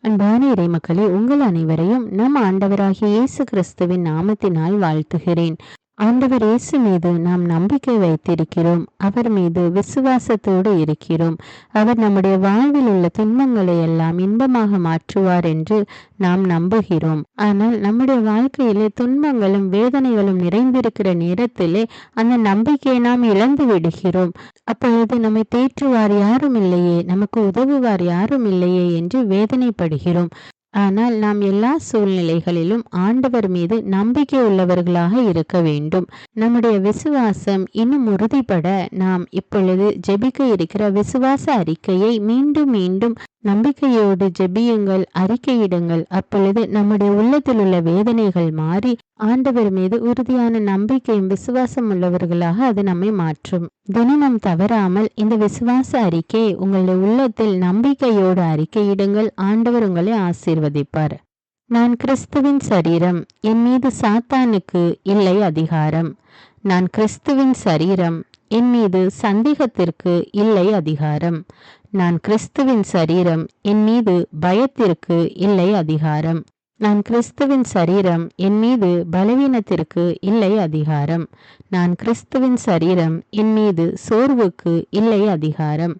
அன்பான இறைமக்களே, உங்கள் அனைவரையும் நம் ஆண்டவராகிய இயேசு கிறிஸ்துவின் நாமத்தினால் வாழ்த்துகிறேன். ஆண்டவர் இயேசு மீது நாம் நம்பிக்கை வைத்திருக்கிறோம். அவர் மீது விசுவாசத்தோடு இருக்கிறோம். அவர் நம்முடைய வாழ்வில் உள்ள துன்பங்களை எல்லாம் இன்பமாக மாற்றுவார் என்று நாம் நம்புகிறோம். ஆனால் நம்முடைய வாழ்க்கையிலே துன்பங்களும் வேதனைகளும் நிறைந்திருக்கிற நேரத்திலே அந்த நம்பிக்கையை நாம் இழந்து விடுகிறோம். அப்பொழுது நம்மை தேற்றுவார் யாரும் இல்லையே, நமக்கு உதவுவார் யாரும் இல்லையே என்று வேதனைப்படுகிறோம். ஆனால் நாம் எல்லா சூழ்நிலைகளிலும் ஆண்டவர் மீது நம்பிக்கை உள்ளவர்களாக இருக்க வேண்டும். நம்முடைய விசுவாசம் இன்னும் உறுதிப்பட நாம் இப்பொழுது ஜெபிக்க இருக்கிற விசுவாச அறிக்கையை மீண்டும் மீண்டும் நம்பிக்கையோடு ஜெபியுங்கள், அறிக்கையிடுங்கள். அப்பொழுது நம்முடைய உள்ளத்தில் உள்ள வேதனைகள் மாறி ஆண்டவர் மீது உறுதியான நம்பிக்கையும் விசுவாசம் உள்ளவர்களாக அது நம்மை மாற்றும். தினமும் தவறாமல் இந்த விசுவாச அறிக்கையை உங்களுடைய உள்ளத்தில் நம்பிக்கையோடு அறிக்கையிடுங்கள். ஆண்டவர் உங்களை ஆசீர்வதிப்பார். நான் கிறிஸ்துவின் சரீரம், என் மீது சாத்தானுக்கு இல்லை அதிகாரம். நான் கிறிஸ்துவின் சரீரம், என் மீது சந்தேகத்திற்கு இல்லை அதிகாரம். நான் கிறிஸ்துவின் சரீரம், என் மீது பயத்திற்கு இல்லை அதிகாரம். நான் கிறிஸ்துவின் சரீரம், என் மீது பலவீனத்திற்கு இல்லை அதிகாரம். நான் கிறிஸ்துவின் சரீரம், என் மீது சோர்வுக்கு இல்லை அதிகாரம்.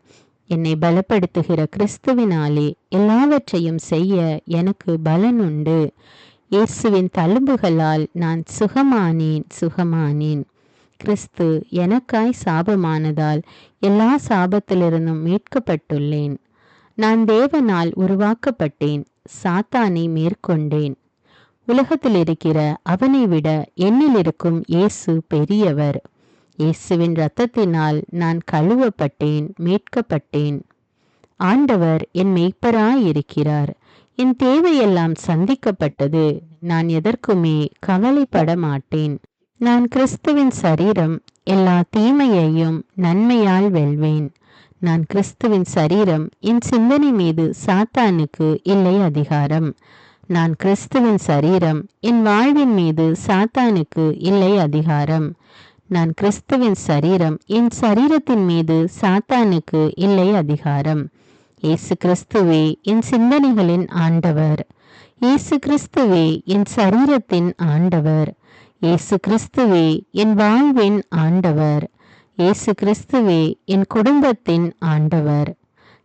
என்னை பலப்படுத்துகிற கிறிஸ்துவினாலே எல்லாவற்றையும் செய்ய எனக்கு பலன் உண்டு. இயேசுவின் தழும்புகளால் நான் சுகமானேன். கிறிஸ்து எனக்காய் சாபமானதால் எல்லா சாபத்திலிருந்தும் மீட்கப்பட்டுள்ளேன். நான் தேவனால் உருவாக்கப்பட்டேன், சாத்தானை மேற்கொண்டேன். உலகத்தில் இருக்கிற அவனை விட என்னில் இருக்கும் இயேசு பெரியவர். இயேசுவின் இரத்தத்தினால் நான் கழுவப்பட்டேன், மீட்கப்பட்டேன். ஆண்டவர் என் மேய்ப்பராயிருக்கிறார். என் தேவையெல்லாம் சந்திக்கப்பட்டது. நான் எதற்குமே கவலைப்பட மாட்டேன். நான் கிறிஸ்துவின் சரீரம், எல்லா தீமையையும் நன்மையால் வெல்வேன். நான் கிறிஸ்துவின் சரீரம், என் சிந்தனை மீது சாத்தானுக்கு இல்லை அதிகாரம். நான் கிறிஸ்துவின் சரீரம், என் வாழ்வின் மீது சாத்தானுக்கு இல்லை அதிகாரம். நான் கிறிஸ்துவின் சரீரம், என் சரீரத்தின் மீது சாத்தானுக்கு இல்லை அதிகாரம். இயேசு கிறிஸ்துவே என் சிந்தனைகளின் ஆண்டவர். இயேசு கிறிஸ்துவே என் சரீரத்தின் ஆண்டவர். இயேசு கிறிஸ்துவே என் வாழ்வின் ஆண்டவர். இயேசு கிறிஸ்துவே என் குடும்பத்தின் ஆண்டவர்.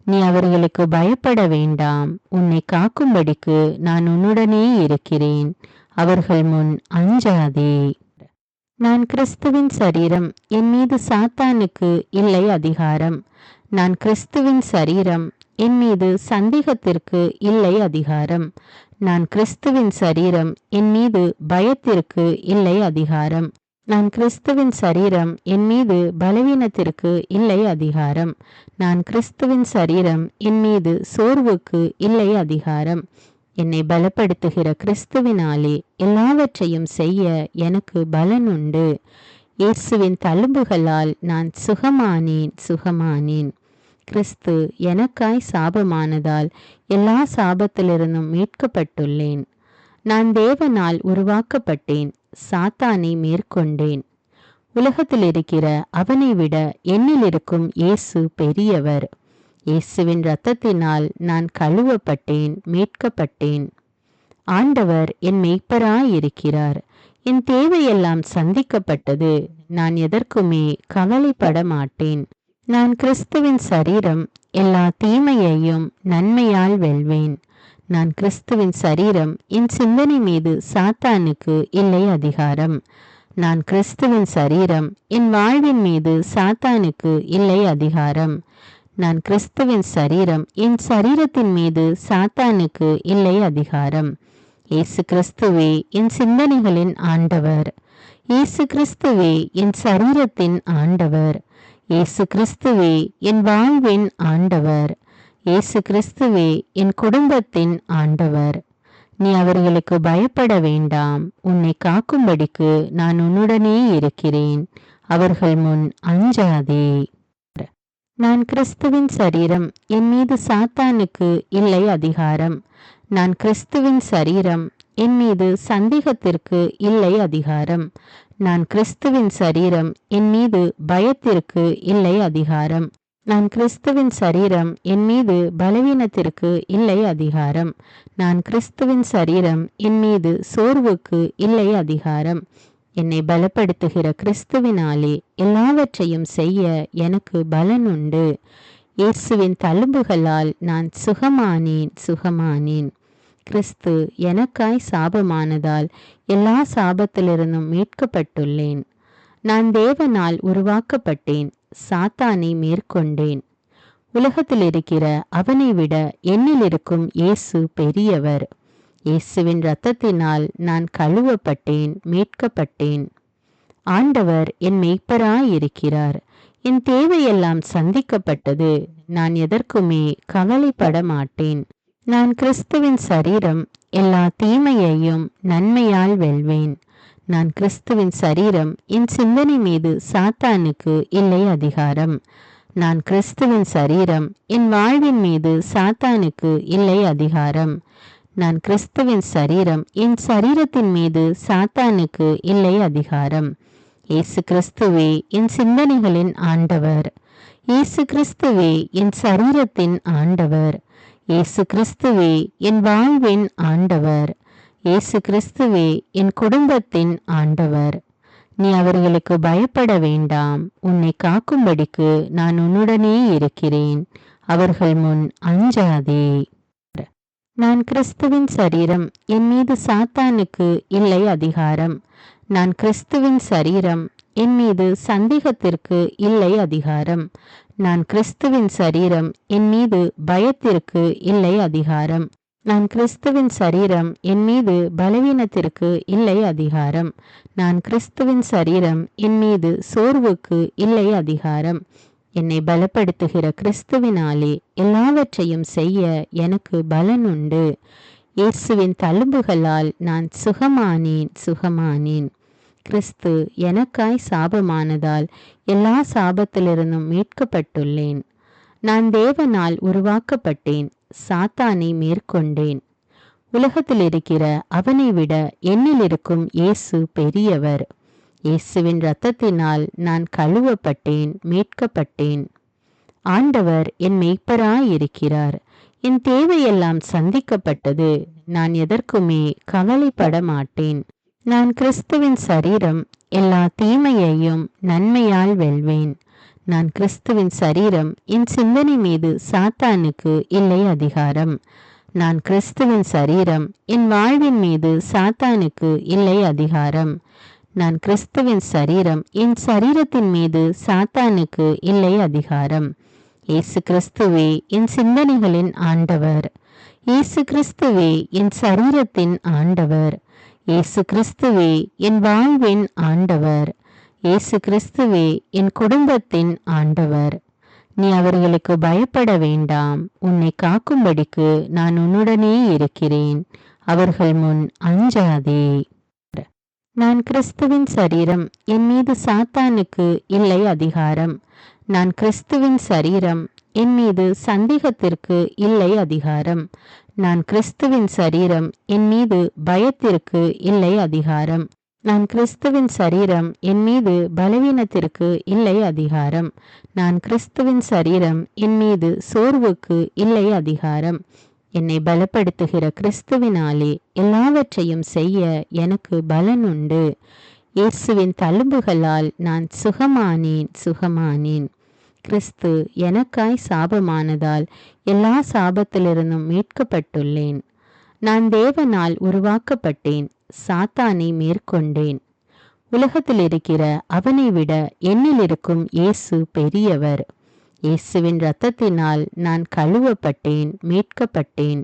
நீ அவர்களுக்கு பயப்பட வேண்டாம். உன்னை காக்கும்படிக்கு நான் உன்னுடனே இருக்கிறேன். அவர்கள் முன் அஞ்சாதே. நான் கிறிஸ்துவின் சரீரம், என் மீது சாத்தானுக்கு இல்லை அதிகாரம். நான் கிறிஸ்துவின் சரீரம், என் மீது சந்தேகத்திற்கு இல்லை அதிகாரம். நான் கிறிஸ்துவின் சரீரம், என் மீது பயத்திற்கு இல்லை அதிகாரம். நான் கிறிஸ்துவின் சரீரம், என் மீது பலவீனத்திற்கு இல்லை அதிகாரம். நான் கிறிஸ்துவின் சரீரம், என் மீது சோர்வுக்கு இல்லை அதிகாரம். என்னை பலப்படுத்துகிற கிறிஸ்துவினாலே எல்லாவற்றையும் செய்ய எனக்கு பலன் உண்டு. இயேசுவின் தழும்புகளால் நான் சுகமானேன். கிறிஸ்து எனக்காய் சாபமானதால் எல்லா சாபத்திலிருந்தும் மீட்கப்பட்டுள்ளேன். நான் தேவனால் உருவாக்கப்பட்டேன், சாத்தானை மேற்கொண்டேன். உலகத்தில் இருக்கிற அவனை விட என்னில் இருக்கும் இயேசு பெரியவர். இயேசுவின் இரத்தத்தினால் நான் கழுவப்பட்டேன், மீட்கப்பட்டேன். ஆண்டவர் என் மேய்ப்பராயிருக்கிறார். என் தேவையெல்லாம் சந்திக்கப்பட்டது. நான் எதற்குமே கவலைப்பட மாட்டேன். நான் கிறிஸ்துவின் சரீரம், எல்லா தீமையையும் நன்மையால் வெல்வேன். நான் கிறிஸ்துவின் சரீரம், என் சிந்தனை மீது சாத்தானுக்கு இல்லை அதிகாரம். நான் கிறிஸ்துவின் சரீரம், என் வாழ்வின் மீது சாத்தானுக்கு இல்லை அதிகாரம். நான் கிறிஸ்துவின் சரீரம், என் சரீரத்தின் மீது சாத்தானுக்கு இல்லை அதிகாரம். இயேசு கிறிஸ்துவே என் சிந்தனைகளின் ஆண்டவர். இயேசு கிறிஸ்துவே என் சரீரத்தின் ஆண்டவர். இயேசு கிறிஸ்துவே என் வாழ்வின் ஆண்டவர். இயேசு கிறிஸ்துவே என் குடும்பத்தின் ஆண்டவர். நீ அவர்களுக்கு பயப்பட வேண்டாம். உன்னை காக்கும்படிக்கு நான் உன்னுடனே இருக்கிறேன். அவர்கள் முன் அஞ்சாதே. நான் கிறிஸ்துவின் சரீரம், என் மீது சாத்தானுக்கு இல்லை அதிகாரம். நான் கிறிஸ்துவின் சரீரம், என் மீது சந்தேகத்திற்கு இல்லை அதிகாரம். நான் கிறிஸ்துவின் சரீரம், என் மீது பயத்திற்கு இல்லை அதிகாரம். நான் கிறிஸ்துவின் சரீரம், என் மீது பலவீனத்திற்கு இல்லை அதிகாரம். நான் கிறிஸ்துவின் சரீரம், என் மீது சோர்வுக்கு இல்லை அதிகாரம். என்னை பலப்படுத்துகிற கிறிஸ்துவினாலே எல்லாவற்றையும் செய்ய எனக்கு பலன் உண்டு. இயேசுவின் தழும்புகளால் நான் சுகமானேன். கிறிஸ்து எனக்காய் சாபமானதால் எல்லா சாபத்திலிருந்தும் மீட்கப்பட்டுள்ளேன். நான் தேவனால் உருவாக்கப்பட்டேன், சாத்தானை மேற்கொண்டேன். உலகத்தில் இருக்கிற அவனை விட என்னில் இருக்கும் இயேசு பெரியவர். இயேசுவின் இரத்தத்தினால் நான் கழுவப்பட்டேன், மீட்கப்பட்டேன். ஆண்டவர் என் மெய்ப்பராயிருக்கிறார். என் தேவையெல்லாம் சந்திக்கப்பட்டது. நான் எதற்குமே கவலைப்பட மாட்டேன். நான் கிறிஸ்துவின் சரீரம், எல்லா தீமையையும் நன்மையால் வெல்வேன். நான் கிறிஸ்துவின் சரீரம், என் சிந்தனை மீது சாத்தானுக்கு இல்லை அதிகாரம். நான் கிறிஸ்துவின் சரீரம், என் வாழ்வின் மீது சாத்தானுக்கு இல்லை அதிகாரம். நான் கிறிஸ்துவின் சரீரம், என் சரீரத்தின் மீது சாத்தானுக்கு இல்லை அதிகாரம். இயேசு கிறிஸ்துவே என் சிந்தனைகளின் ஆண்டவர். இயேசு கிறிஸ்துவே என் சரீரத்தின் ஆண்டவர். இயேசு கிறிஸ்துவே என் வாழ்வின் ஆண்டவர். இயேசு கிறிஸ்துவே என் குடும்பத்தின் ஆண்டவர். நீ அவர்களுக்கு பயப்பட வேண்டாம். உன்னை காக்கும்படிக்கு நான் உன்னுடனே இருக்கிறேன். அவர்கள் முன் அஞ்சாதே. நான் கிறிஸ்துவின் சரீரம், என் மீது சாத்தானுக்கு இல்லை அதிகாரம். நான் கிறிஸ்துவின் சரீரம், என் மீது சந்தேகத்திற்கு இல்லை அதிகாரம். நான் கிறிஸ்துவின் சரீரம், என் மீது பயத்திற்கு இல்லை அதிகாரம். நான் கிறிஸ்துவின் சரீரம், என் மீது பலவீனத்திற்கு இல்லை அதிகாரம். நான் கிறிஸ்துவின் சரீரம், என் மீது சோர்வுக்கு இல்லை அதிகாரம். என்னை பலப்படுத்துகிற கிறிஸ்துவினாலே எல்லாவற்றையும் செய்ய எனக்கு பலன் உண்டு. இயேசுவின் தழும்புகளால் நான் சுகமானேன். கிறிஸ்து எனக்காய் சாபமானதால் எல்லா சாபத்திலிருந்தும் மீட்கப்பட்டுள்ளேன். நான் தேவனால் உருவாக்கப்பட்டேன், சாத்தானை மேற்கொண்டேன். உலகத்தில் இருக்கிற அவனை விட என்னில் இருக்கும் இயேசு பெரியவர். இயேசுவின் இரத்தத்தினால் நான் கழுவப்பட்டேன், மீட்கப்பட்டேன். ஆண்டவர் என் மெய்ப்பராயிருக்கிறார். என் தேவையெல்லாம் சந்திக்கப்பட்டது. நான் எதற்குமே கவலைப்பட மாட்டேன். நான் கிறிஸ்துவின் சரீரம், எல்லா தீமையையும் நன்மையால் வெல்வேன். நான் கிறிஸ்துவின் சரீரம், என் சிந்தனை மீது சாத்தானுக்கு இல்லை அதிகாரம். நான் கிறிஸ்துவின் சரீரம், என் வாழ்வின் மீது சாத்தானுக்கு இல்லை அதிகாரம். நான் கிறிஸ்துவின் சரீரம், என் சரீரத்தின் மீது சாத்தானுக்கு இல்லை அதிகாரம். இயேசு கிறிஸ்துவே என் சிந்தனைகளின் ஆண்டவர். இயேசு கிறிஸ்துவே என் சரீரத்தின் ஆண்டவர். இயேசு கிறிஸ்துவே என் வாழ்வின் ஆண்டவர். இயேசு கிறிஸ்துவே என் குடும்பத்தின் ஆண்டவர். நீ அவர்களுக்கு பயப்பட வேண்டாம். உன்னை காக்கும்படிக்கு நான் உன்னுடனே இருக்கிறேன். அவர்கள் முன் அஞ்சாதே. நான் கிறிஸ்துவின் சரீரம், என் மீது சாத்தானுக்கு இல்லை அதிகாரம். நான் கிறிஸ்துவின் சரீரம், என் மீது சந்தேகத்திற்கு இல்லை அதிகாரம். நான் கிறிஸ்துவின் சரீரம், என் மீது பயத்திற்கு இல்லை அதிகாரம். நான் கிறிஸ்துவின் சரீரம், என் மீது பலவீனத்திற்கு இல்லை அதிகாரம். நான் கிறிஸ்துவின் சரீரம், என் மீது சோர்வுக்கு இல்லை அதிகாரம். என்னை பலப்படுத்துகிற கிறிஸ்துவினாலே எல்லாவற்றையும் செய்ய எனக்கு பலன் உண்டு. இயேசுவின் தழும்புகளால் நான் சுகமானேன். கிறிஸ்து எனக்காய் சாபமானதால் எல்லா சாபத்திலிருந்தும் மீட்கப்பட்டுள்ளேன். நான் தேவனால் உருவாக்கப்பட்டேன், சாத்தானை மேற்கொண்டேன். உலகத்தில் இருக்கிற அவனை விட என்னில் இருக்கும் இயேசு பெரியவர். இயேசுவின் இரத்தத்தினால் நான் கழுவப்பட்டேன், மீட்கப்பட்டேன்.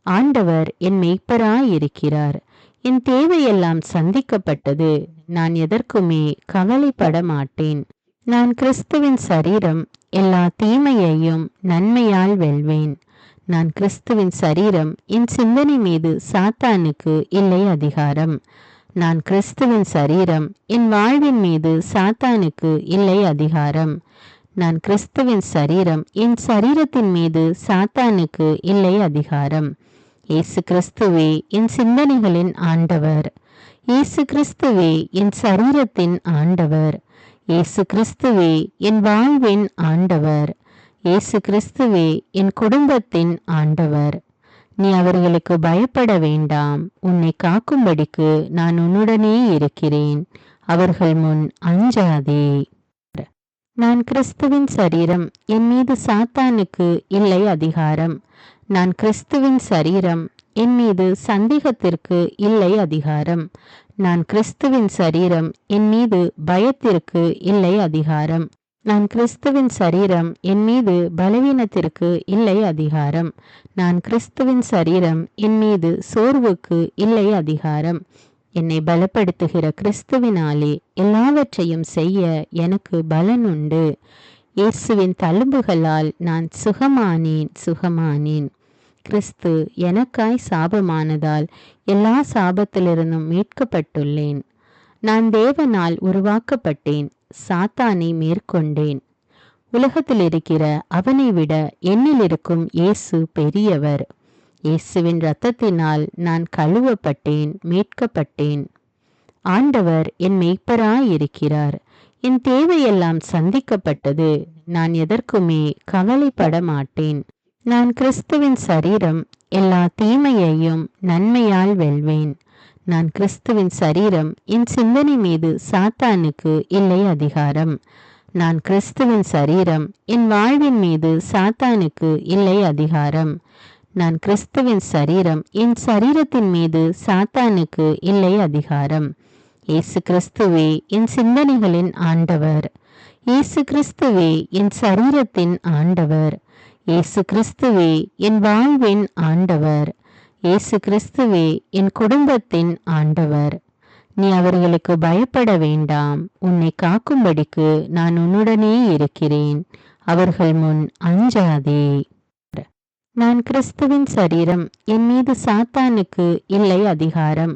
ஆண்டவர் என் மெய்ப்பராயிருக்கிறார். என் தேவையெல்லாம் சந்திக்கப்பட்டது. நான் எதற்குமே கவலைப்பட மாட்டேன். நான் கிறிஸ்துவின் சரீரம், எல்லா தீமையையும் நன்மையால் வெல்வேன். நான் கிறிஸ்துவின் சரீரம், என் சிந்தனை மீது சாத்தானுக்கு இல்லை அதிகாரம். நான் கிறிஸ்துவின் சரீரம், என் வாழ்வின் மீது சாத்தானுக்கு இல்லை அதிகாரம். நான் கிறிஸ்துவின் சரீரம், என் சரீரத்தின் மீது சாத்தானுக்கு இல்லை அதிகாரம். இயேசு கிறிஸ்துவே என் சிந்தனைகளின் ஆண்டவர். இயேசு கிறிஸ்துவே என் சரீரத்தின் ஆண்டவர். இயேசு கிறிஸ்துவே என் வாழ்வின் ஆண்டவர். இயேசு கிறிஸ்துவே என் குடும்பத்தின் ஆண்டவர். நீ அவர்களுக்கு பயப்பட வேண்டாம். உன்னை காக்கும்படிக்கு நான் உன்னுடனே இருக்கிறேன். அவர்கள் முன் அஞ்சாதே. நான் கிறிஸ்துவின் சரீரம். என் மீது சாத்தானுக்கு இல்லை அதிகாரம். நான் கிறிஸ்துவின் சரீரம். என் மீது சந்தேகத்திற்கு இல்லை அதிகாரம். நான் கிறிஸ்துவின் சரீரம். என் மீது பயத்திற்கு இல்லை அதிகாரம். நான் கிறிஸ்துவின் சரீரம். என் மீது பலவீனத்திற்கு இல்லை அதிகாரம். நான் கிறிஸ்துவின் சரீரம். என் மீது சோர்வுக்கு இல்லை அதிகாரம். என்னை பலப்படுத்துகிற கிறிஸ்துவினாலே எல்லாவற்றையும் செய்ய எனக்கு பலன் உண்டு. இயேசுவின் தழும்புகளால் நான் சுகமானேன். கிறிஸ்து எனக்காய் சாபமானதால் எல்லா சாபத்திலிருந்தும் மீட்கப்பட்டுள்ளேன். நான் தேவனால் உருவாக்கப்பட்டேன். சாத்தானை மேற்கொண்டேன். உலகத்தில் இருக்கிற அவனை விட என்னில் இருக்கும் இயேசு பெரியவர். இயேசுவின் இரத்தத்தினால் நான் கழுவப்பட்டேன், மீட்கப்பட்டேன். ஆண்டவர் என் மேய்ப்பராயிருக்கிறார். என் தேவையெல்லாம் சந்திக்கப்பட்டது. நான் எதற்குமே கவலைப்பட மாட்டேன். நான் கிறிஸ்துவின் சரீரம். எல்லா தீமையையும் நன்மையால் வெல்வேன். நான் கிறிஸ்துவின் சரீரம். என் சிந்தனை மீது சாத்தானுக்கு இல்லை அதிகாரம். நான் கிறிஸ்துவின் சரீரம். என் வாழ்வின் மீது சாத்தானுக்கு இல்லை அதிகாரம். நான் கிறிஸ்துவின் சரீரம். என் சரீரத்தின் மீது சாத்தானுக்கு இல்லை அதிகாரம். இயேசு கிறிஸ்துவே என் சிந்தனைகளின் ஆண்டவர். இயேசு கிறிஸ்துவே என் சரீரத்தின் ஆண்டவர். இயேசு கிறிஸ்துவே என் வாழ்வின் ஆண்டவர். இயேசு கிறிஸ்துவே என் குடும்பத்தின் ஆண்டவர். நீ அவர்களுக்கு பயப்பட வேண்டாம். உன்னை காக்கும்படிக்கு நான் உன்னுடனே இருக்கிறேன். அவர்கள் முன் அஞ்சாதே. நான் கிறிஸ்துவின் சரீரம். என் மீது சாத்தானுக்கு இல்லை அதிகாரம்.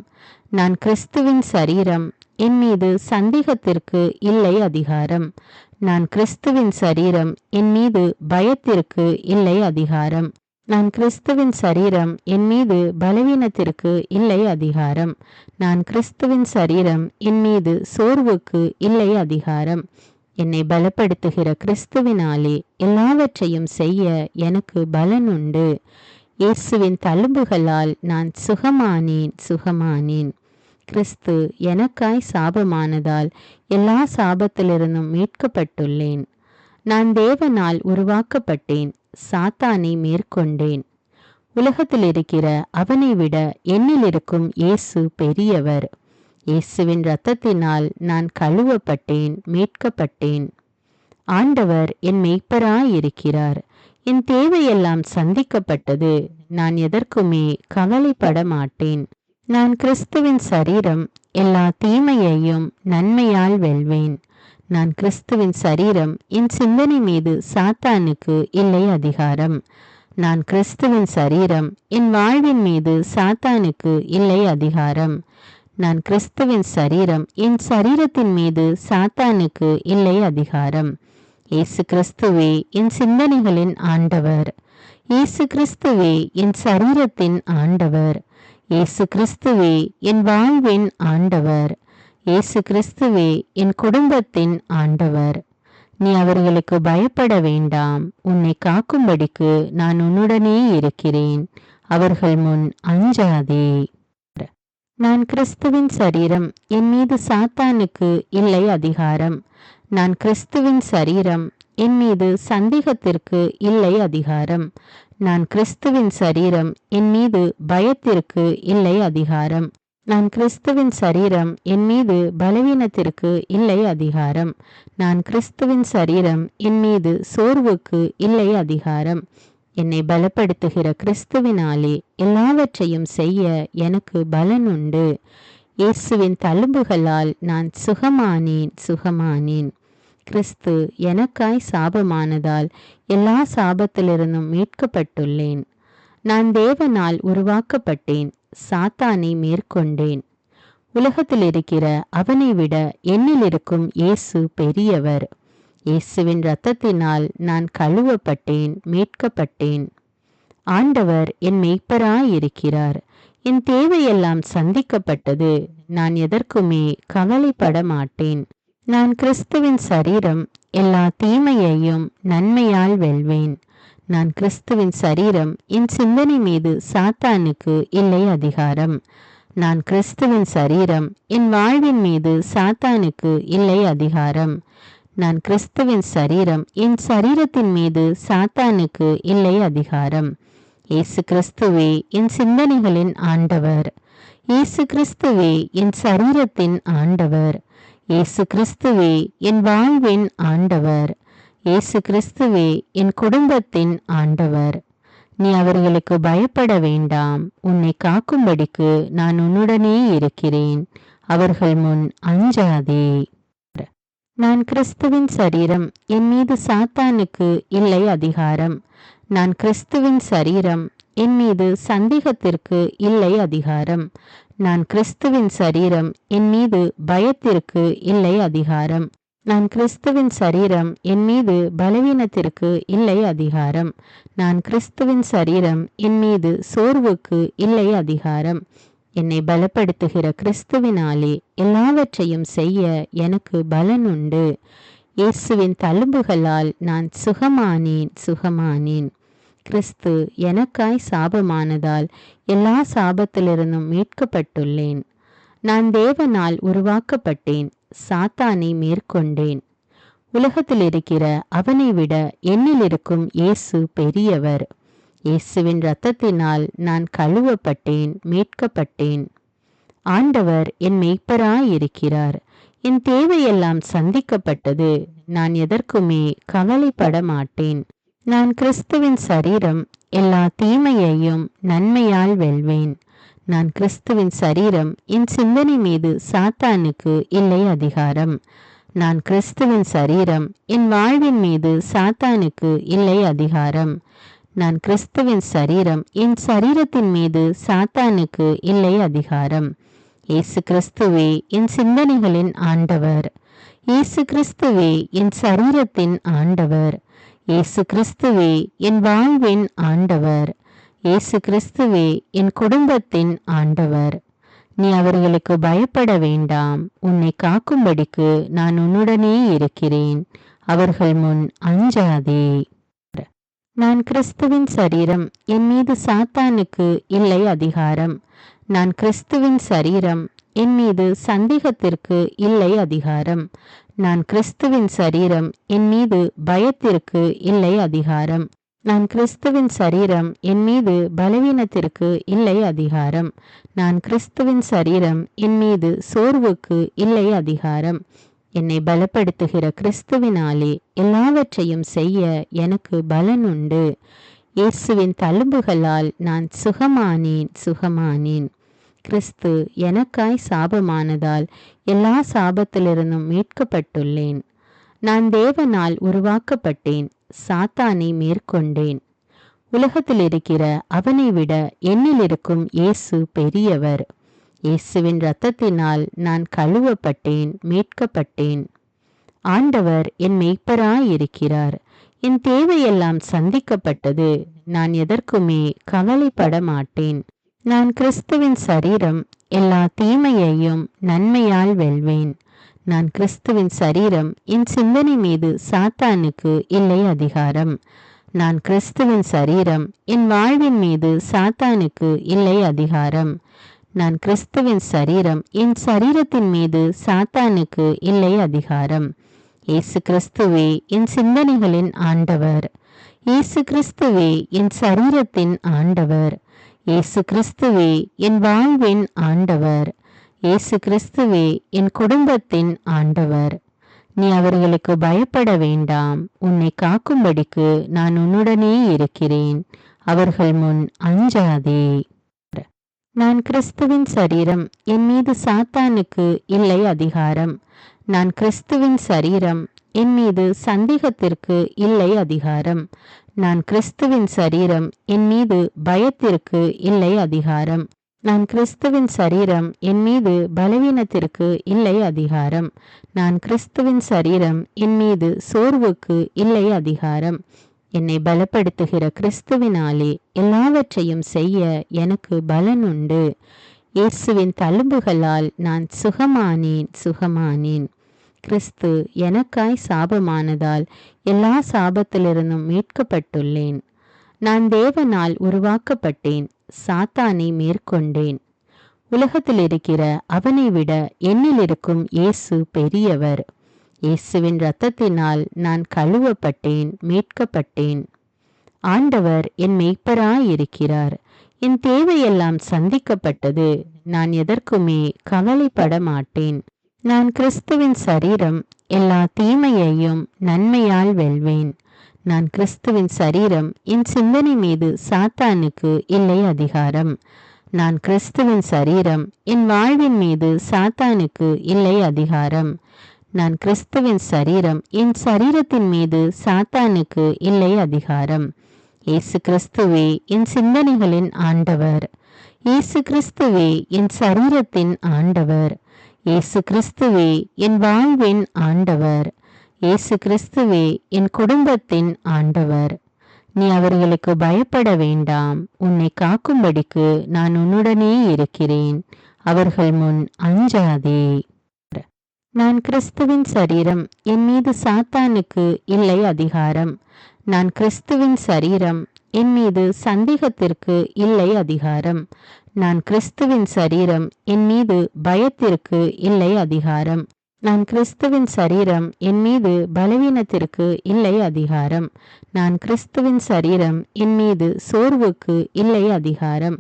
நான் கிறிஸ்துவின் சரீரம். என் மீது சந்தேகத்திற்கு இல்லை அதிகாரம். நான் கிறிஸ்துவின் சரீரம். என் மீது பயத்திற்கு இல்லை அதிகாரம். நான் கிறிஸ்துவின் சரீரம். என் மீது பலவீனத்திற்கு இல்லை அதிகாரம். நான் கிறிஸ்துவின் சரீரம். என் மீது சோர்வுக்கு இல்லை அதிகாரம். என்னை பலப்படுத்துகிற கிறிஸ்துவினாலே எல்லாவற்றையும் செய்ய எனக்கு பலன் உண்டு. இயேசுவின் தழும்புகளால் நான் சுகமானேன். கிறிஸ்து எனக்காய் சாபமானதால் எல்லா சாபத்திலிருந்தும் மீட்கப்பட்டுள்ளேன். நான் தேவனால் உருவாக்கப்பட்டேன். சாத்தானை மேற்கொண்டேன். உலகத்தில் இருக்கிற அவனை விட என்னில் இருக்கும் இயேசு பெரியவர். இயேசுவின் இரத்தத்தினால் நான் கழுவப்பட்டேன், மீட்கப்பட்டேன். ஆண்டவர் என் மேய்ப்பராயிருக்கிறார். என் தேவையெல்லாம் சந்திக்கப்பட்டது. நான் எதற்குமே கவலைப்பட மாட்டேன். நான் கிறிஸ்துவின் சரீரம். எல்லா தீமையையும் நன்மையால் வெல்வேன். நான் கிறிஸ்துவின் சரீரம். என் சிந்தனை மீது சாத்தானுக்கு இல்லை அதிகாரம். நான் கிறிஸ்துவின் சரீரம். என் வாழ்வின் மீது சாத்தானுக்கு இல்லை அதிகாரம். நான் கிறிஸ்துவின் சரீரம். என் சரீரத்தின் மீது சாத்தானுக்கு இல்லை அதிகாரம். இயேசு கிறிஸ்துவே என் சிந்தனைகளின் ஆண்டவர். இயேசு கிறிஸ்துவே என் சரீரத்தின் ஆண்டவர். இயேசு கிறிஸ்துவே என் வாழ்வின் ஆண்டவர். இயேசு கிறிஸ்துவே என் குடும்பத்தின் ஆண்டவர். நீ அவர்களுக்கு பயப்பட வேண்டாம். உன்னை காக்கும்படிக்கு நான் உன்னுடனே இருக்கிறேன். அவர்கள் முன் அஞ்சாதே. நான் கிறிஸ்துவின் சரீரம். என் மீது சாத்தானுக்கு இல்லை அதிகாரம். நான் கிறிஸ்துவின் சரீரம். என் மீது சந்தேகத்திற்கு இல்லை அதிகாரம். நான் கிறிஸ்துவின் சரீரம். என் மீது பயத்திற்கு இல்லை அதிகாரம். நான் கிறிஸ்துவின் சரீரம். என் மீது பலவீனத்திற்கு இல்லை அதிகாரம். நான் கிறிஸ்துவின் சரீரம். என் மீது சோர்வுக்கு இல்லை அதிகாரம். என்னை பலப்படுத்துகிற கிறிஸ்துவினாலே எல்லாவற்றையும் செய்ய எனக்கு பலன் உண்டு. இயேசுவின் தழும்புகளால் நான் சுகமானேன். கிறிஸ்து எனக்காய் சாபமானதால் எல்லா சாபத்திலிருந்தும் மீட்கப்பட்டுள்ளேன். நான் தேவனால் உருவாக்கப்பட்டேன். சாத்தானை மேற்கொண்டேன். உலகத்தில் இருக்கிற அவனை விட என்னில் இருக்கும் இயேசு பெரியவர். இயேசுவின் இரத்தத்தினால் நான் கழுவப்பட்டேன், மீட்கப்பட்டேன். ஆண்டவர் என் மேய்ப்பராயிருக்கிறார். என் தேவையெல்லாம் சந்திக்கப்பட்டது. நான் எதற்குமே கவலைப்பட மாட்டேன். நான் கிறிஸ்துவின் சரீரம். எல்லா தீமையையும் நன்மையால் வெல்வேன். நான் கிறிஸ்துவின் சரீரம். என் சிந்தனை மீது சாத்தானுக்கு இல்லை அதிகாரம். நான் கிறிஸ்துவின் சரீரம். என் வாழ்வின் மீது சாத்தானுக்கு இல்லை அதிகாரம். நான் கிறிஸ்துவின் சரீரம். என் சரீரத்தின் மீது சாத்தானுக்கு இல்லை அதிகாரம். இயேசு கிறிஸ்துவே என் சிந்தனைகளின் ஆண்டவர். இயேசு கிறிஸ்துவே என் சரீரத்தின் ஆண்டவர். இயேசு கிறிஸ்துவே என் வாழ்வின் ஆண்டவர். இயேசு கிறிஸ்துவே என் குடும்பத்தின் ஆண்டவர். நீ அவர்களுக்கு பயப்பட வேண்டாம். உன்னை காக்கும்படிக்கு நான் உன்னுடனே இருக்கிறேன். அவர்கள் முன் அஞ்சாதே. நான் கிறிஸ்துவின் சரீரம். என் மீது சாத்தானுக்கு இல்லை அதிகாரம். நான் கிறிஸ்துவின் சரீரம். என் மீது சந்தேகத்திற்கு இல்லை அதிகாரம். நான் கிறிஸ்துவின் சரீரம். என் மீது பயத்திற்கு இல்லை அதிகாரம். நான் கிறிஸ்துவின் சரீரம். என் மீது பலவீனத்திற்கு இல்லை அதிகாரம். நான் கிறிஸ்துவின் சரீரம். என் மீது சோர்வுக்கு இல்லை அதிகாரம். என்னை பலப்படுத்துகிற கிறிஸ்துவினாலே எல்லாவற்றையும் செய்ய எனக்கு பலன் உண்டு. இயேசுவின் தழும்புகளால் நான் சுகமானேன். கிறிஸ்து எனக்காய் சாபமானதால் எல்லா சாபத்திலிருந்தும் மீட்கப்பட்டுள்ளேன். நான் தேவனால் உருவாக்கப்பட்டேன். சாத்தானை மேற்கொண்டேன். உலகத்தில் இருக்கிற அவனை விட என்னில் இருக்கும் இயேசு பெரியவர். இயேசுவின் இரத்தத்தினால் நான் கழுவப்பட்டேன், மீட்கப்பட்டேன். ஆண்டவர் என் மெய்ப்பராயிருக்கிறார். என் தேவையெல்லாம் சந்திக்கப்பட்டது. நான் எதற்குமே கவலைப்பட மாட்டேன். நான் கிறிஸ்துவின் சரீரம். எல்லா தீமையையும் நன்மையால் வெல்வேன். நான் கிறிஸ்துவின் சரீரம். என் சிந்தனை மீது சாத்தானுக்கு இல்லை அதிகாரம். நான் கிறிஸ்துவின் சரீரம். என் வாழ்வின் மீது சாத்தானுக்கு இல்லை அதிகாரம். நான் கிறிஸ்துவின் சரீரம். என் சரீரத்தின் மீது சாத்தானுக்கு இல்லை அதிகாரம். இயேசு கிறிஸ்துவே என் சிந்தனைகளின் ஆண்டவர். இயேசு கிறிஸ்துவே என் சரீரத்தின் ஆண்டவர். இயேசு கிறிஸ்துவே என் வாழ்வின் ஆண்டவர். இயேசு கிறிஸ்துவே என் குடும்பத்தின் ஆண்டவர். நீ அவர்களுக்கு பயப்பட வேண்டாம். உன்னை காக்கும்படிக்கு நான் உன்னுடனே இருக்கிறேன். அவர்கள் முன் அஞ்சாதே. நான் கிறிஸ்துவின் சரீரம். என் மீது சாத்தானுக்கு இல்லை அதிகாரம். நான் கிறிஸ்துவின் சரீரம். என் மீது சந்தேகத்திற்கு இல்லை அதிகாரம். நான் கிறிஸ்துவின் சரீரம். என் மீது பயத்திற்கு இல்லை அதிகாரம். நான் கிறிஸ்துவின் சரீரம். என் மீது பலவீனத்திற்கு இல்லை அதிகாரம். நான் கிறிஸ்துவின் சரீரம். என் மீது சோர்வுக்கு இல்லை அதிகாரம். என்னை பலப்படுத்துகிற கிறிஸ்துவினாலே எல்லாவற்றையும் செய்ய எனக்கு பலன் உண்டு. இயேசுவின் தழும்புகளால் நான் சுகமானேன். கிறிஸ்து எனக்காய் சாபமானதால் எல்லா சாபத்திலிருந்தும் மீட்கப்பட்டுள்ளேன். நான் தேவனால் உருவாக்கப்பட்டேன். சாத்தானை மேற்கொண்டேன். உலகத்தில் இருக்கிற அவனை விட என்னில் இருக்கும் இயேசு பெரியவர். இயேசுவின் இரத்தத்தினால் நான் கழுவப்பட்டேன், மீட்கப்பட்டேன். ஆண்டவர் என் மெய்ப்பராயிருக்கிறார். என் தேவையெல்லாம் சந்திக்கப்பட்டது. நான் எதற்குமே கவலைப்பட மாட்டேன். நான் கிறிஸ்துவின் சரீரம். எல்லா தீமையையும் நன்மையால் வெல்வேன். நான் கிறிஸ்துவின் சரீரம். என் சிந்தனை மீது சாத்தானுக்கு இல்லை அதிகாரம். நான் கிறிஸ்துவின் சரீரம். என் வாழ்வின் மீது சாத்தானுக்கு இல்லை அதிகாரம். நான் கிறிஸ்துவின் சரீரம். என் சரீரத்தின் மீது சாத்தானுக்கு இல்லை அதிகாரம். இயேசு கிறிஸ்துவே என் சிந்தனைகளின் ஆண்டவர். இயேசு கிறிஸ்துவே என் சரீரத்தின் ஆண்டவர். இயேசு கிறிஸ்துவே என் வாழ்வின் ஆண்டவர். இயேசு கிறிஸ்துவே என் குடும்பத்தின் ஆண்டவர். நீ அவர்களுக்கு பயப்பட வேண்டாம். உன்னை காக்கும்படிக்கு நான் உன்னுடனே இருக்கிறேன். அவர்கள் முன் அஞ்சாதே. நான் கிறிஸ்துவின் சரீரம். என் மீது சாத்தானுக்கு இல்லை அதிகாரம். நான் கிறிஸ்துவின் சரீரம். என் மீது சந்தேகத்திற்கு இல்லை அதிகாரம். நான் கிறிஸ்துவின் சரீரம். என் மீது பயத்திற்கு இல்லை அதிகாரம். நான் கிறிஸ்துவின் சரீரம். என் மீது பலவீனத்திற்கு இல்லை அதிகாரம். நான் கிறிஸ்துவின் சரீரம். என் மீது சோர்வுக்கு இல்லை அதிகாரம். என்னை பலப்படுத்துகிற கிறிஸ்துவினாலே எல்லாவற்றையும் செய்ய எனக்கு பலன் உண்டு. இயேசுவின் தழும்புகளால் நான் சுகமானேன். கிறிஸ்து எனக்காய் சாபமானதால் எல்லா சாபத்திலிருந்தும் மீட்கப்பட்டுள்ளேன். நான் தேவனால் உருவாக்கப்பட்டேன், சாத்தானை மேற்கொண்டேன். உலகத்தில் இருக்கிற அவனை விட என்னில் இருக்கும் இயேசு பெரியவர். இயேசுவின் இரத்தத்தினால் நான் கழுவப்பட்டேன், மீட்கப்பட்டேன். ஆண்டவர் என் மெய்ப்பராயிருக்கிறார். என் தேவையெல்லாம் சந்திக்கப்பட்டது. நான் எதற்குமே கவலைப்பட மாட்டேன். நான் கிறிஸ்துவின் சரீரம், எல்லா தீமையையும் நன்மையால் வெல்வேன். நான் கிறிஸ்துவின் சரீரம், என் சிந்தனை மீது சாத்தானுக்கு இல்லை அதிகாரம். நான் கிறிஸ்துவின் சரீரம், என் வாழ்வின் மீது சாத்தானுக்கு இல்லை அதிகாரம். நான் கிறிஸ்துவின் சரீரம், என் சரீரத்தின் மீது சாத்தானுக்கு இல்லை அதிகாரம். இயேசு கிறிஸ்துவே என் சிந்தனைகளின் ஆண்டவர். இயேசு கிறிஸ்துவே என் சரீரத்தின் ஆண்டவர். இயேசு கிறிஸ்துவே என் வாழ்வின் ஆண்டவர். இயேசு கிறிஸ்துவே என் குடும்பத்தின் ஆண்டவர். நீ அவர்களுக்கு பயப்பட வேண்டாம். உன்னை காக்கும்படிக்கு நான் உன்னுடனே இருக்கிறேன். அவர்கள் முன் அஞ்சாதே. நான் கிறிஸ்துவின் சரீரம், என் மீது சாத்தானுக்கு இல்லை அதிகாரம். நான் கிறிஸ்துவின் சரீரம், என் மீது சந்தேகத்திற்கு இல்லை அதிகாரம். நான் கிறிஸ்துவின் சரீரம், என் மீது பயத்திற்கு இல்லை அதிகாரம். நான் கிறிஸ்துவின் சரீரம், என் மீது பலவீனத்திற்கு இல்லை அதிகாரம். நான் கிறிஸ்துவின் சரீரம், என் மீது சோர்வுக்கு இல்லை அதிகாரம்.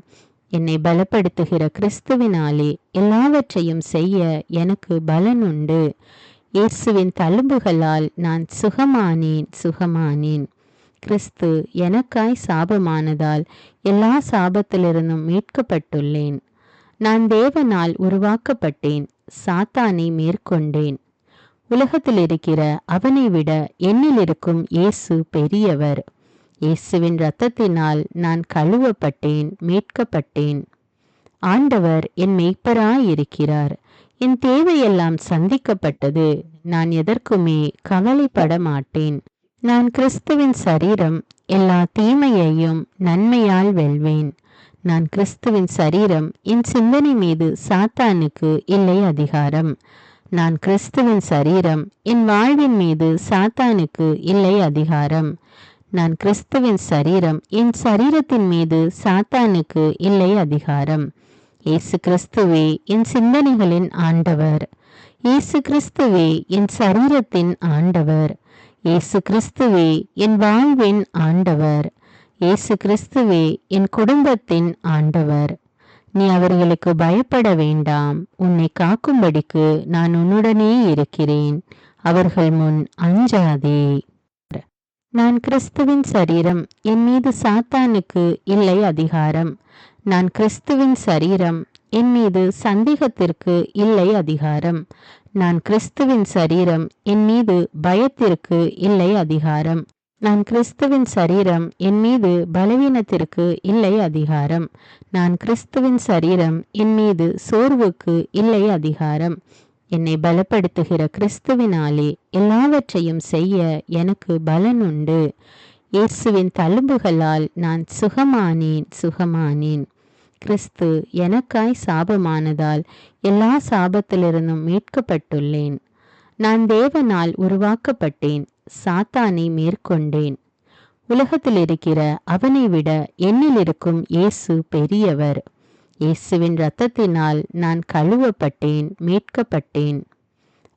என்னை பலப்படுத்துகிற கிறிஸ்துவினாலே எல்லாவற்றையும் செய்ய எனக்கு பலன் உண்டு. இயேசுவின் தழும்புகளால் நான் சுகமானேன். கிறிஸ்து எனக்காய் சாபமானதால் எல்லா சாபத்திலிருந்தும் மீட்கப்பட்டுள்ளேன். நான் தேவனால் உருவாக்கப்பட்டேன், சாத்தானை மேற்கொண்டேன். உலகத்தில் இருக்கிற அவனை விட என்னில் இருக்கும் இயேசு பெரியவர். இயேசுவின் இரத்தத்தினால் நான் கழுவப்பட்டேன், மீட்கப்பட்டேன். ஆண்டவர் என் மெய்ப்பராயிருக்கிறார். என் தேவையெல்லாம் சந்திக்கப்பட்டது. நான் எதற்குமே கவலைப்பட மாட்டேன். நான் கிறிஸ்துவின் சரீரம், எல்லா தீமையையும் நன்மையால் வெல்வேன். நான் கிறிஸ்துவின் சரீரம், என் சிந்தனை மீது சாத்தானுக்கு இல்லை அதிகாரம். நான் கிறிஸ்துவின் சரீரம், என் வாழ்வின் மீது சாத்தானுக்கு இல்லை அதிகாரம். நான் கிறிஸ்துவின் சரீரம், என் சரீரத்தின் மீது சாத்தானுக்கு இல்லை அதிகாரம். இயேசு கிறிஸ்துவே என் சிந்தனைகளின் ஆண்டவர். இயேசு கிறிஸ்துவே என் சரீரத்தின் ஆண்டவர். இயேசு கிறிஸ்துவே என் வாழ்வின் ஆண்டவர். இயேசு கிறிஸ்துவே என் குடும்பத்தின் ஆண்டவர். நீ அவர்களுக்கு பயப்பட வேண்டாம். உன்னை காக்கும்படிக்கு நான் உன்னுடனே இருக்கிறேன். அவர்கள் முன் அஞ்சாதே. நான் கிறிஸ்துவின் சரீரம், என் மீது சாத்தானுக்கு இல்லை அதிகாரம். நான் கிறிஸ்துவின் சரீரம், என் மீது சந்தேகத்திற்கு இல்லை அதிகாரம். நான் கிறிஸ்துவின் சரீரம், என் மீது பயத்திற்கு இல்லை அதிகாரம். நான் கிறிஸ்துவின் சரீரம், என் மீது பலவீனத்திற்கு இல்லை அதிகாரம். நான் கிறிஸ்துவின் சரீரம், என் மீது சோர்வுக்கு இல்லை அதிகாரம். என்னை பலப்படுத்துகிற கிறிஸ்துவினாலே எல்லாவற்றையும் செய்ய எனக்கு பலன் உண்டு. இயேசுவின் தழும்புகளால் நான் சுகமானேன். கிறிஸ்து எனக்காய் சாபமானதால் எல்லா சாபத்திலிருந்தும் மீட்கப்பட்டுள்ளேன். நான் தேவனால் உருவாக்கப்பட்டேன், சாத்தானை மேற்கொண்டேன். உலகத்தில் இருக்கிற அவனை விட என்னில் இருக்கும் இயேசு பெரியவர். இயேசுவின் இரத்தத்தினால் நான் கழுவப்பட்டேன், மீட்கப்பட்டேன்.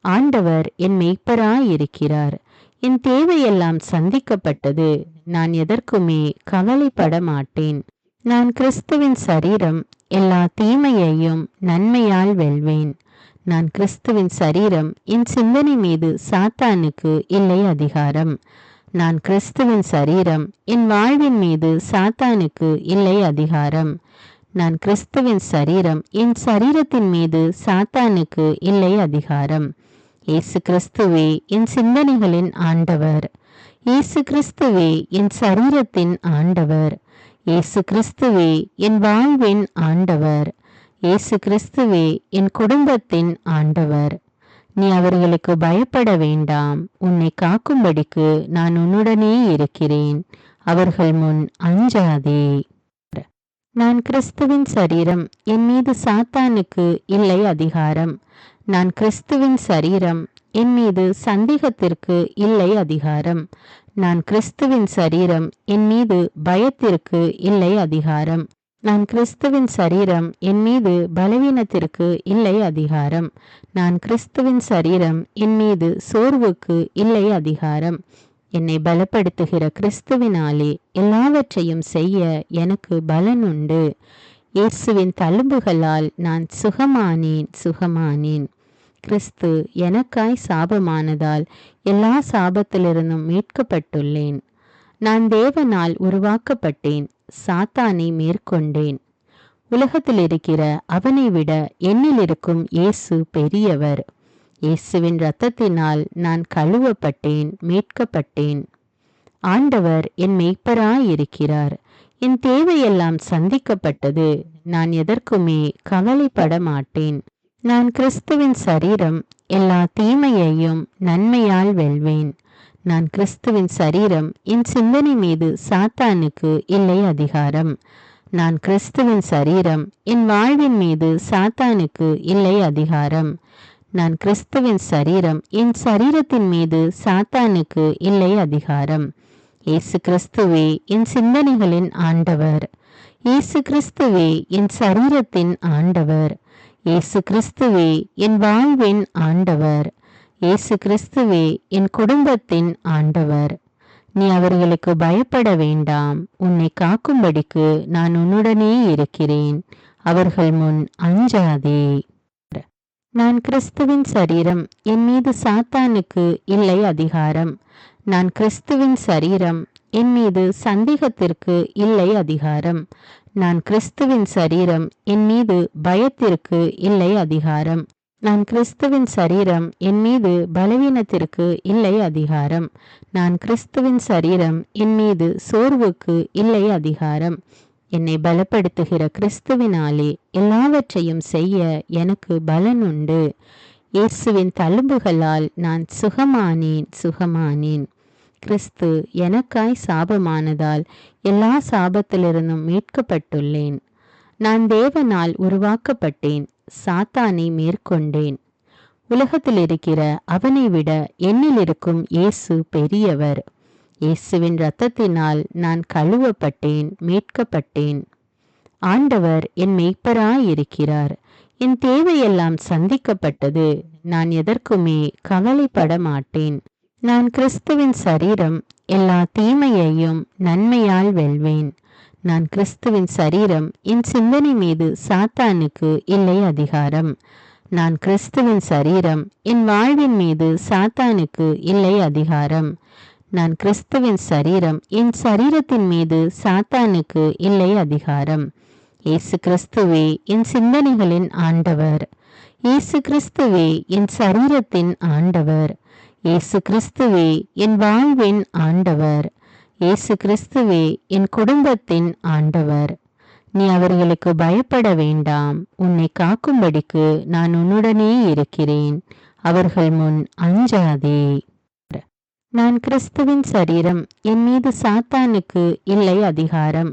ஆண்டவர் என் மெய்ப்பராயிருக்கிறார். என் தேவையெல்லாம் சந்திக்கப்பட்டது. நான் எதற்குமே கவலைப்பட மாட்டேன். நான் கிறிஸ்துவின் சரீரம், எல்லா தீமையையும் நன்மையால் வெல்வேன். நான் கிறிஸ்துவின் சரீரம், என் சிந்தனை மீது சாத்தானுக்கு இல்லை அதிகாரம். நான் கிறிஸ்துவின் சரீரம், என் வாழ்வின் மீது சாத்தானுக்கு இல்லை அதிகாரம். நான் கிறிஸ்துவின் சரீரம், என் சரீரத்தின் மீது சாத்தானுக்கு இல்லை அதிகாரம். இயேசு கிறிஸ்துவே என் சிந்தனைகளின் ஆண்டவர். இயேசு கிறிஸ்துவே என் சரீரத்தின் ஆண்டவர். இயேசு கிறிஸ்துவே என் வாழ்வின் ஆண்டவர். இயேசு கிறிஸ்துவே என் குடும்பத்தின் ஆண்டவர். நீ அவர்களுக்கு பயப்பட வேண்டாம். உன்னை காக்கும்படிக்கு நான் உன்னுடனே இருக்கிறேன். அவர்கள் முன் அஞ்சாதே. நான் கிறிஸ்துவின் சரீரம், என் மீது சாத்தானுக்கு இல்லை அதிகாரம். நான் கிறிஸ்துவின் சரீரம், என் மீது சந்தேகத்திற்கு இல்லை அதிகாரம். நான் கிறிஸ்துவின் சரீரம், என் மீது பயத்திற்கு இல்லை அதிகாரம். நான் கிறிஸ்துவின் சரீரம், என் மீது பலவீனத்திற்கு இல்லை அதிகாரம். நான் கிறிஸ்துவின் சரீரம், என் மீது சோர்வுக்கு இல்லை அதிகாரம். என்னை பலப்படுத்துகிற கிறிஸ்துவினாலே எல்லாவற்றையும் செய்ய எனக்கு பலன் உண்டு. இயேசுவின் தழும்புகளால் நான் சுகமானேன். கிறிஸ்து எனக்காய் சாபமானதால் எல்லா சாபத்திலிருந்தும் மீட்கப்பட்டுள்ளேன். நான் தேவனால் உருவாக்கப்பட்டேன், சாத்தானை மேற்கொண்டேன். உலகத்தில் இருக்கிற அவனை விட என்னில் இருக்கும் இயேசு பெரியவர். இயேசுவின் இரத்தத்தினால் நான் கழுவப்பட்டேன், மீட்கப்பட்டேன். ஆண்டவர் என் மேய்ப்பராயிருக்கிறார். என் தேவையெல்லாம் சந்திக்கப்பட்டது. நான் எதற்குமே கவலைப்பட மாட்டேன். நான் கிறிஸ்துவின் சரீரம், எல்லா தீமையையும் நன்மையால் வெல்வேன். நான் கிறிஸ்துவின் சரீரம், என் சிந்தனை மீது சாத்தானுக்கு இல்லை அதிகாரம். நான் கிறிஸ்துவின் சரீரம், என் வாழ்வின் மீது சாத்தானுக்கு இல்லை அதிகாரம். நான் கிறிஸ்துவின் சரீரம், என் சரீரத்தின் மீது சாத்தானுக்கு இல்லை அதிகாரம். இயேசு கிறிஸ்துவே என் சிந்தனைகளின் ஆண்டவர். இயேசு கிறிஸ்துவே என் சரீரத்தின் ஆண்டவர். இயேசு கிறிஸ்துவே என் வாழ்வின் ஆண்டவர். இயேசு கிறிஸ்துவே என் குடும்பத்தின் ஆண்டவர். நீ அவர்களுக்கு பயப்பட வேண்டாம். உன்னை காக்கும்படிக்கு நான் உன்னுடனே இருக்கிறேன். அவர்கள் முன் அஞ்சாதே. நான் கிறிஸ்துவின் சரீரம், என் மீது சாத்தானுக்கு இல்லை அதிகாரம். நான் கிறிஸ்துவின் சரீரம், என் மீது சந்தேகத்திற்கு இல்லை அதிகாரம். நான் கிறிஸ்துவின் சரீரம், என் மீது பயத்திற்கு இல்லை அதிகாரம். நான் கிறிஸ்துவின் சரீரம், என் மீது பலவீனத்திற்கு இல்லை அதிகாரம். நான் கிறிஸ்துவின் சரீரம், என் மீது சோர்வுக்கு இல்லை அதிகாரம். என்னை பலப்படுத்துகிற கிறிஸ்துவினாலே எல்லாவற்றையும் செய்ய எனக்கு பலன் உண்டு. இயேசுவின் தழும்புகளால் நான் சுகமானேன். கிறிஸ்து எனக்காய் சாபமானதால் எல்லா சாபத்திலிருந்தும் மீட்கப்பட்டுள்ளேன். நான் தேவனால் உருவாக்கப்பட்டேன், சாத்தானை மேற்கொண்டேன். உலகத்தில் இருக்கிற அவனை விட என்னில் இருக்கும் இயேசு பெரியவர். இயேசுவின் இரத்தத்தினால் நான் கழுவப்பட்டேன், மீட்கப்பட்டேன். ஆண்டவர் என் மேய்ப்பராயிருக்கிறார். என் தேவையெல்லாம் சந்திக்கப்பட்டது. நான் எதற்குமே கவலைப்பட மாட்டேன். நான் கிறிஸ்துவின் சரீரம், எல்லா தீமையையும் நன்மையால் வெல்வேன். நான் கிறிஸ்துவின் சரீரம், என் சிந்தனை மீது சாத்தானுக்கு இல்லை அதிகாரம். நான் கிறிஸ்துவின் சரீரம், என் வாழ்வின் மீது சாத்தானுக்கு இல்லை அதிகாரம். நான் கிறிஸ்துவின் சரீரம், என் சரீரத்தின் மீது சாத்தானுக்கு இல்லை அதிகாரம். இயேசு கிறிஸ்துவே என் சிந்தனைகளின் ஆண்டவர். இயேசு கிறிஸ்துவே என் சரீரத்தின் ஆண்டவர். இயேசு கிறிஸ்துவே என் வாழ்வின் ஆண்டவர். இயேசு கிறிஸ்துவே என் குடும்பத்தின் ஆண்டவர். நீ அவர்களுக்கு பயப்பட வேண்டாம். உன்னை காக்கும்படிக்கு நான் உன்னுடனே இருக்கிறேன். அவர்கள் முன் அஞ்சாதே. நான் கிறிஸ்துவின் சரீரம், என் மீது சாத்தானுக்கு இல்லை அதிகாரம்.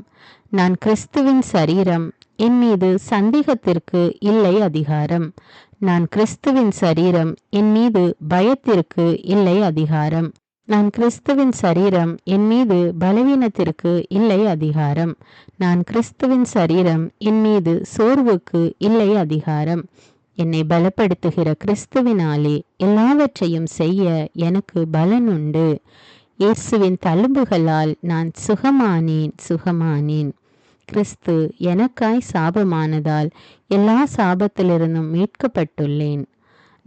நான் கிறிஸ்துவின் சரீரம், என் மீது சந்தேகத்திற்கு இல்லை அதிகாரம். நான் கிறிஸ்துவின் சரீரம், என் மீது பயத்திற்கு இல்லை அதிகாரம். நான் கிறிஸ்துவின் சரீரம், என் மீது பலவீனத்திற்கு இல்லை அதிகாரம். நான் கிறிஸ்துவின் சரீரம், என் மீது சோர்வுக்கு இல்லை அதிகாரம். என்னை பலப்படுத்துகிற கிறிஸ்துவினாலே எல்லாவற்றையும் செய்ய எனக்கு பலன் உண்டு. இயேசுவின் தழும்புகளால் நான் சுகமானேன். கிறிஸ்து எனக்காய் சாபமானதால் எல்லா சாபத்திலிருந்தும் மீட்கப்பட்டுள்ளேன்.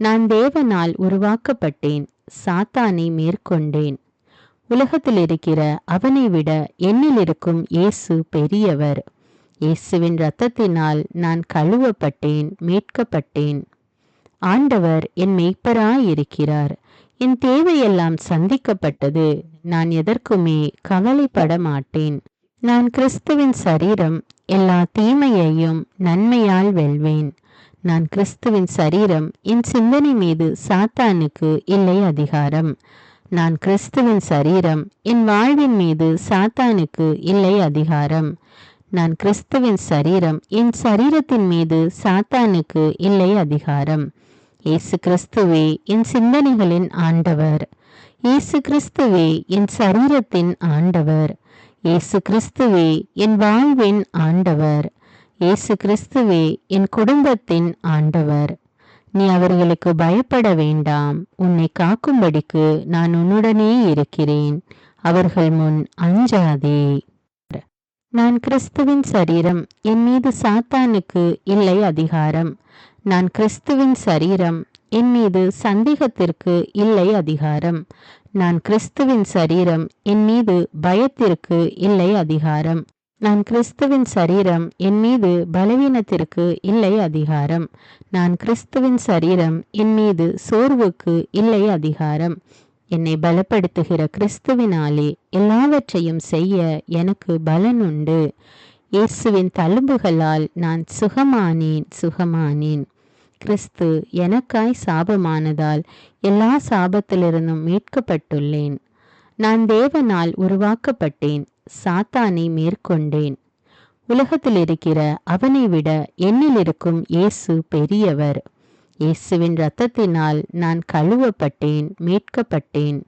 நான் தேவனால் உருவாக்கப்பட்டேன், சாத்தானை மேற்கொண்டேன். உலகத்தில் இருக்கிற அவனை விட என்னில் இருக்கும் இயேசு பெரியவர். இயேசுவின் இரத்தத்தினால் நான் கழுவப்பட்டேன், மீட்கப்பட்டேன். ஆண்டவர் என் மேய்ப்பராயிருக்கிறார். என் தேவையெல்லாம் சந்திக்கப்பட்டது. நான் எதற்குமே கவலைப்பட மாட்டேன். நான் கிறிஸ்துவின் சரீரம், எல்லா தீமையையும் நன்மையால் வெல்வேன். நான் கிறிஸ்துவின் சரீரம், என் சிந்தனை மீது சாத்தானுக்கு இல்லை அதிகாரம். நான் கிறிஸ்துவின் சரீரம், என் வாழ்வின் மீது சாத்தானுக்கு இல்லை அதிகாரம். நான் கிறிஸ்துவின் சரீரம், என் சரீரத்தின் மீது சாத்தானுக்கு இல்லை அதிகாரம். இயேசு கிறிஸ்துவே என் சிந்தனைகளின் ஆண்டவர். இயேசு கிறிஸ்துவே என் சரீரத்தின் ஆண்டவர். இயேசு கிறிஸ்துவே என் வாழ்வின் ஆண்டவர். இயேசு கிறிஸ்துவே என் குடும்பத்தின் ஆண்டவர். நீ அவர்களுக்கு பயப்பட வேண்டாம். உன்னை காக்கும்படிக்கு நான் உன்னுடனே இருக்கிறேன். அவர்கள் முன் அஞ்சாதே. நான் கிறிஸ்துவின் சரீரம். என் மீது சாத்தானுக்கு இல்லை அதிகாரம். நான் கிறிஸ்துவின் சரீரம். என் மீது சந்தேகத்திற்கு இல்லை அதிகாரம். நான் கிறிஸ்துவின் சரீரம். என் மீது பயத்திற்கு இல்லை அதிகாரம். நான் கிறிஸ்துவின் சரீரம். என் மீது பலவீனத்திற்கு இல்லை அதிகாரம். நான் கிறிஸ்துவின் சரீரம். என் மீது சோர்வுக்கு இல்லை அதிகாரம். என்னை பலப்படுத்துகிற கிறிஸ்துவினாலே எல்லாவற்றையும் செய்ய எனக்கு பலன் உண்டு. இயேசுவின் தழும்புகளால் நான் சுகமானேன். கிறிஸ்து எனக்காய் சாபமானதால் எல்லா சாபத்திலிருந்தும் மீட்கப்பட்டுள்ளேன். நான் தேவனால் உருவாக்கப்பட்டேன். சாத்தானை மேற்கொண்டேன். உலகத்தில் இருக்கிற அவனை விட என்னில் இருக்கும் இயேசு பெரியவர். இயேசுவின் இரத்தத்தினால் நான் கழுவப்பட்டேன், மீட்கப்பட்டேன்.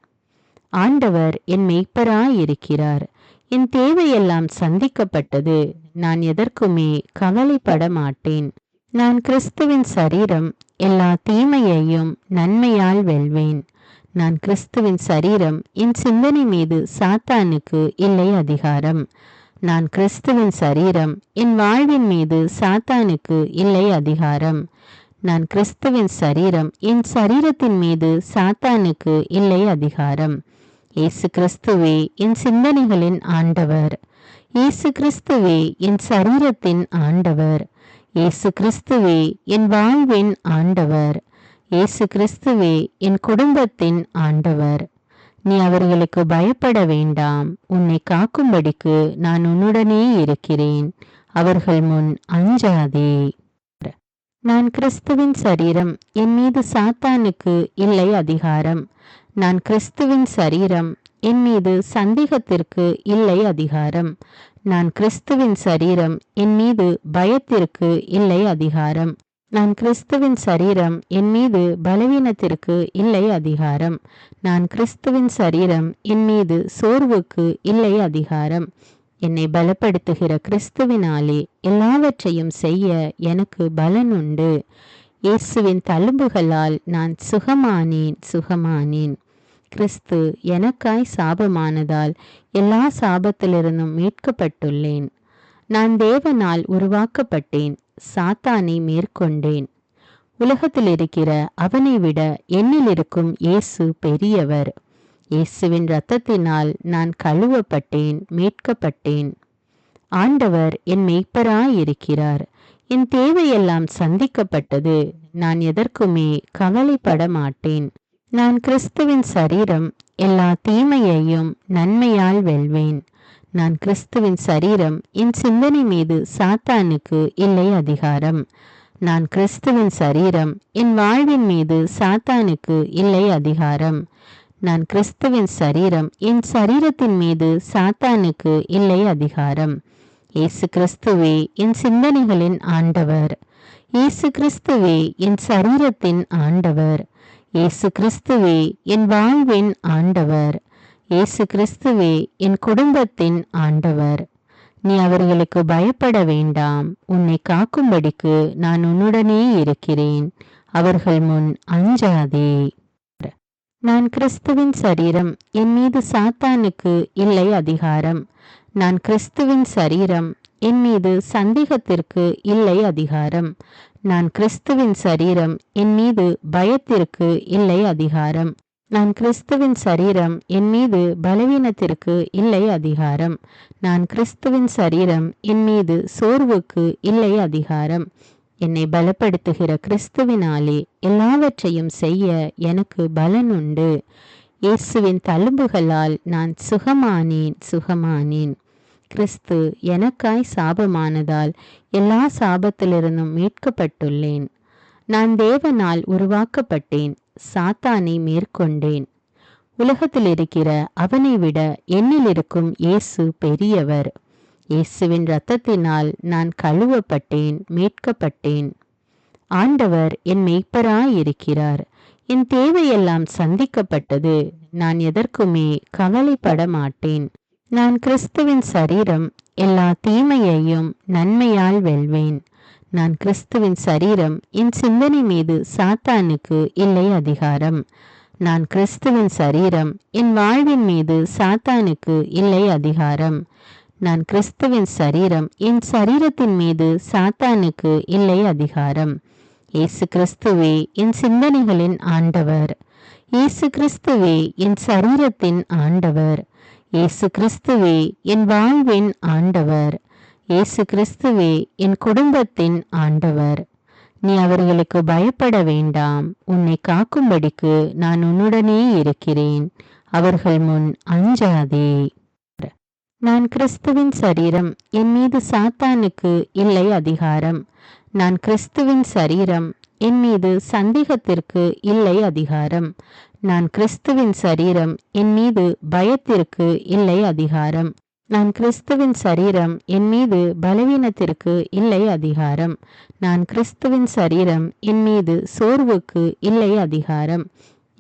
ஆண்டவர் என் மெய்ப்பராயிருக்கிறார். என் தேவையெல்லாம் சந்திக்கப்பட்டது. நான் எதற்குமே கவலைப்பட மாட்டேன். நான் கிறிஸ்துவின் சரீரம். எல்லா தீமையையும் நன்மையால் வெல்வேன். நான் கிறிஸ்துவின் சரீரம். என் சிந்தனை மீது சாத்தானுக்கு இல்லை அதிகாரம். நான் கிறிஸ்துவின் சரீரம். என் வாழ்வின் மீது சாத்தானுக்கு இல்லை அதிகாரம். நான் கிறிஸ்துவின் சரீரம். என் சரீரத்தின் மீது சாத்தானுக்கு இல்லை அதிகாரம். இயேசு கிறிஸ்துவே என் சிந்தனைகளின் ஆண்டவர். இயேசு கிறிஸ்துவே என் சரீரத்தின் ஆண்டவர். இயேசு கிறிஸ்துவே என் வாழ்வின் ஆண்டவர். இயேசு கிறிஸ்துவே என் குடும்பத்தின் ஆண்டவர். நீ அவர்களுக்கு பயப்பட வேண்டாம். உன்னை காக்கும்படிக்கு நான் உன்னுடனே இருக்கிறேன். அவர்கள் முன் அஞ்சாதே. நான் கிறிஸ்துவின் சரீரம். என் மீது சாத்தானுக்கு இல்லை அதிகாரம். நான் கிறிஸ்துவின் சரீரம். என் மீது சந்தேகத்திற்கு இல்லை அதிகாரம். நான் கிறிஸ்துவின் சரீரம். என் மீது பயத்திற்கு இல்லை அதிகாரம். நான் கிறிஸ்துவின் சரீரம். என் மீது பலவீனத்திற்கு இல்லை அதிகாரம். நான் கிறிஸ்துவின் சரீரம். என் மீது சோர்வுக்கு இல்லை அதிகாரம். என்னை பலப்படுத்துகிற கிறிஸ்துவினாலே எல்லாவற்றையும் செய்ய எனக்கு பலன் உண்டு. இயேசுவின் தழும்புகளால் நான் சுகமானேன். கிறிஸ்து எனக்காய் சாபமானதால் எல்லா சாபத்திலிருந்தும் மீட்கப்பட்டுள்ளேன். நான் தேவனால் உருவாக்கப்பட்டேன். சாத்தானை மேற்கொண்டேன். உலகத்தில் இருக்கிற அவனை விட என்னில் இருக்கும் இயேசு பெரியவர். இயேசுவின் இரத்தத்தினால் நான் கழுவப்பட்டேன், மீட்கப்பட்டேன். ஆண்டவர் என் மெய்ப்பராயிருக்கிறார். என் தேவையெல்லாம் சந்திக்கப்பட்டது. நான் எதற்குமே கவலைப்பட மாட்டேன். நான் கிறிஸ்துவின் சரீரம். எல்லா தீமையையும் நன்மையால் வெல்வேன். நான் கிறிஸ்துவின் சரீரம். என் சிந்தனை மீது சாத்தானுக்கு இல்லை அதிகாரம். நான் கிறிஸ்துவின் சரீரம். என் வாழ்வின் மீது சாத்தானுக்கு இல்லை அதிகாரம். நான் கிறிஸ்துவின் சரீரம். என் சரீரத்தின் மீது சாத்தானுக்கு இல்லை அதிகாரம். இயேசு கிறிஸ்துவே என் சிந்தனைகளின் ஆண்டவர். இயேசு கிறிஸ்துவே என் சரீரத்தின் ஆண்டவர். இயேசு கிறிஸ்துவே என் வாழ்வின் ஆண்டவர். இயேசு கிறிஸ்துவே என் குடும்பத்தின் ஆண்டவர். நீ அவர்களுக்கு பயப்பட வேண்டாம். உன்னை காக்கும்படிக்கு நான் உன்னுடனே இருக்கிறேன். அவர்கள் முன் அஞ்சாதே. நான் கிறிஸ்துவின் சரீரம். என் மீது சாத்தானுக்கு இல்லை அதிகாரம். நான் கிறிஸ்துவின் சரீரம். என் மீது சந்தேகத்திற்கு இல்லை அதிகாரம். நான் கிறிஸ்துவின் சரீரம். என் மீது பயத்திற்கு இல்லை அதிகாரம். நான் கிறிஸ்துவின் சரீரம். என் மீது பலவீனத்திற்கு இல்லை அதிகாரம். நான் கிறிஸ்துவின் சரீரம். என் மீது சோர்வுக்கு இல்லை அதிகாரம். என்னை பலப்படுத்துகிற கிறிஸ்துவினாலே எல்லாவற்றையும் செய்ய எனக்கு பலன் உண்டு. இயேசுவின் தழும்புகளால் நான் சுகமானேன். கிறிஸ்து எனக்காய் சாபமானதால் எல்லா சாபத்திலிருந்தும் மீட்கப்பட்டுள்ளேன். நான் தேவனால் உருவாக்கப்பட்டேன். சாத்தானை மேற்கொண்டேன். உலகத்தில் இருக்கிற அவனை விட என்னில் இருக்கும் இயேசு பெரியவர். இயேசுவின் இரத்தத்தினால் நான் கழுவப்பட்டேன், மீட்கப்பட்டேன். ஆண்டவர் என் மெய்ப்பராயிருக்கிறார். என் தேவையெல்லாம் சந்திக்கப்பட்டது. நான் எதற்குமே கவலைப்பட மாட்டேன். நான் கிறிஸ்துவின் சரீரம், எல்லா தீமையையும் நன்மையால் வெல்வேன். நான் கிறிஸ்துவின் சரீரம், என் சிந்தனை மீது சாத்தானுக்கு இல்லை அதிகாரம். நான் கிறிஸ்துவின் சரீரம், என் வாழ்வின் மீது சாத்தானுக்கு இல்லை அதிகாரம். நான் கிறிஸ்துவின் சரீரம், என் சரீரத்தின் மீது சாத்தானுக்கு இல்லை அதிகாரம். இயேசு கிறிஸ்துவே என் சிந்தனைகளின் ஆண்டவர். இயேசு கிறிஸ்துவே என் சரீரத்தின் ஆண்டவர். இயேசு கிறிஸ்துவே என் வாழ்வின் ஆண்டவர். இயேசு கிறிஸ்துவே என் குடும்பத்தின் ஆண்டவர். நீ அவர்களுக்கு பயப்பட வேண்டாம். உன்னை காக்கும்படிக்கு நான் உன்னுடனே இருக்கிறேன். அவர்கள் முன் அஞ்சாதே. நான் கிறிஸ்துவின் சரீரம், என் மீது சாத்தானுக்கு இல்லை அதிகாரம். நான் கிறிஸ்துவின் சரீரம், என் மீது சந்தேகத்திற்கு இல்லை அதிகாரம். நான் கிறிஸ்துவின் சரீரம், என் மீது பயத்திற்கு இல்லை அதிகாரம். நான் கிறிஸ்துவின் சரீரம், என் மீது பலவீனத்திற்கு இல்லை அதிகாரம். நான் கிறிஸ்துவின் சரீரம், என் மீது சோர்வுக்கு இல்லை அதிகாரம்.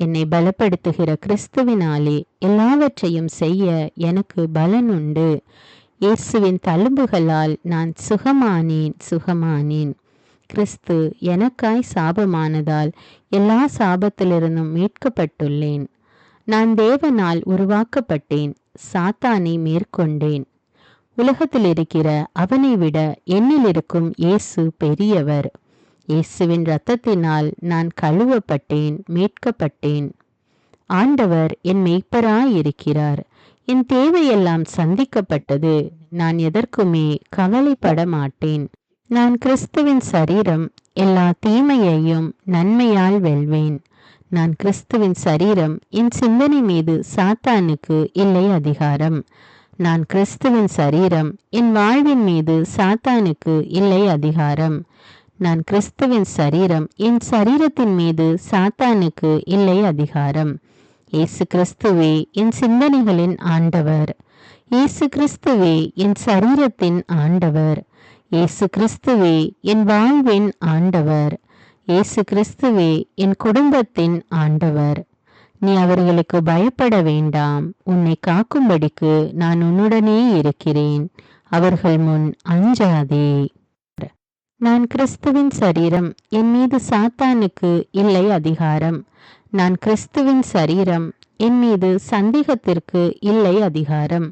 என்னை பலப்படுத்துகிற கிறிஸ்துவினாலே எல்லாவற்றையும் செய்ய எனக்கு பலன் உண்டு. இயேசுவின் தழும்புகளால் நான் சுகமானேன். கிறிஸ்து எனக்காய் சாபமானதால் எல்லா சாபத்திலிருந்தும் மீட்கப்பட்டுள்ளேன். நான் தேவனால் உருவாக்கப்பட்டேன். சாத்தானை மேற்கொண்டேன். உலகத்தில் இருக்கிற அவனை விட என்னில் இருக்கும் இயேசு பெரியவர். இயேசுவின் இரத்தத்தினால் நான் கழுவப்பட்டேன், மீட்கப்பட்டேன். ஆண்டவர் என் மெய்ப்பராயிருக்கிறார். என் தேவையெல்லாம் சந்திக்கப்பட்டது. நான் எதற்குமே கவலைப்பட மாட்டேன். நான் கிறிஸ்துவின் சரீரம், எல்லா தீமையையும் நன்மையால் வெல்வேன். நான் கிறிஸ்துவின் சரீரம், என் சிந்தனை மீது சாத்தானுக்கு இல்லை அதிகாரம். நான் கிறிஸ்துவின் சரீரம், என் வாழ்வின் மீது சாத்தானுக்கு இல்லை அதிகாரம். நான் கிறிஸ்துவின் சரீரம், என் சரீரத்தின் மீது சாத்தானுக்கு இல்லை அதிகாரம். இயேசு கிறிஸ்துவே என் சிந்தனைகளின் ஆண்டவர். இயேசு கிறிஸ்துவே என் சரீரத்தின் ஆண்டவர். இயேசு கிறிஸ்துவே என் வாழ்வின் ஆண்டவர். இயேசு கிறிஸ்துவே என் குடும்பத்தின் ஆண்டவர். நீ அவர்களுக்கு பயப்பட வேண்டாம். உன்னை காக்கும்படிக்கு நான் உன்னுடனே இருக்கிறேன். அவர்கள் முன் அஞ்சாதே. நான் கிறிஸ்துவின் சரீரம், என் மீது சாத்தானுக்கு இல்லை அதிகாரம். நான் கிறிஸ்துவின் சரீரம், என் மீது சந்தேகத்திற்கு இல்லை அதிகாரம்.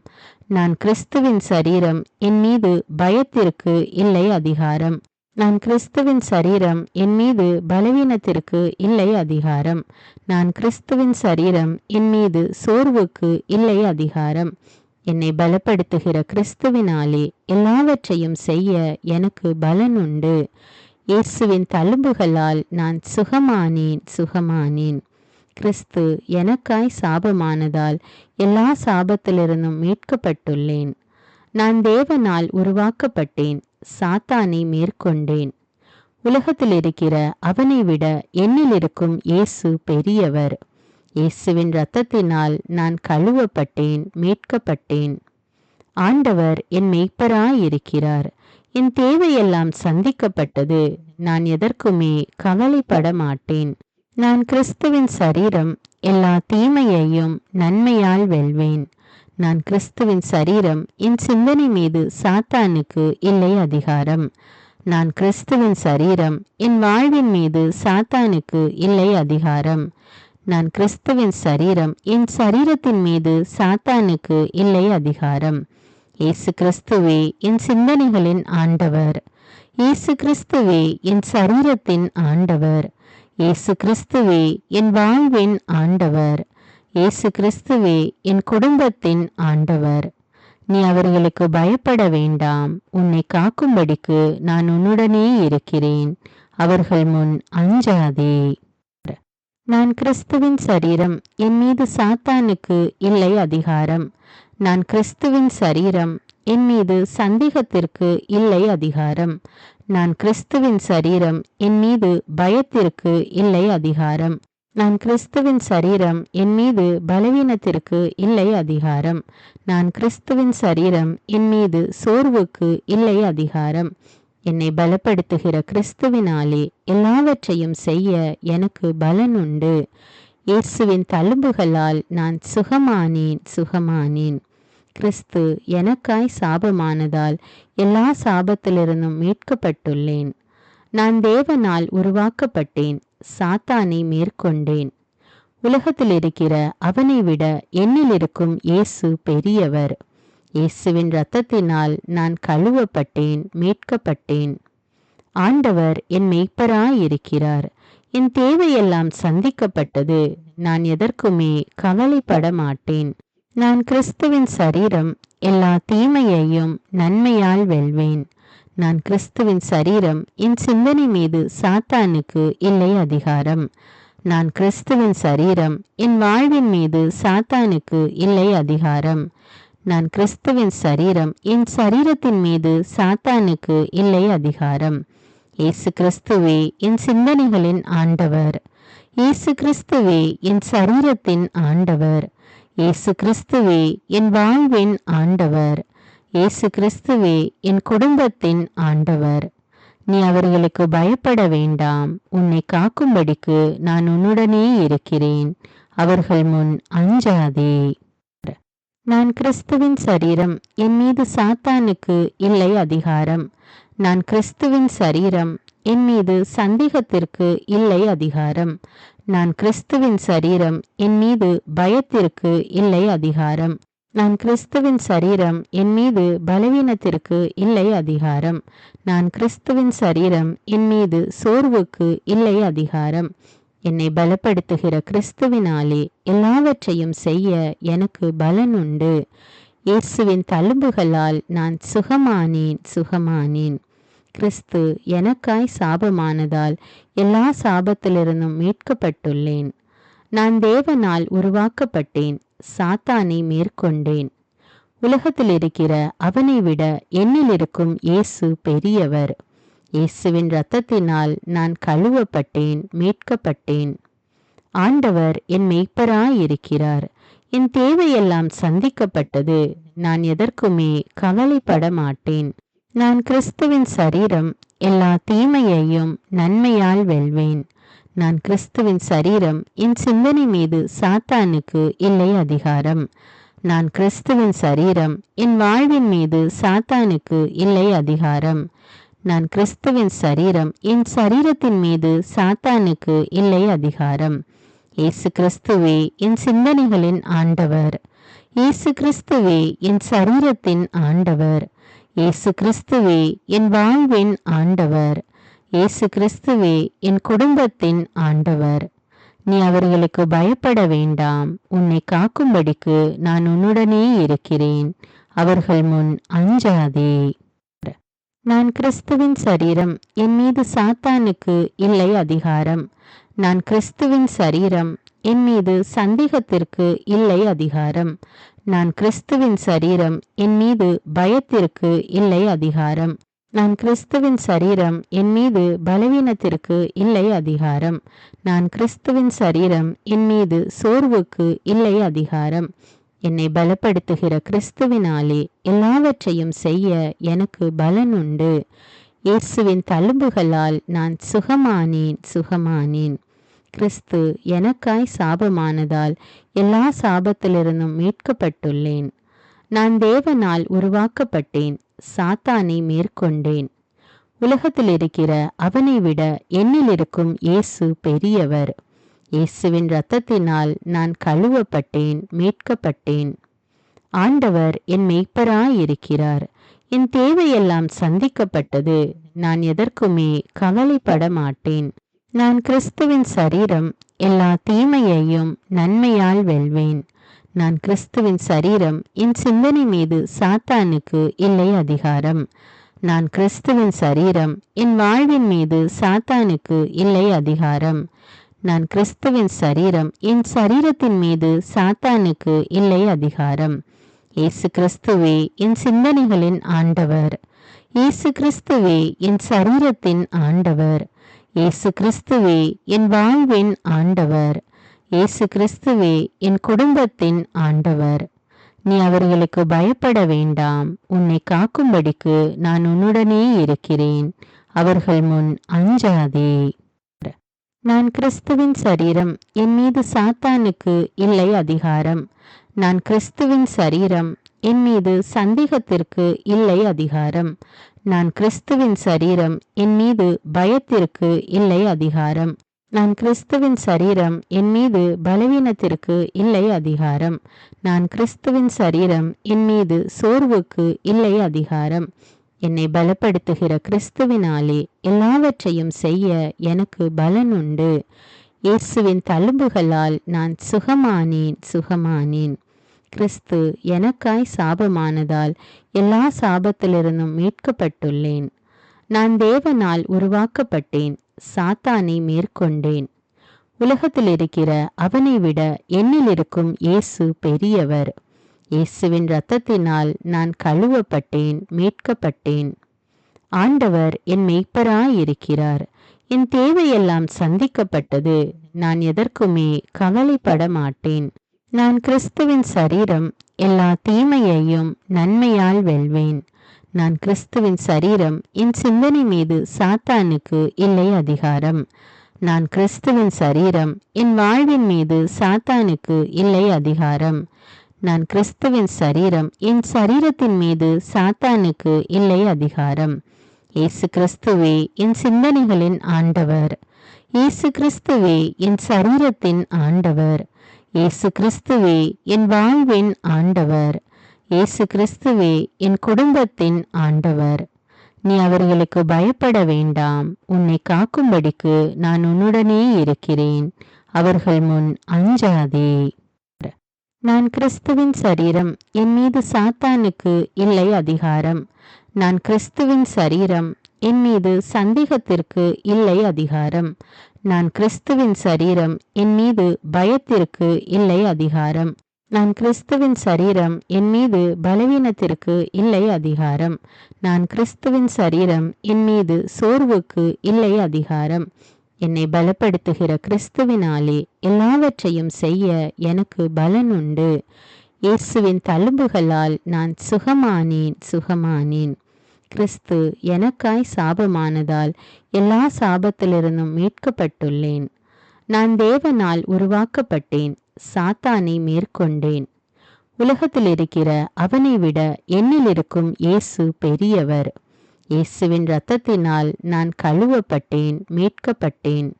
நான் கிறிஸ்துவின் சரீரம், என் மீது பயத்திற்கு இல்லை அதிகாரம். நான் கிறிஸ்துவின் சரீரம், என் மீது பலவீனத்திற்கு இல்லை அதிகாரம். நான் கிறிஸ்துவின் சரீரம், என் மீது சோர்வுக்கு இல்லை அதிகாரம். என்னை பலப்படுத்துகிற கிறிஸ்துவினாலே எல்லாவற்றையும் செய்ய எனக்கு பலன் உண்டு. இயேசுவின் தழும்புகளால் நான் சுகமானேன். கிறிஸ்து எனக்காய் சாபமானதால் எல்லா சாபத்திலிருந்தும் மீட்கப்பட்டுள்ளேன். நான் தேவனால் உருவாக்கப்பட்டேன். சாத்தானை மேற்கொண்டேன். உலகத்தில் இருக்கிற அவனை விட என்னில் இருக்கும் இயேசு பெரியவர். இயேசுவின் இரத்தத்தினால் நான் கழுவப்பட்டேன், மீட்கப்பட்டேன். ஆண்டவர் என் மெய்ப்பராயிருக்கிறார். என் தேவையெல்லாம் சந்திக்கப்பட்டது. நான் எதற்குமே கவலைப்பட மாட்டேன். நான் கிறிஸ்துவின் சரீரம், எல்லா தீமையையும் நன்மையால் வெல்வேன். நான் கிறிஸ்துவின் சரீரம், என் சிந்தனை மீது சாத்தானுக்கு இல்லை அதிகாரம். நான் கிறிஸ்துவின் சரீரம், என் வாழ்வின் மீது சாத்தானுக்கு இல்லை அதிகாரம். நான் கிறிஸ்துவின் சரீரம், என் சரீரத்தின் மீது சாத்தானுக்கு இல்லை அதிகாரம். இயேசு கிறிஸ்துவே என் சிந்தனைகளின் ஆண்டவர். இயேசு கிறிஸ்துவே என் சரீரத்தின் ஆண்டவர். இயேசு கிறிஸ்துவே என் வாழ்வின் ஆண்டவர். இயேசு கிறிஸ்துவே என் குடும்பத்தின் ஆண்டவர். நீ அவர்களுக்கு பயப்பட வேண்டாம். உன்னை காக்கும்படிக்கு நான் உன்னுடனே இருக்கிறேன். அவர்கள் முன் அஞ்சாதே. நான் கிறிஸ்துவின் சரீரம், என் மீது சாத்தானுக்கு இல்லை அதிகாரம். நான் கிறிஸ்துவின் சரீரம், என் மீது சந்தேகத்திற்கு இல்லை அதிகாரம். நான் கிறிஸ்துவின் சரீரம், என் மீது பயத்திற்கு இல்லை அதிகாரம். நான் கிறிஸ்துவின் சரீரம், என் மீது பலவீனத்திற்கு இல்லை அதிகாரம். நான் கிறிஸ்துவின் சரீரம், என் மீது சோர்வுக்கு இல்லை அதிகாரம். என்னை பலப்படுத்துகிற கிறிஸ்துவினாலே எல்லாவற்றையும் செய்ய எனக்கு பலன் உண்டு. இயேசுவின் தழும்புகளால் நான் சுகமானேன். கிறிஸ்து எனக்காய் சாபமானதால் எல்லா சாபத்திலிருந்தும் மீட்கப்பட்டுள்ளேன். நான் தேவனால் உருவாக்கப்பட்டேன், சாத்தானை மேற்கொண்டேன். உலகத்தில் இருக்கிற அவனை விட என்னில் இருக்கும் இயேசு பெரியவர். இயேசுவின் இரத்தத்தினால் நான் கழுவப்பட்டேன், மீட்கப்பட்டேன். ஆண்டவர் என் மேய்ப்பராயிருக்கிறார். என் தேவையெல்லாம் சந்திக்கப்பட்டது. நான் எதற்குமே கவலைப்பட மாட்டேன். நான் கிறிஸ்துவின் சரீரம், எல்லா தீமையையும் நன்மையால் வெல்வேன். நான் கிறிஸ்துவின் சரீரம், என் சிந்தனை மீது சாத்தானுக்கு இல்லை அதிகாரம். நான் கிறிஸ்துவின் சரீரம், என் வாழ்வின் மீது சாத்தானுக்கு இல்லை அதிகாரம். நான் கிறிஸ்துவின் சரீரம், என் சரீரத்தின் மீது சாத்தானுக்கு இல்லை அதிகாரம். இயேசு கிறிஸ்துவே என் சிந்தனைகளின் ஆண்டவர். இயேசு கிறிஸ்துவே என் சரீரத்தின் ஆண்டவர். இயேசு கிறிஸ்துவே என் வாழ்வின் ஆண்டவர். இயேசு கிறிஸ்துவே என் குடும்பத்தின் ஆண்டவர். நீ அவர்களுக்கு பயப்பட வேண்டாம். உன்னை காக்கும்படிக்கு நான் உன்னுடனே இருக்கிறேன். அவர்கள் முன் அஞ்சாதே. நான் கிறிஸ்துவின் சரீரம், என் மீது சாத்தானுக்கு இல்லை அதிகாரம். நான் கிறிஸ்துவின் சரீரம், என் மீது சந்தேகத்திற்கு இல்லை அதிகாரம். நான் கிறிஸ்துவின் சரீரம், என் மீது பயத்திற்கு இல்லை அதிகாரம். நான் கிறிஸ்துவின் சரீரம், என் மீது பலவீனத்திற்கு இல்லை அதிகாரம். நான் கிறிஸ்துவின் சரீரம், என் மீது சோர்வுக்கு இல்லை அதிகாரம். என்னை பலப்படுத்துகிற கிறிஸ்துவினாலே எல்லாவற்றையும் செய்ய எனக்கு பலன் உண்டு. இயேசுவின் தழும்புகளால் நான் சுகமானேன். கிறிஸ்து எனக்காய் சாபமானதால் எல்லா சாபத்திலிருந்தும் மீட்கப்பட்டுள்ளேன். நான் தேவனால் உருவாக்கப்பட்டேன், சாத்தானை மேற்கொண்டேன். உலகத்தில் இருக்கிற அவனை விட என்னில் இருக்கும் இயேசு பெரியவர். இயேசுவின் இரத்தத்தினால் நான் கழுவப்பட்டேன், மீட்கப்பட்டேன். ஆண்டவர் என் மேய்ப்பராயிருக்கிறார். என் தேவையெல்லாம் சந்திக்கப்பட்டது. நான் எதற்குமே கவலைப்பட மாட்டேன். நான் கிறிஸ்துவின் சரீரம், எல்லா தீமையையும் நன்மையால் வெல்வேன். நான் கிறிஸ்துவின் சரீரம், என் சிந்தனை மீது சாத்தானுக்கு இல்லை அதிகாரம். நான் கிறிஸ்துவின் சரீரம், என் வாழ்வின் மீது சாத்தானுக்கு இல்லை அதிகாரம். நான் கிறிஸ்துவின் சரீரம், என் சரீரத்தின் மீது சாத்தானுக்கு இல்லை அதிகாரம். இயேசு கிறிஸ்துவே என் சிந்தனைகளின் ஆண்டவர். இயேசு கிறிஸ்துவே என் சரீரத்தின் ஆண்டவர். இயேசு கிறிஸ்துவே என் வாழ்வின் ஆண்டவர். இயேசு கிறிஸ்துவே என் குடும்பத்தின் ஆண்டவர். நீ அவர்களுக்கு பயப்பட வேண்டாம். உன்னை காக்கும்படிக்கு நான் உன்னுடனே இருக்கிறேன். அவர்கள் முன் அஞ்சாதே. நான் கிறிஸ்துவின் சரீரம், என் மீது சாத்தானுக்கு இல்லை அதிகாரம். நான் கிறிஸ்துவின் சரீரம், என் மீது சந்தேகத்திற்கு இல்லை அதிகாரம். நான் கிறிஸ்துவின் சரீரம், என் மீது பயத்திற்கு இல்லை அதிகாரம். நான் கிறிஸ்துவின் சரீரம், என் மீது பலவீனத்திற்கு இல்லை அதிகாரம். நான் கிறிஸ்துவின் சரீரம், என் மீது சோர்வுக்கு இல்லை அதிகாரம். என்னை பலப்படுத்துகிற கிறிஸ்துவினாலே எல்லாவற்றையும் செய்ய எனக்கு பலன் உண்டு. இயேசுவின் தழும்புகளால் நான் சுகமானேன். கிறிஸ்து எனக்காய் சாபமானதால் எல்லா சாபத்திலிருந்தும் மீட்கப்பட்டுள்ளேன். நான் தேவனால் உருவாக்கப்பட்டேன், சாத்தானை மேற்கொண்டேன். உலகத்தில் இருக்கிற அவனை விட என்னில் இருக்கும் இயேசு பெரியவர். இயேசுவின் இரத்தத்தினால் நான் கழுவப்பட்டேன், மீட்கப்பட்டேன். ஆண்டவர் என் மேய்ப்பராயிருக்கிறார். என் தேவையெல்லாம் சந்திக்கப்பட்டது. நான் எதற்குமே கவலைப்பட மாட்டேன். நான் கிறிஸ்துவின் சரீரம், எல்லா தீமையையும் நன்மையால் வெல்வேன். நான் கிறிஸ்துவின் சரீரம், என் சிந்தனை மீது சாத்தானுக்கு இல்லை அதிகாரம். நான் கிறிஸ்துவின் சரீரம், என் வாழ்வின் மீது சாத்தானுக்கு இல்லை அதிகாரம். நான் கிறிஸ்துவின் சரீரம், என் சரீரத்தின் மீது சாத்தானுக்கு இல்லை அதிகாரம். இயேசு கிறிஸ்துவே என் சிந்தனைகளின் ஆண்டவர். இயேசு கிறிஸ்துவே என் சரீரத்தின் ஆண்டவர். இயேசு கிறிஸ்துவே என் வாழ்வின் ஆண்டவர். இயேசு கிறிஸ்துவே என் குடும்பத்தின் ஆண்டவர். நீ அவர்களுக்கு பயப்பட வேண்டாம். உன்னை காக்கும்படிக்கு நான் உன்னுடனே இருக்கிறேன். அவர்கள் முன் அஞ்சாதே. நான் கிறிஸ்துவின் சரீரம். என் மீது சாத்தானுக்கு இல்லை அதிகாரம். நான் கிறிஸ்துவின் சரீரம். என் மீது சந்தேகத்திற்கு இல்லை அதிகாரம். நான் கிறிஸ்துவின் சரீரம். என் மீது பயத்திற்கு இல்லை அதிகாரம். நான் கிறிஸ்துவின் சரீரம். என் மீது பலவீனத்திற்கு இல்லை அதிகாரம். நான் கிறிஸ்துவின் சரீரம். என் மீது சோர்வுக்கு இல்லை அதிகாரம். என்னை பலப்படுத்துகிற கிறிஸ்துவினாலே எல்லாவற்றையும் செய்ய எனக்கு பலன் உண்டு. இயேசுவின் தழும்புகளால் நான் சுகமானேன். கிறிஸ்து எனக்காய் சாபமானதால் எல்லா சாபத்திலிருந்தும் மீட்கப்பட்டுள்ளேன். நான் தேவனால் உருவாக்கப்பட்டேன். சாத்தானை மேற்கொண்டேன். உலகத்தில் இருக்கிற அவனை விட என்னில் இருக்கும் இயேசு பெரியவர். இயேசுவின் இரத்தத்தினால் நான் கழுவப்பட்டேன், மீட்கப்பட்டேன். ஆண்டவர் என் மெய்ப்பராயிருக்கிறார். என் தேவையெல்லாம் சந்திக்கப்பட்டது. நான் எதற்குமே கவலைப்பட மாட்டேன். நான் கிறிஸ்துவின் சரீரம். எல்லா தீமையையும் நன்மையால் வெல்வேன். நான் கிறிஸ்துவின் சரீரம். என் சிந்தனை மீது சாத்தானுக்கு இல்லை அதிகாரம். நான் கிறிஸ்துவின் சரீரம். என் வாழ்வின் மீது சாத்தானுக்கு இல்லை அதிகாரம். நான் கிறிஸ்துவின் சரீரம். என் சரீரத்தின் மீது சாத்தானுக்கு இல்லை அதிகாரம். இயேசு கிறிஸ்துவே என் சிந்தனைகளின் ஆண்டவர். இயேசு கிறிஸ்துவே என் சரீரத்தின் ஆண்டவர். இயேசு கிறிஸ்துவே என் வாழ்வின் ஆண்டவர். இயேசு கிறிஸ்துவே என் குடும்பத்தின் ஆண்டவர். நீ அவர்களுக்கு பயப்பட வேண்டாம். உன்னை காக்கும்படிக்கு நான் உன்னுடனே இருக்கிறேன். அவர்கள் முன் அஞ்சாதே. நான் கிறிஸ்துவின் சரீரம். என் மீது சாத்தானுக்கு இல்லை அதிகாரம். நான் கிறிஸ்துவின் சரீரம். என் மீது சந்தேகத்திற்கு இல்லை அதிகாரம். நான் கிறிஸ்துவின் சரீரம். என் மீது பயத்திற்கு இல்லை அதிகாரம். நான் கிறிஸ்துவின் சரீரம். என் மீது பலவீனத்திற்கு இல்லை அதிகாரம். நான் கிறிஸ்துவின் சரீரம். என் மீது சோர்வுக்கு இல்லை அதிகாரம். என்னை பலப்படுத்துகிற கிறிஸ்துவினாலே எல்லாவற்றையும் செய்ய எனக்கு பலன் உண்டு. இயேசுவின் தழும்புகளால் நான் சுகமானேன். கிறிஸ்து எனக்காய் சாபமானதால் எல்லா சாபத்திலிருந்தும் மீட்கப்பட்டுள்ளேன். நான் தேவனால் உருவாக்கப்பட்டேன். சாத்தானை மேற்கொண்டேன். உலகத்தில் இருக்கிற அவனை விட என்னில் இருக்கும் இயேசு பெரியவர். இயேசுவின் இரத்தத்தினால் நான் கழுவப்பட்டேன், மீட்கப்பட்டேன்.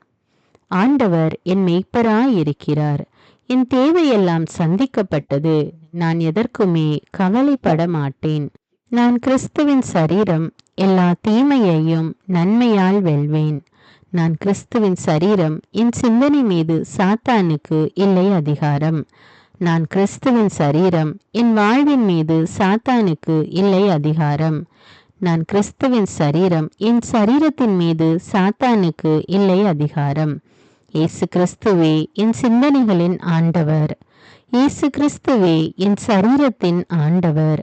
ஆண்டவர் என் மெய்ப்பராயிருக்கிறார். என் தேவையெல்லாம் சந்திக்கப்பட்டது. நான் எதற்குமே கவலைப்பட மாட்டேன். நான் கிறிஸ்துவின் சரீரம். எல்லா தீமையையும் நன்மையால் வெல்வேன். நான் கிறிஸ்துவின் சரீரம். என் சிந்தனை மீது சாத்தானுக்கு இல்லை அதிகாரம். நான் கிறிஸ்துவின் சரீரம். என் வாழ்வின் மீது சாத்தானுக்கு இல்லை அதிகாரம். நான் கிறிஸ்துவின் சரீரம். என் சரீரத்தின் மீது சாத்தானுக்கு இல்லை அதிகாரம். இயேசு கிறிஸ்துவே என் சிந்தனைகளின் ஆண்டவர். இயேசு கிறிஸ்துவே என் சரீரத்தின் ஆண்டவர்.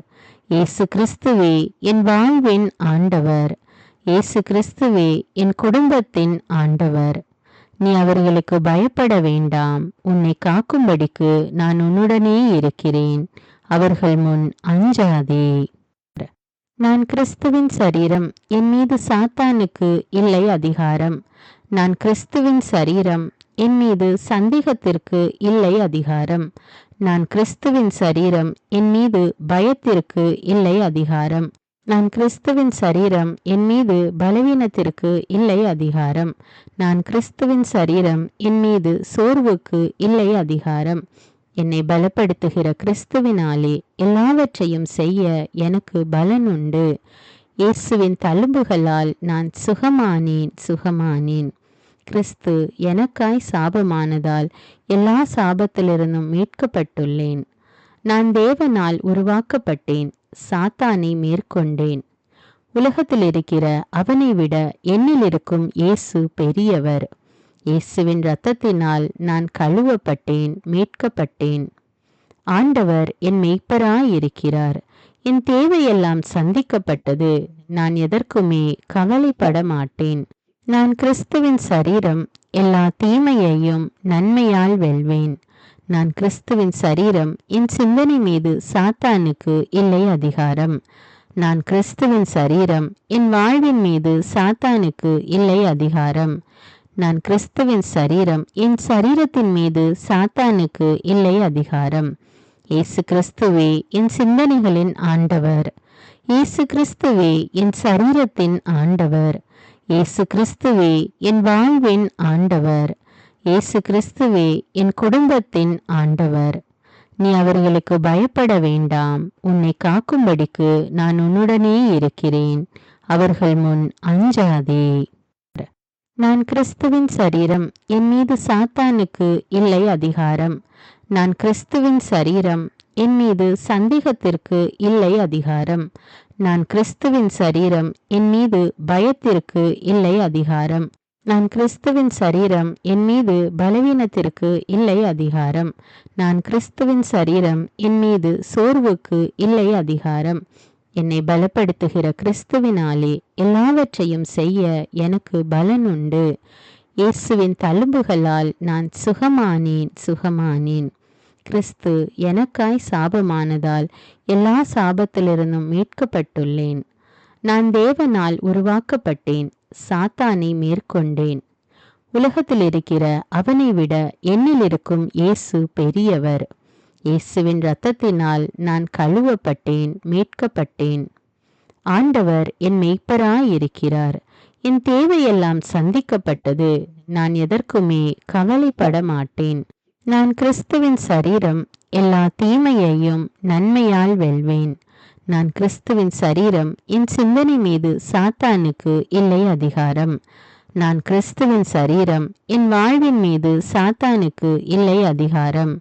இயேசு கிறிஸ்துவே என் வாழ்வின் ஆண்டவர். இயேசு கிறிஸ்துவே என் குடும்பத்தின் ஆண்டவர். நீ அவர்களுக்கு பயப்பட வேண்டாம். உன்னை காக்கும்படிக்கு நான் உன்னுடனே இருக்கிறேன். அவர்கள் முன் அஞ்சாதே. நான் கிறிஸ்துவின் சரீரம். என் மீது சாத்தானுக்கு இல்லை அதிகாரம். நான் கிறிஸ்துவின் சரீரம். என் மீது சந்தேகத்திற்கு இல்லை அதிகாரம். நான் கிறிஸ்துவின் சரீரம். என் மீது பயத்திற்கு இல்லை அதிகாரம். நான் கிறிஸ்துவின் சரீரம். என் மீது பலவீனத்திற்கு இல்லை அதிகாரம். நான் கிறிஸ்துவின் சரீரம். என் மீது சோர்வுக்கு இல்லை அதிகாரம். என்னை பலப்படுத்துகிற கிறிஸ்துவினாலே எல்லாவற்றையும் செய்ய எனக்கு பலன் உண்டு. இயேசுவின் தழும்புகளால் நான் சுகமானேன். கிறிஸ்து எனக்காய் சாபமானதால் எல்லா சாபத்திலிருந்தும் மீட்கப்பட்டுள்ளேன். நான் தேவனால் உருவாக்கப்பட்டேன். சாத்தானை மேற்கொண்டேன். உலகத்தில் இருக்கிற அவனை விட என்னில் இருக்கும் இயேசு பெரியவர். இயேசுவின் இரத்தத்தினால் நான் கழுவப்பட்டேன், மீட்கப்பட்டேன். ஆண்டவர் என் மெய்ப்பராயிருக்கிறார். என் தேவையெல்லாம் சந்திக்கப்பட்டது. நான் எதற்குமே கவலைப்பட மாட்டேன். நான் கிறிஸ்துவின் சரீரம். எல்லா தீமையையும் நன்மையால் வெல்வேன். நான் கிறிஸ்துவின் சரீரம். என் சிந்தனை மீது சாத்தானுக்கு இல்லை அதிகாரம். நான் கிறிஸ்துவின் சரீரம். என் வாழ்வின் மீது சாத்தானுக்கு இல்லை அதிகாரம். நான் கிறிஸ்துவின் சரீரம். என் சரீரத்தின் மீது சாத்தானுக்கு இல்லை அதிகாரம். இயேசு கிறிஸ்துவே என் சிந்தனைகளின் ஆண்டவர். இயேசு கிறிஸ்துவே என் சரீரத்தின் ஆண்டவர். இயேசு கிறிஸ்துவே என் வாழ்வின் ஆண்டவர். இயேசு கிறிஸ்துவே என் குடும்பத்தின் ஆண்டவர். நீ அவர்களுக்கு பயப்பட வேண்டாம். உன்னை காக்கும்படிக்கு நான் உன்னுடனே இருக்கிறேன். அவர்கள் முன் அஞ்சாதே. நான் கிறிஸ்துவின் சரீரம். என் மீது சாத்தானுக்கு இல்லை அதிகாரம். நான் கிறிஸ்துவின் சரீரம். என் மீது சந்தேகத்திற்கு இல்லை அதிகாரம். நான் கிறிஸ்துவின் சரீரம். என் மீது பயத்திற்கு இல்லை அதிகாரம். நான் கிறிஸ்துவின் சரீரம். என் மீது பலவீனத்திற்கு இல்லை அதிகாரம். நான் கிறிஸ்துவின் சரீரம். என் மீது சோர்வுக்கு இல்லை அதிகாரம். என்னை பலப்படுத்துகிற கிறிஸ்துவினாலே எல்லாவற்றையும் செய்ய எனக்கு பலன் உண்டு. இயேசுவின் தழும்புகளால் நான் சுகமானேன். கிறிஸ்து எனக்காய் சாபமானதால் எல்லா சாபத்திலிருந்தும் மீட்கப்பட்டுள்ளேன். நான் தேவனால் உருவாக்கப்பட்டேன். சாத்தானை மேற்கொண்டேன். உலகத்தில் இருக்கிற அவனை விட என்னில் இருக்கும் இயேசு பெரியவர். இயேசுவின் இரத்தத்தினால் நான் கழுவப்பட்டேன், மீட்கப்பட்டேன். ஆண்டவர் என் மெய்ப்பராயிருக்கிறார். என் தேவையெல்லாம் சந்திக்கப்பட்டது. நான் எதற்குமே கவலைப்பட மாட்டேன். நான் கிறிஸ்துவின் சரீரம். எல்லா தீமையையும் நன்மையால் வெல்வேன். நான் கிறிஸ்துவின் சரீரம். என் சிந்தனை மீது சாத்தானுக்கு இல்லை அதிகாரம். நான் கிறிஸ்துவின் சரீரம். என் வாழ்வின் மீது சாத்தானுக்கு இல்லை அதிகாரம்.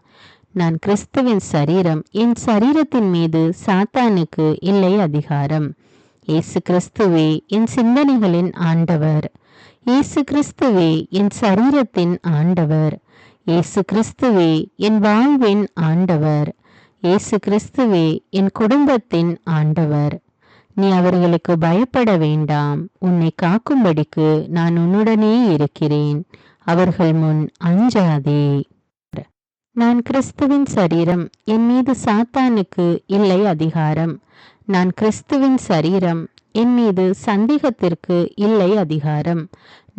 நான் கிறிஸ்துவின் சரீரம். என் சரீரத்தின் மீது சாத்தானுக்கு இல்லை அதிகாரம். இயேசு கிறிஸ்துவே என் சிந்தனைகளின் ஆண்டவர். இயேசு கிறிஸ்துவே என் சரீரத்தின் ஆண்டவர். இயேசு கிறிஸ்துவே என் வாழ்வின் ஆண்டவர். இயேசு கிறிஸ்துவே என் குடும்பத்தின் ஆண்டவர். நீ அவர்களுக்கு பயப்பட வேண்டாம். உன்னை காக்கும்படிக்கு நான் உன்னுடனே இருக்கிறேன். அவர்கள் முன் அஞ்சாதே. நான் கிறிஸ்துவின் சரீரம். என் மீது சாத்தானுக்கு இல்லை அதிகாரம். நான் கிறிஸ்துவின் சரீரம். என் மீது சந்தேகத்திற்கு இல்லை அதிகாரம்.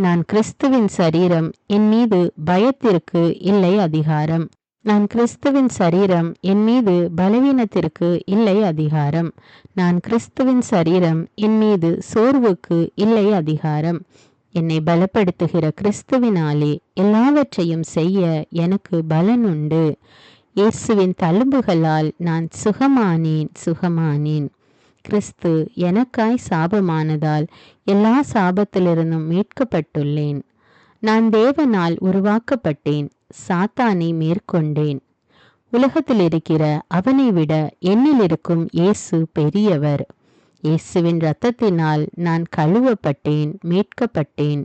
நான் கிறிஸ்துவின் சரீரம். என் மீது பயத்திற்கு இல்லை அதிகாரம். நான் கிறிஸ்துவின் சரீரம். என் மீது பலவீனத்திற்கு இல்லை அதிகாரம். நான் கிறிஸ்துவின் சரீரம். என் மீது சோர்வுக்கு இல்லை அதிகாரம். என்னை பலப்படுத்துகிற கிறிஸ்துவினாலே எல்லாவற்றையும் செய்ய எனக்கு பலன் உண்டு. இயேசுவின் தழும்புகளால் நான் சுகமானேன். கிறிஸ்து எனக்காய் சாபமானதால் எல்லா சாபத்திலிருந்தும் மீட்கப்பட்டுள்ளேன். நான் தேவனால் உருவாக்கப்பட்டேன். சாத்தானை மேற்கொண்டேன். உலகத்தில் இருக்கிற அவனை விட என்னில் இருக்கும் இயேசு பெரியவர். இயேசுவின் இரத்தத்தினால் நான் கழுவப்பட்டேன், மீட்கப்பட்டேன்.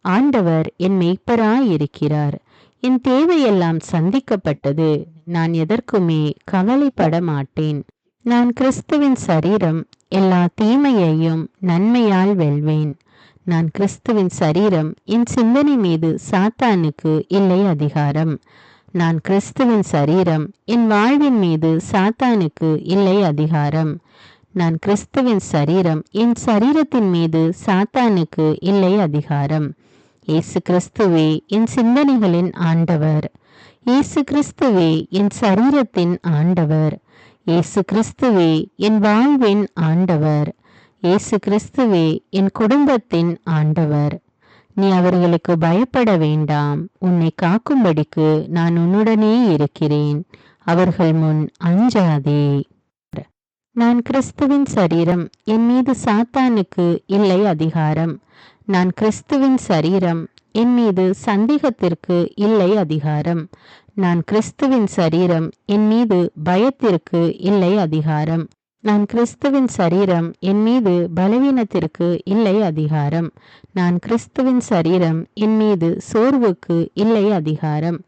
ஆண்டவர் என் மெய்ப்பராயிருக்கிறார். என் தேவையெல்லாம் சந்திக்கப்பட்டது. நான் எதற்குமே கவலைப்பட மாட்டேன். நான் கிறிஸ்துவின் சரீரம். எல்லா தீமையையும் நன்மையால் வெல்வேன். நான் கிறிஸ்துவின் சரீரம். என் சிந்தனை மீது சாத்தானுக்கு இல்லை அதிகாரம். நான் கிறிஸ்துவின் சரீரம். என் வாழ்வின் மீது சாத்தானுக்கு இல்லை அதிகாரம். நான் கிறிஸ்துவின் சரீரம். என் சரீரத்தின் மீது சாத்தானுக்கு இல்லை அதிகாரம். இயேசு கிறிஸ்துவே என் சிந்தனைகளின் ஆண்டவர். இயேசு கிறிஸ்துவே என் சரீரத்தின் ஆண்டவர். இயேசு கிறிஸ்துவே என் வாழ்வின் ஆண்டவர். இயேசு கிறிஸ்துவே என் குடும்பத்தின் ஆண்டவர். நீ அவர்களுக்கு பயப்பட வேண்டாம். உன்னை காக்கும்படிக்கு நான் உன்னுடனே இருக்கிறேன். அவர்கள் முன் அஞ்சாதே. நான் கிறிஸ்துவின் சரீரம். என் மீது சாத்தானுக்கு இல்லை அதிகாரம். நான் கிறிஸ்துவின் சரீரம். என் மீது சந்தேகத்திற்கு இல்லை அதிகாரம். நான் கிறிஸ்துவின் சரீரம். என் மீது பயத்திற்கு இல்லை அதிகாரம். நான் கிறிஸ்துவின் சரீரம். என் மீது பலவீனத்திற்கு இல்லை அதிகாரம். நான் கிறிஸ்துவின் சரீரம். என் மீது சோர்வுக்கு இல்லை அதிகாரம்.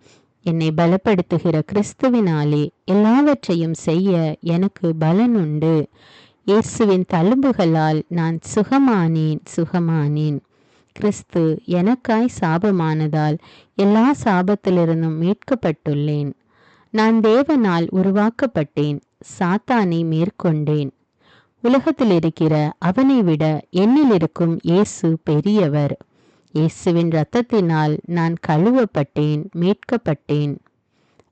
என்னை பலப்படுத்துகிற கிறிஸ்துவினாலே எல்லாவற்றையும் செய்ய எனக்கு பலன் உண்டு. இயேசுவின் தழும்புகளால் நான் சுகமானேன். கிறிஸ்து எனக்காய் சாபமானதால் எல்லா சாபத்திலிருந்தும் மீட்கப்பட்டுள்ளேன். நான் தேவனால் உருவாக்கப்பட்டேன், சாத்தானை மேற்கொண்டேன். உலகத்தில் இருக்கிற அவனை விட என்னில் இருக்கும் இயேசு பெரியவர். இயேசுவின் இரத்தத்தினால் நான் கழுவப்பட்டேன், மீட்கப்பட்டேன்.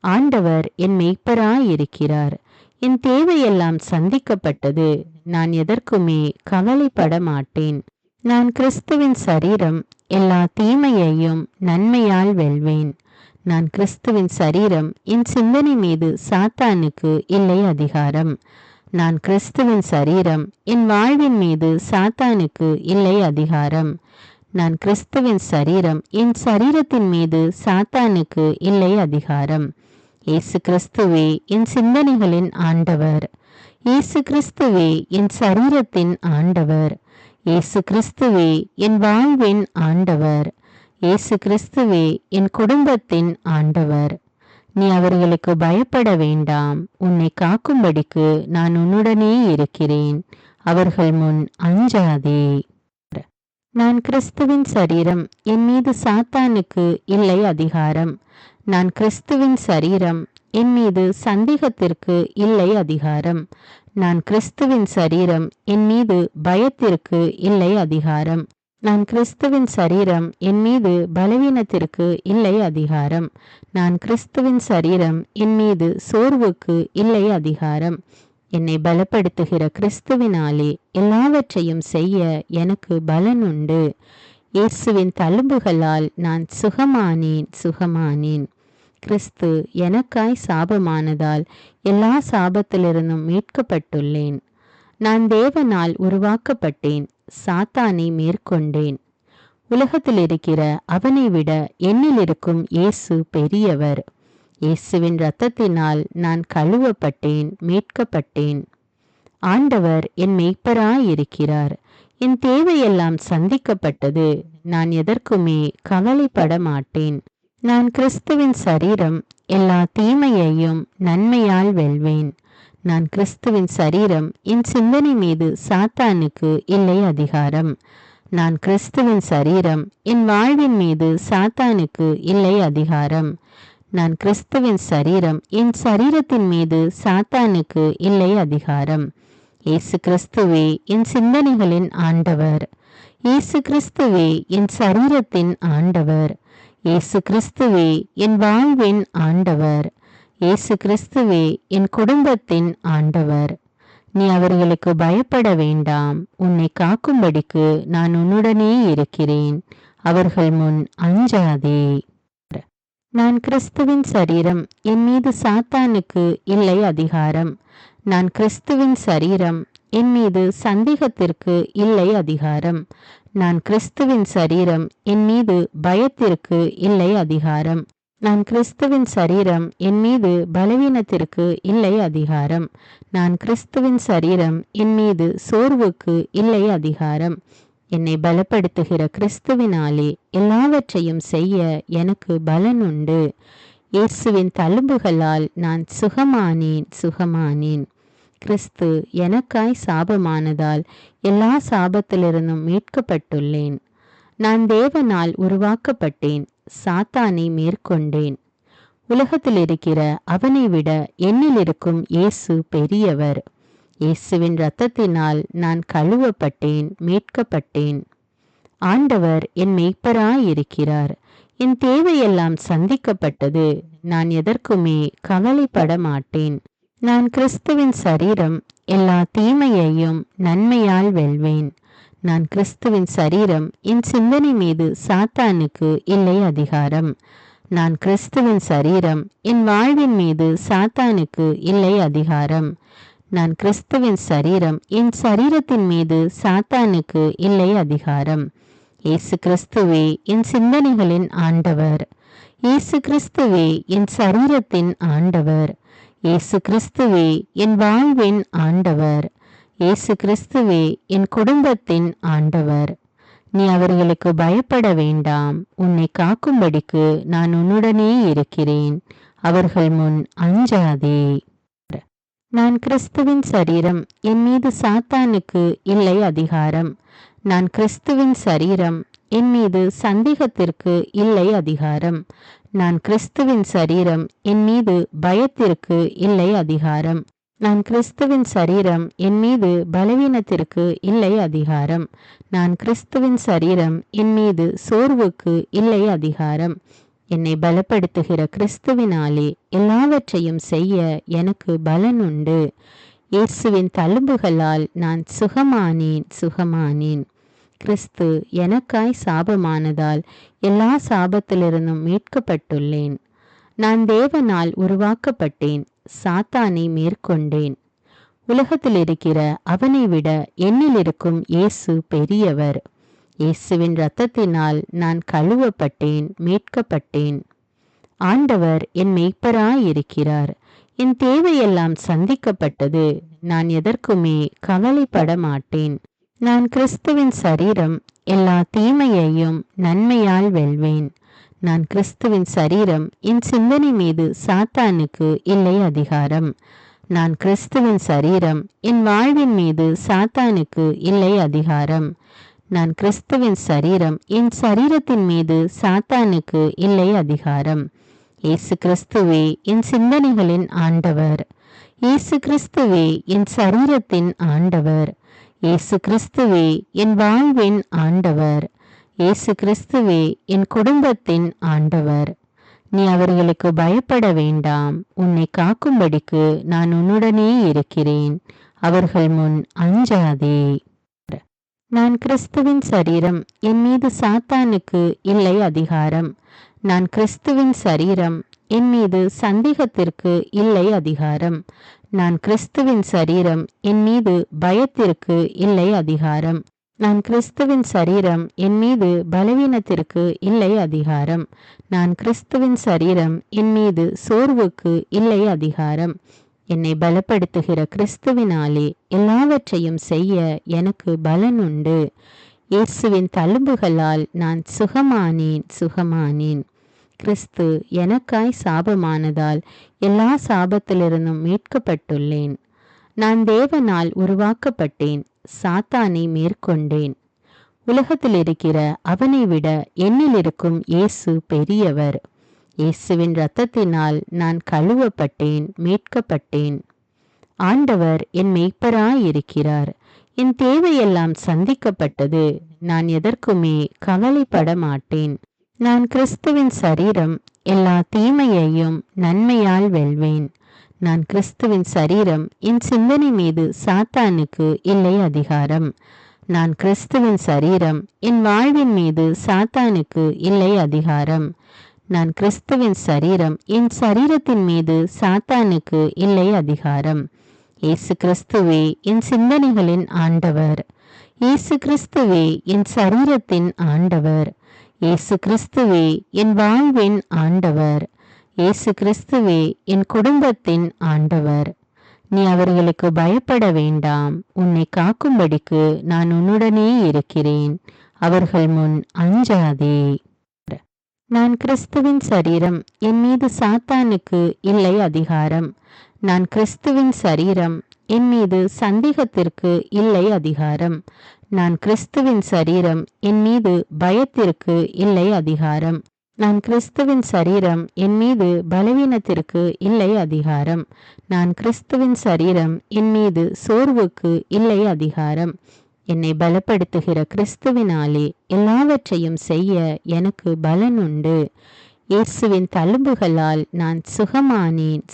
ஆண்டவர் என் மெய்ப்பராயிருக்கிறார். என் தேவையெல்லாம் சந்திக்கப்பட்டது. நான் எதற்குமே கவலைப்பட மாட்டேன். நான் கிறிஸ்துவின் சரீரம், எல்லா தீமையையும் நன்மையால் வெல்வேன். நான் கிறிஸ்துவின் சரீரம், என் சிந்தனை மீது சாத்தானுக்கு இல்லை அதிகாரம். நான் கிறிஸ்துவின் சரீரம், என் வாழ்வின் மீது சாத்தானுக்கு இல்லை அதிகாரம். நான் கிறிஸ்துவின் சரீரம், என் சரீரத்தின் மீது சாத்தானுக்கு இல்லை அதிகாரம். இயேசு கிறிஸ்துவே என் சிந்தனைகளின் ஆண்டவர். இயேசு கிறிஸ்துவே என் சரீரத்தின் ஆண்டவர். இயேசு கிறிஸ்துவே என் வாழ்வின் ஆண்டவர். இயேசு கிறிஸ்துவே என் குடும்பத்தின் ஆண்டவர். நீ அவர்களுக்கு பயப்பட வேண்டாம். உன்னை காக்கும்படிக்கு நான் உன்னுடனே இருக்கிறேன். அவர்கள் முன் அஞ்சாதே. நான் கிறிஸ்துவின் சரீரம், என் மீது சாத்தானுக்கு இல்லை அதிகாரம். நான் கிறிஸ்துவின் சரீரம், என் மீது சந்தேகத்திற்கு இல்லை அதிகாரம். நான் கிறிஸ்துவின் சரீரம், என் மீது பயத்திற்கு இல்லை அதிகாரம். நான் கிறிஸ்துவின் சரீரம், என் மீது பலவீனத்திற்கு இல்லை அதிகாரம். நான் கிறிஸ்துவின் சரீரம், என் மீது சோர்வுக்கு இல்லை அதிகாரம். என்னை பலப்படுத்துகிற கிறிஸ்துவினாலே எல்லாவற்றையும் செய்ய எனக்கு பலன் உண்டு. இயேசுவின் தழும்புகளால் நான் சுகமானேன். கிறிஸ்து எனக்காய் சாபமானதால் எல்லா சாபத்திலிருந்தும் மீட்கப்பட்டுள்ளேன். நான் தேவனால் உருவாக்கப்பட்டேன், சாத்தானை மேற்கொண்டேன். உலகத்தில் இருக்கிற அவனை விட என்னில் இருக்கும் இயேசு பெரியவர். இயேசுவின் இரத்தத்தினால் நான் கழுவப்பட்டேன், மீட்கப்பட்டேன். ஆண்டவர் என் மெய்ப்பராயிருக்கிறார். என் தேவையெல்லாம் சந்திக்கப்பட்டது. நான் எதற்குமே கவலைப்பட மாட்டேன். நான் கிறிஸ்துவின் சரீரம், எல்லா தீமையையும் நன்மையால் வெல்வேன். நான் கிறிஸ்துவின் சரீரம், என் சிந்தனை மீது சாத்தானுக்கு இல்லை அதிகாரம். நான் கிறிஸ்துவின் சரீரம், என் வாழ்வின் மீது சாத்தானுக்கு இல்லை அதிகாரம். நான் கிறிஸ்துவின் சரீரம், என் சரீரத்தின் மீது சாத்தானுக்கு இல்லை அதிகாரம். இயேசு கிறிஸ்துவே என் சிந்தனைகளின் ஆண்டவர். இயேசு கிறிஸ்துவே என் சரீரத்தின் ஆண்டவர். இயேசு கிறிஸ்துவே என் வாழ்வின் ஆண்டவர். இயேசு கிறிஸ்துவே என் குடும்பத்தின் ஆண்டவர். நீ அவர்களுக்கு பயப்பட வேண்டாம். உன்னை காக்கும்படிக்கு நான் உன்னுடனே இருக்கிறேன். அவர்கள் முன் அஞ்சாதே. நான் கிறிஸ்துவின் சரீரம், என் மீது சாத்தானுக்கு இல்லை அதிகாரம். நான் கிறிஸ்துவின் சரீரம், என் மீது சந்தேகத்திற்கு இல்லை அதிகாரம். நான் கிறிஸ்துவின் சரீரம், என் மீது பயத்திற்கு இல்லை அதிகாரம். நான் கிறிஸ்துவின் சரீரம், என் மீது பலவீனத்திற்கு இல்லை அதிகாரம். நான் கிறிஸ்துவின் சரீரம், என் மீது சோர்வுக்கு இல்லை அதிகாரம். என்னை பலப்படுத்துகிற கிறிஸ்துவினாலே எல்லாவற்றையும் செய்ய எனக்கு பலன் உண்டு. இயேசுவின் தழும்புகளால் நான் சுகமானேன். கிறிஸ்து எனக்காய் சாபமானதால் எல்லா சாபத்திலிருந்தும் மீட்கப்பட்டுள்ளேன். நான் தேவனால் உருவாக்கப்பட்டேன், சாத்தானை மேற்கொண்டேன். உலகத்தில் இருக்கிற அவனை விட என்னில் இருக்கும் இயேசு பெரியவர். இயேசுவின் இரத்தத்தினால் நான் கழுவப்பட்டேன், மீட்கப்பட்டேன். ஆண்டவர் என் மெய்ப்பராயிருக்கிறார். என் தேவையெல்லாம் சந்திக்கப்பட்டது. நான் எதற்குமே கவலைப்பட மாட்டேன். நான் கிறிஸ்துவின் சரீரம், எல்லா தீமையையும் நன்மையால் வெல்வேன். நான் கிறிஸ்துவின் சரீரம், என் சிந்தனை மீது சாத்தானுக்கு இல்லை அதிகாரம். நான் கிறிஸ்துவின் சரீரம், என் வாழ்வின் மீது சாத்தானுக்கு இல்லை அதிகாரம். நான் கிறிஸ்துவின் சரீரம், என் சரீரத்தின் மீது சாத்தானுக்கு இல்லை அதிகாரம். இயேசு கிறிஸ்துவே என் சிந்தனைகளின் ஆண்டவர். இயேசு கிறிஸ்துவே என் சரீரத்தின் ஆண்டவர். இயேசு கிறிஸ்துவே என் வாழ்வின் ஆண்டவர். இயேசு கிறிஸ்துவே என் குடும்பத்தின் ஆண்டவர். நீ அவர்களுக்கு பயப்பட வேண்டாம். உன்னை காக்கும்படிக்கு நான் உன்னுடனே இருக்கிறேன். அவர்கள் முன் அஞ்சாதே. நான் கிறிஸ்துவின் சரீரம், என் மீது சாத்தானுக்கு இல்லை அதிகாரம். நான் கிறிஸ்துவின் சரீரம், என் மீது சந்தேகத்திற்கு இல்லை அதிகாரம். நான் கிறிஸ்துவின் சரீரம், என் மீது பயத்திற்கு இல்லை அதிகாரம். நான் கிறிஸ்துவின் சரீரம், என் மீது பலவீனத்திற்கு இல்லை அதிகாரம். நான் கிறிஸ்துவின் சரீரம், என் மீது சோர்வுக்கு இல்லை அதிகாரம். என்னை பலப்படுத்துகிற கிறிஸ்துவினாலே எல்லாவற்றையும் செய்ய எனக்கு பலன் உண்டு. இயேசுவின் தழும்புகளால் நான் சுகமானேன். கிறிஸ்து எனக்காய் சாபமானதால் எல்லா சாபத்திலிருந்தும் மீட்கப்பட்டுள்ளேன். நான் தேவனால் உருவாக்கப்பட்டேன், சாத்தானை மேற்கொண்டேன். உலகத்தில் இருக்கிற அவனை விட என்னில் இருக்கும் இயேசு பெரியவர். இயேசுவின் இரத்தத்தினால் நான் கழுவப்பட்டேன், மீட்கப்பட்டேன். ஆண்டவர் என் மெய்ப்பராயிருக்கிறார். என் தேவையெல்லாம் சந்திக்கப்பட்டது. நான் எதற்குமே கவலைப்பட மாட்டேன். நான் கிறிஸ்துவின் சரீரம், எல்லா தீமையையும் நன்மையால் வெல்வேன். நான் கிறிஸ்துவின் சரீரம், என் சிந்தனை மீது சாத்தானுக்கு இல்லை அதிகாரம். நான் கிறிஸ்துவின் சரீரம், என் வாழ்வின் மீது சாத்தானுக்கு இல்லை அதிகாரம். நான் கிறிஸ்துவின் சரீரம், என் சரீரத்தின் மீது சாத்தானுக்கு இல்லை அதிகாரம். இயேசு கிறிஸ்துவே என் சிந்தனைகளின் ஆண்டவர். இயேசு கிறிஸ்துவே என் சரீரத்தின் ஆண்டவர். இயேசு கிறிஸ்துவே என் வாழ்வின் ஆண்டவர். இயேசு கிறிஸ்துவே என் குடும்பத்தின் ஆண்டவர். நீ அவர்களுக்கு பயப்பட வேண்டாம். உன்னை காக்கும்படிக்கு நான் உன்னுடனே இருக்கிறேன். அவர்கள் முன் அஞ்சாதே. நான் கிறிஸ்துவின் சரீரம், என் மீது சாத்தானுக்கு இல்லை அதிகாரம். நான் கிறிஸ்துவின் சரீரம், என் மீது சந்தேகத்திற்கு இல்லை அதிகாரம். நான் கிறிஸ்துவின் சரீரம், என் மீது பயத்திற்கு இல்லை அதிகாரம். நான் கிறிஸ்துவின் சரீரம், என் மீது பலவீனத்திற்கு இல்லை அதிகாரம். நான் கிறிஸ்துவின் சரீரம், என் மீது சோர்வுக்கு இல்லை அதிகாரம். என்னை பலப்படுத்துகிற கிறிஸ்துவினாலே எல்லாவற்றையும் செய்ய எனக்கு பலன் உண்டு. இயேசுவின் தழும்புகளால் நான் சுகமானேன். கிறிஸ்து எனக்காய் சாபமானதால் எல்லா சாபத்திலிருந்தும் மீட்கப்பட்டுள்ளேன். நான் தேவனால் உருவாக்கப்பட்டேன், சாத்தானை மேற்கொண்டேன். உலகத்தில் இருக்கிற அவனை விட என்னில் இருக்கும் இயேசு பெரியவர். இயேசுவின் இரத்தத்தினால் நான் கழுவப்பட்டேன், மீட்கப்பட்டேன். ஆண்டவர் என் மெய்ப்பராயிருக்கிறார். என் தேவையெல்லாம் சந்திக்கப்பட்டது. நான் எதற்குமே கவலைப்பட மாட்டேன். நான் கிறிஸ்துவின் சரீரம், எல்லா தீமையையும் நன்மையால் வெல்வேன். நான் கிறிஸ்துவின் சரீரம், என் சிந்தனை மீது சாத்தானுக்கு இல்லை அதிகாரம். நான் கிறிஸ்துவின் சரீரம், என் வாழ்வின் மீது சாத்தானுக்கு இல்லை அதிகாரம். நான் கிறிஸ்துவின் சரீரம், என் சரீரத்தின் மீது சாத்தானுக்கு இல்லை அதிகாரம். இயேசு கிறிஸ்துவே என் சிந்தனைகளின் ஆண்டவர். இயேசு கிறிஸ்துவே என் சரீரத்தின் ஆண்டவர். இயேசு கிறிஸ்துவே என் வாழ்வின் ஆண்டவர். இயேசு கிறிஸ்துவே என் குடும்பத்தின் ஆண்டவர். நீ அவர்களுக்கு பயப்பட வேண்டாம். உன்னை காக்கும்படிக்கு நான் உன்னுடனே இருக்கிறேன். அவர்கள் முன் அஞ்சாதே. நான் கிறிஸ்துவின் சரீரம், என் மீது சாத்தானுக்கு இல்லை அதிகாரம். நான் கிறிஸ்துவின் சரீரம், என் மீது சந்தேகத்திற்கு இல்லை அதிகாரம். நான் கிறிஸ்துவின் சரீரம், என் மீது பயத்திற்கு இல்லை அதிகாரம். நான் கிறிஸ்துவின் சரீரம், என் மீது பலவீனத்திற்கு இல்லை அதிகாரம். நான் கிறிஸ்துவின் சரீரம், என் மீது சோர்வுக்கு இல்லை அதிகாரம். என்னை பலப்படுத்துகிற கிறிஸ்துவினாலே எல்லாவற்றையும் செய்ய எனக்கு பலன் உண்டு. இயேசுவின் தழும்புகளால் நான்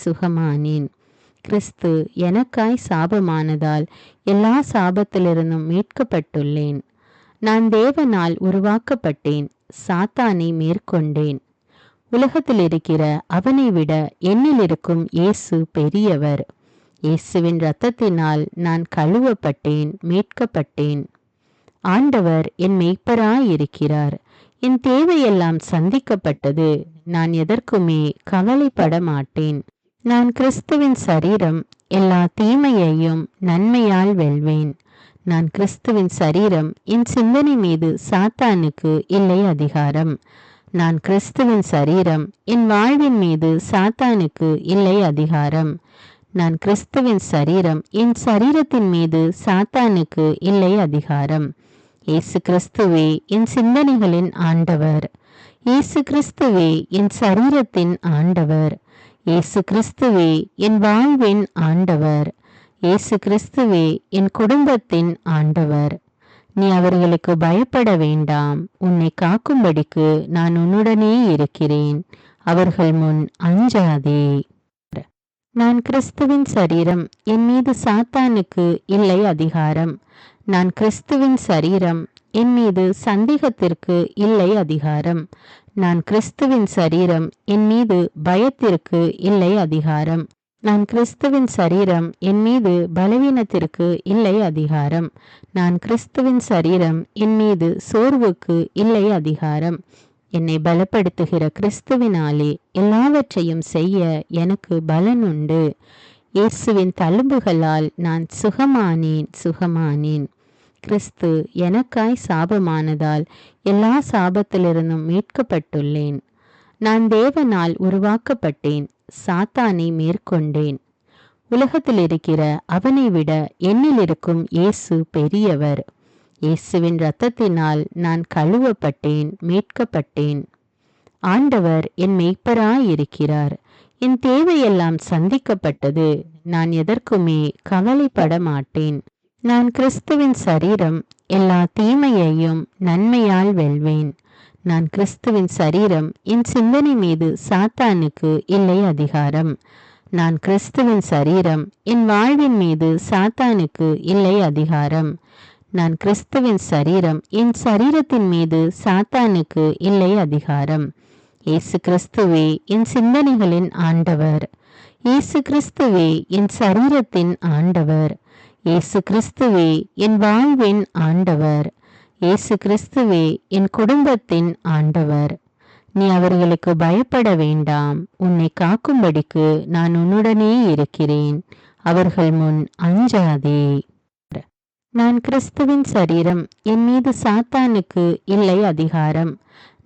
சுகமானேன். கிறிஸ்து எனக்காய் சாபமானதால் எல்லா சாபத்திலிருந்தும் மீட்கப்பட்டுள்ளேன். நான் தேவனால் உருவாக்கப்பட்டேன், சாத்தானை மேற்கொண்டேன். உலகத்தில் இருக்கிற அவனை விட என்னில் இருக்கும் இயேசு பெரியவர். இயேசுவின் இரத்தத்தினால் நான் கழுவப்பட்டேன், மீட்கப்பட்டேன். ஆண்டவர் என் மெய்ப்பராயிருக்கிறார். என் தேவையெல்லாம் சந்திக்கப்பட்டது. நான் எதற்குமே கவலைப்பட மாட்டேன். நான் கிறிஸ்துவின் சரீரம், எல்லா தீமையையும் நன்மையால் வெல்வேன். நான் கிறிஸ்துவின் சரீரம், என் சிந்தனை மீது சாத்தானுக்கு இல்லை அதிகாரம். நான் கிறிஸ்துவின் சரீரம், என் வாழ்வின் மீது சாத்தானுக்கு இல்லை அதிகாரம். நான் கிறிஸ்துவின் சரீரம், என் சரீரத்தின் மீது சாத்தானுக்கு இல்லை அதிகாரம். இயேசு கிறிஸ்துவே என் சிந்தனைகளின் ஆண்டவர். இயேசு கிறிஸ்துவே என் சரீரத்தின் ஆண்டவர். இயேசு கிறிஸ்துவே என் வாழ்வின் ஆண்டவர். இயேசு கிறிஸ்துவே என் குடும்பத்தின் ஆண்டவர். நீ அவர்களுக்கு பயப்பட வேண்டாம். உன்னை காக்கும்படிக்கு நான் உன்னுடனே இருக்கிறேன். அவர்கள் முன் அஞ்சாதே. நான் கிறிஸ்துவின் சரீரம். என் மீது சாத்தானுக்கு இல்லை அதிகாரம். நான் கிறிஸ்துவின் சரீரம். என் மீது சந்தேகத்திற்கு இல்லை அதிகாரம். நான் கிறிஸ்துவின் சரீரம். என் மீது பயத்திற்கு இல்லை அதிகாரம். நான் கிறிஸ்துவின் சரீரம். என் மீது பலவீனத்திற்கு இல்லை அதிகாரம். நான் கிறிஸ்துவின் சரீரம். என் மீது சோர்வுக்கு இல்லை அதிகாரம். என்னை பலப்படுத்துகிற கிறிஸ்துவினாலே எல்லாவற்றையும் செய்ய எனக்கு பலன் உண்டு. இயேசுவின் தழும்புகளால் நான் சுகமானேன். கிறிஸ்து எனக்காய் சாபமானதால் எல்லா சாபத்திலிருந்தும் மீட்கப்பட்டுள்ளேன். நான் தேவனால் உருவாக்கப்பட்டேன். சாத்தானை மேற்கொண்டேன். உலகத்தில் இருக்கிற அவனை விட என்னில் இருக்கும் இயேசு பெரியவர். இயேசுவின் இரத்தத்தினால் நான் கழுவப்பட்டேன், மீட்கப்பட்டேன். ஆண்டவர் என் மெய்ப்பராயிருக்கிறார். என் தேவையெல்லாம் சந்திக்கப்பட்டது. நான் எதற்குமே கவலைப்பட மாட்டேன். நான் கிறிஸ்துவின் சரீரம். எல்லா தீமையையும் நன்மையால் வெல்வேன். நான் கிறிஸ்துவின் சரீரம். என் சிந்தனை மீது சாத்தானுக்கு இல்லை அதிகாரம். நான் கிறிஸ்துவின் சரீரம். என் வாழ்வின் மீது சாத்தானுக்கு இல்லை அதிகாரம். நான் கிறிஸ்துவின் சரீரம். என் சரீரத்தின் மீது சாத்தானுக்கு இல்லை அதிகாரம். இயேசு கிறிஸ்துவே என் சிந்தனைகளின் ஆண்டவர். இயேசு கிறிஸ்துவே என் சரீரத்தின் ஆண்டவர். இயேசு கிறிஸ்துவே என் வாழ்வின் ஆண்டவர். இயேசு கிறிஸ்துவே என் குடும்பத்தின் ஆண்டவர். நீ அவர்களுக்கு பயப்பட வேண்டாம். உன்னை காக்கும்படிக்கு நான் உன்னுடனே இருக்கிறேன். அவர்கள் முன் அஞ்சாதே. நான் கிறிஸ்துவின் சரீரம். என் மீது சாத்தானுக்கு இல்லை அதிகாரம்.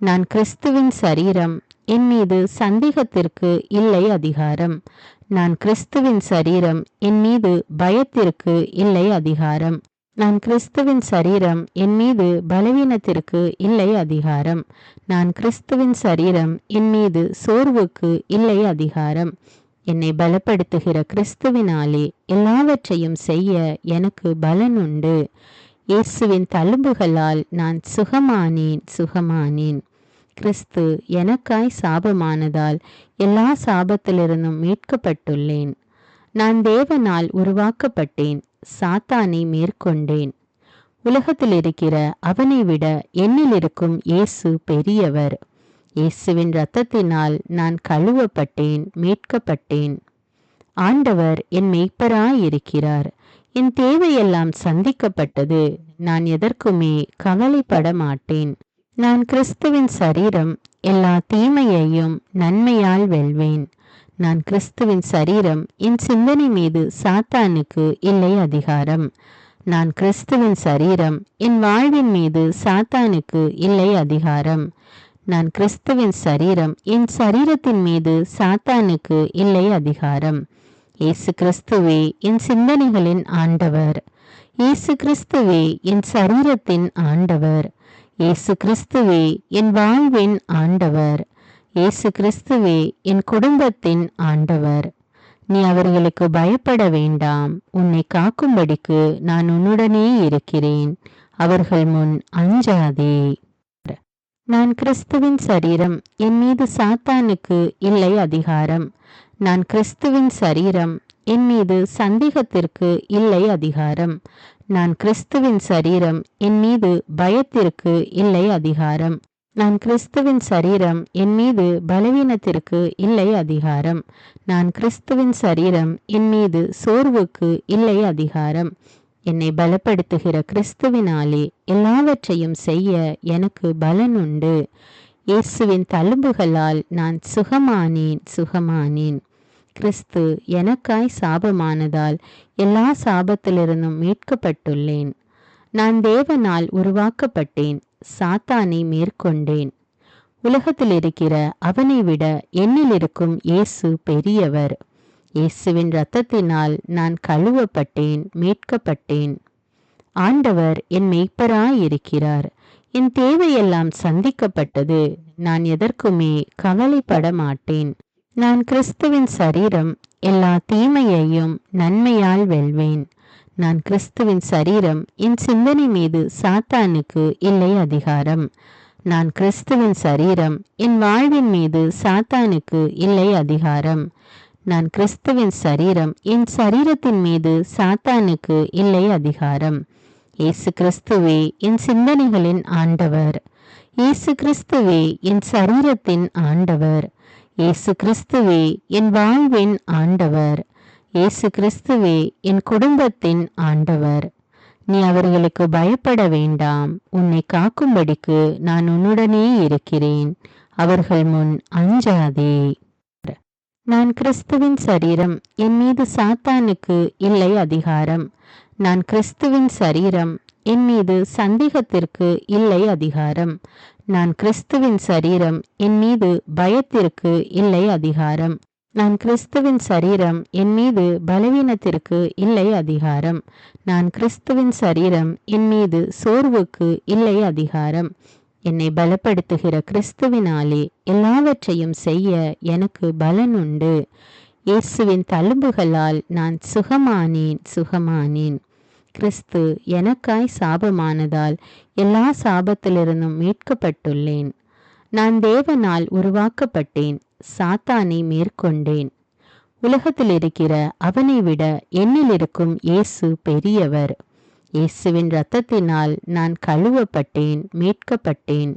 நான் கிறிஸ்துவின் சரீரம். என் மீது சந்தேகத்திற்கு இல்லை அதிகாரம். நான் கிறிஸ்துவின் சரீரம். என் மீது பயத்திற்கு இல்லை அதிகாரம். நான் கிறிஸ்துவின் சரீரம். என் மீது பலவீனத்திற்கு இல்லை அதிகாரம். நான் கிறிஸ்துவின் சரீரம். என் மீது சோர்வுக்கு இல்லை அதிகாரம். என்னை பலப்படுத்துகிற கிறிஸ்துவினாலே எல்லாவற்றையும் செய்ய எனக்கு பலன் உண்டு. இயேசுவின் தழும்புகளால் நான் சுகமானேன். கிறிஸ்து எனக்காய் சாபமானதால் எல்லா சாபத்திலிருந்தும் மீட்கப்பட்டுள்ளேன். நான் தேவனால் உருவாக்கப்பட்டேன். சாத்தானை மேற்கொண்டேன். உலகத்தில் இருக்கிற அவனை விட என்னில் இருக்கும் இயேசு பெரியவர். இயேசுவின் இரத்தத்தினால் நான் கழுவப்பட்டேன், மீட்கப்பட்டேன். ஆண்டவர் என் மெய்ப்பராயிருக்கிறார். என் தேவையெல்லாம் சந்திக்கப்பட்டது. நான் எதற்குமே கவலைப்பட மாட்டேன். நான் கிறிஸ்துவின் சரீரம். எல்லா தீமையையும் நன்மையால் வெல்வேன். நான் கிறிஸ்துவின் சரீரம். என் சிந்தனை மீது சாத்தானுக்கு இல்லை அதிகாரம். நான் கிறிஸ்துவின் சரீரம். என் வாழ்வின் மீது சாத்தானுக்கு இல்லை அதிகாரம். நான் கிறிஸ்துவின் சரீரம். என் சரீரத்தின் மீது சாத்தானுக்கு இல்லை அதிகாரம். இயேசு கிறிஸ்துவே என் சிந்தனைகளின் ஆண்டவர். இயேசு கிறிஸ்துவே என் சரீரத்தின் ஆண்டவர். இயேசு கிறிஸ்துவே என் வாழ்வின் ஆண்டவர். இயேசு கிறிஸ்துவே என் குடும்பத்தின் ஆண்டவர். நீ அவர்களுக்கு பயப்பட வேண்டாம். உன்னை காக்கும்படிக்கு நான் உன்னுடனே இருக்கிறேன். அவர்கள் முன் அஞ்சாதே. நான் கிறிஸ்துவின் சரீரம். என் மீது சாத்தானுக்கு இல்லை அதிகாரம். நான் கிறிஸ்துவின் சரீரம். என் மீது சந்தேகத்திற்கு இல்லை அதிகாரம். நான் கிறிஸ்துவின் சரீரம். என் மீது பயத்திற்கு இல்லை அதிகாரம். நான் கிறிஸ்துவின் சரீரம். என் மீது பலவீனத்திற்கு இல்லை அதிகாரம். நான் கிறிஸ்துவின் சரீரம். என் மீது சோர்வுக்கு இல்லை அதிகாரம். என்னை பலப்படுத்துகிற கிறிஸ்துவினாலே எல்லாவற்றையும் செய்ய எனக்கு பலன் உண்டு. இயேசுவின் தழும்புகளால் நான் சுகமானேன். கிறிஸ்து எனக்காய் சாபமானதால் எல்லா சாபத்திலிருந்தும் மீட்கப்பட்டுள்ளேன். நான் தேவனால் உருவாக்கப்பட்டேன். சாத்தானை மேற்கொண்டேன். உலகத்தில் இருக்கிற அவனை விட என்னில் இருக்கும் இயேசு பெரியவர். இயேசுவின் இரத்தத்தினால் நான் கழுவப்பட்டேன், மீட்கப்பட்டேன். ஆண்டவர் என் மெய்ப்பராயிருக்கிறார். என் தேவையெல்லாம் சந்திக்கப்பட்டது. நான் எதற்குமே கவலைப்பட மாட்டேன். நான் கிறிஸ்துவின் சரீரம், எல்லா தீமையையும் நன்மையால் வெல்வேன். நான் கிறிஸ்துவின் சரீரம், என் சிந்தனை மீது சாத்தானுக்கு இல்லை அதிகாரம். நான் கிறிஸ்துவின் சரீரம், என் வாழ்வின் மீது சாத்தானுக்கு இல்லை அதிகாரம். நான் கிறிஸ்துவின் சரீரம், என் சரீரத்தின் மீது சாத்தானுக்கு இல்லை அதிகாரம். இயேசு கிறிஸ்துவே என் சிந்தனைகளின் ஆண்டவர். இயேசு கிறிஸ்துவே என் சரீரத்தின் ஆண்டவர். இயேசு கிறிஸ்துவே என் வாழ்வின் ஆண்டவர். இயேசு கிறிஸ்துவே என் குடும்பத்தின் ஆண்டவர். நீ அவர்களுக்கு பயப்பட வேண்டாம். உன்னை காக்கும்படிக்கு நான் உன்னுடனே இருக்கிறேன். அவர்கள் முன் அஞ்சாதே. நான் கிறிஸ்துவின் சரீரம், என் மீது சாத்தானுக்கு இல்லை அதிகாரம். நான் கிறிஸ்துவின் சரீரம், என் மீது சந்தேகத்திற்கு இல்லை அதிகாரம். நான் கிறிஸ்துவின் சரீரம், என் மீது பயத்திற்கு இல்லை அதிகாரம். நான் கிறிஸ்துவின் சரீரம், என் மீது பலவீனத்திற்கு இல்லை அதிகாரம். நான் கிறிஸ்துவின் சரீரம், என் மீது சோர்வுக்கு இல்லை அதிகாரம். என்னை பலப்படுத்துகிற கிறிஸ்துவினாலே எல்லாவற்றையும் செய்ய எனக்கு பலன் உண்டு. இயேசுவின் தழும்புகளால் நான் சுகமானேன். கிறிஸ்து எனக்காய் சாபமானதால் எல்லா சாபத்திலிருந்தும் மீட்கப்பட்டுள்ளேன். நான் தேவனால் உருவாக்கப்பட்டேன். சாத்தானை மேற்கொண்டேன். உலகத்தில் இருக்கிற அவனை விட என்னில் இருக்கும் இயேசு பெரியவர். இயேசுவின் இரத்தத்தினால் நான் கழுவப்பட்டேன், மீட்கப்பட்டேன்.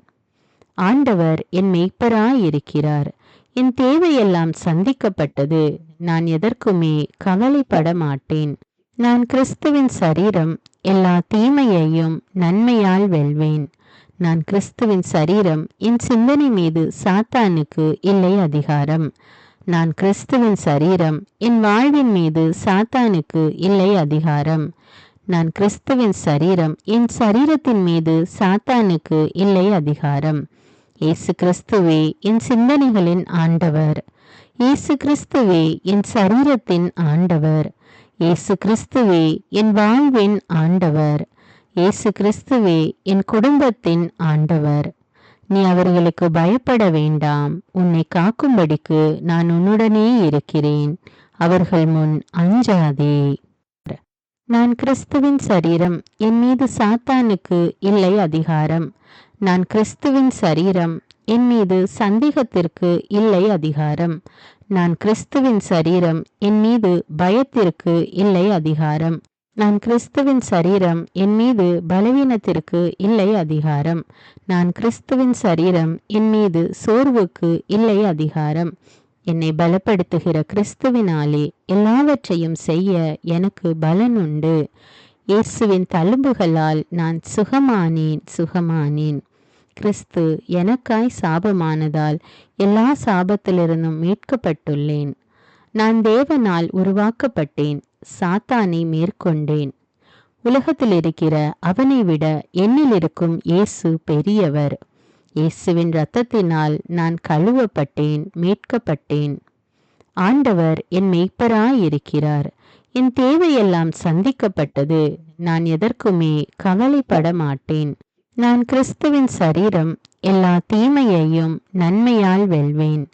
ஆண்டவர் என் மேய்ப்பராயிருக்கிறார். என் தேவையெல்லாம் சந்திக்கப்பட்டது. நான் எதற்குமே கவலைப்பட மாட்டேன். நான் கிறிஸ்துவின் சரீரம், எல்லா தீமையையும் நன்மையால் வெல்வேன். நான் கிறிஸ்துவின் சரீரம், என் சிந்தனை மீது சாத்தானுக்கு இல்லை அதிகாரம். நான் கிறிஸ்துவின் சரீரம், என் வாழ்வின் மீது சாத்தானுக்கு இல்லை அதிகாரம். நான் கிறிஸ்துவின் சரீரம், என் சரீரத்தின் மீது சாத்தானுக்கு இல்லை அதிகாரம். இயேசு கிறிஸ்துவே என் சிந்தனைகளின் ஆண்டவர். இயேசு கிறிஸ்துவே என் சரீரத்தின் ஆண்டவர். இயேசு கிறிஸ்துவே என் வாழ்வின் ஆண்டவர். இயேசு கிறிஸ்துவே என் குடும்பத்தின் ஆண்டவர். நீ அவர்களுக்கு பயப்பட வேண்டாம். உன்னை காக்கும்படிக்கு நான் உன்னுடனே இருக்கிறேன். அவர்கள் முன் அஞ்சாதே. நான் கிறிஸ்துவின் சரீரம், என் மீது சாத்தானுக்கு இல்லை அதிகாரம். நான் கிறிஸ்துவின் சரீரம், என் மீது சந்தேகத்திற்கு இல்லை அதிகாரம். நான் கிறிஸ்துவின் சரீரம், என் மீது பயத்திற்கு இல்லை அதிகாரம். நான் கிறிஸ்துவின் சரீரம், என் மீது பலவீனத்திற்கு இல்லை அதிகாரம். நான் கிறிஸ்துவின் சரீரம், என் மீது சோர்வுக்கு இல்லை அதிகாரம். என்னை பலப்படுத்துகிற கிறிஸ்துவினாலே எல்லாவற்றையும் செய்ய எனக்கு பலன் உண்டு. இயேசுவின் தழும்புகளால் நான் சுகமானேன். கிறிஸ்து எனக்காய் சாபமானதால் எல்லா சாபத்திலிருந்தும் மீட்கப்பட்டுள்ளேன். நான் தேவனால் உருவாக்கப்பட்டேன். சாத்தானை மேற்கொண்டேன். உலகத்தில் இருக்கிற அவனை விட என்னில் இருக்கும் இயேசு பெரியவர். இயேசுவின் இரத்தத்தினால் நான் கழுவப்பட்டேன், மீட்கப்பட்டேன். ஆண்டவர் என் மேய்ப்பராயிருக்கிறார். என் தேவையெல்லாம் சந்திக்கப்பட்டது. நான் எதற்குமே கவலைப்பட மாட்டேன். நான் கிறிஸ்துவின் சரீரம், எல்லா தீமையையும் நன்மையால் வெல்வேன்.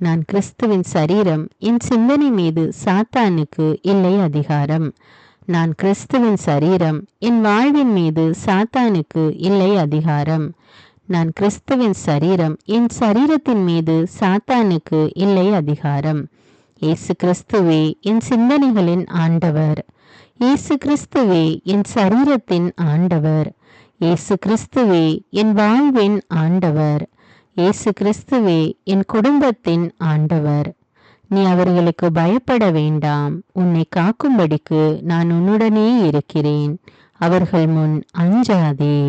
நான் கிறிஸ்துவின் சரீரம், என் சிந்தனை மீது சாத்தானுக்கு இல்லை அதிகாரம். நான் கிறிஸ்துவின் சரீரம், என் வாழ்வின் மீது சாத்தானுக்கு இல்லை அதிகாரம். நான் கிறிஸ்துவின் சரீரம், என் சரீரத்தின் மீது சாத்தானுக்கு இல்லை அதிகாரம். இயேசு கிறிஸ்துவே என் சிந்தனைகளின் ஆண்டவர். இயேசு கிறிஸ்துவே என் சரீரத்தின் ஆண்டவர். இயேசு கிறிஸ்துவே என் வாழ்வின் ஆண்டவர். இயேசு கிறிஸ்துவே என் குடும்பத்தின் ஆண்டவர். நீ அவர்களுக்கு பயப்பட வேண்டாம். உன்னை காக்கும்படிக்கு நான் உன்னுடனே இருக்கிறேன். அவர்கள் முன் அஞ்சாதே.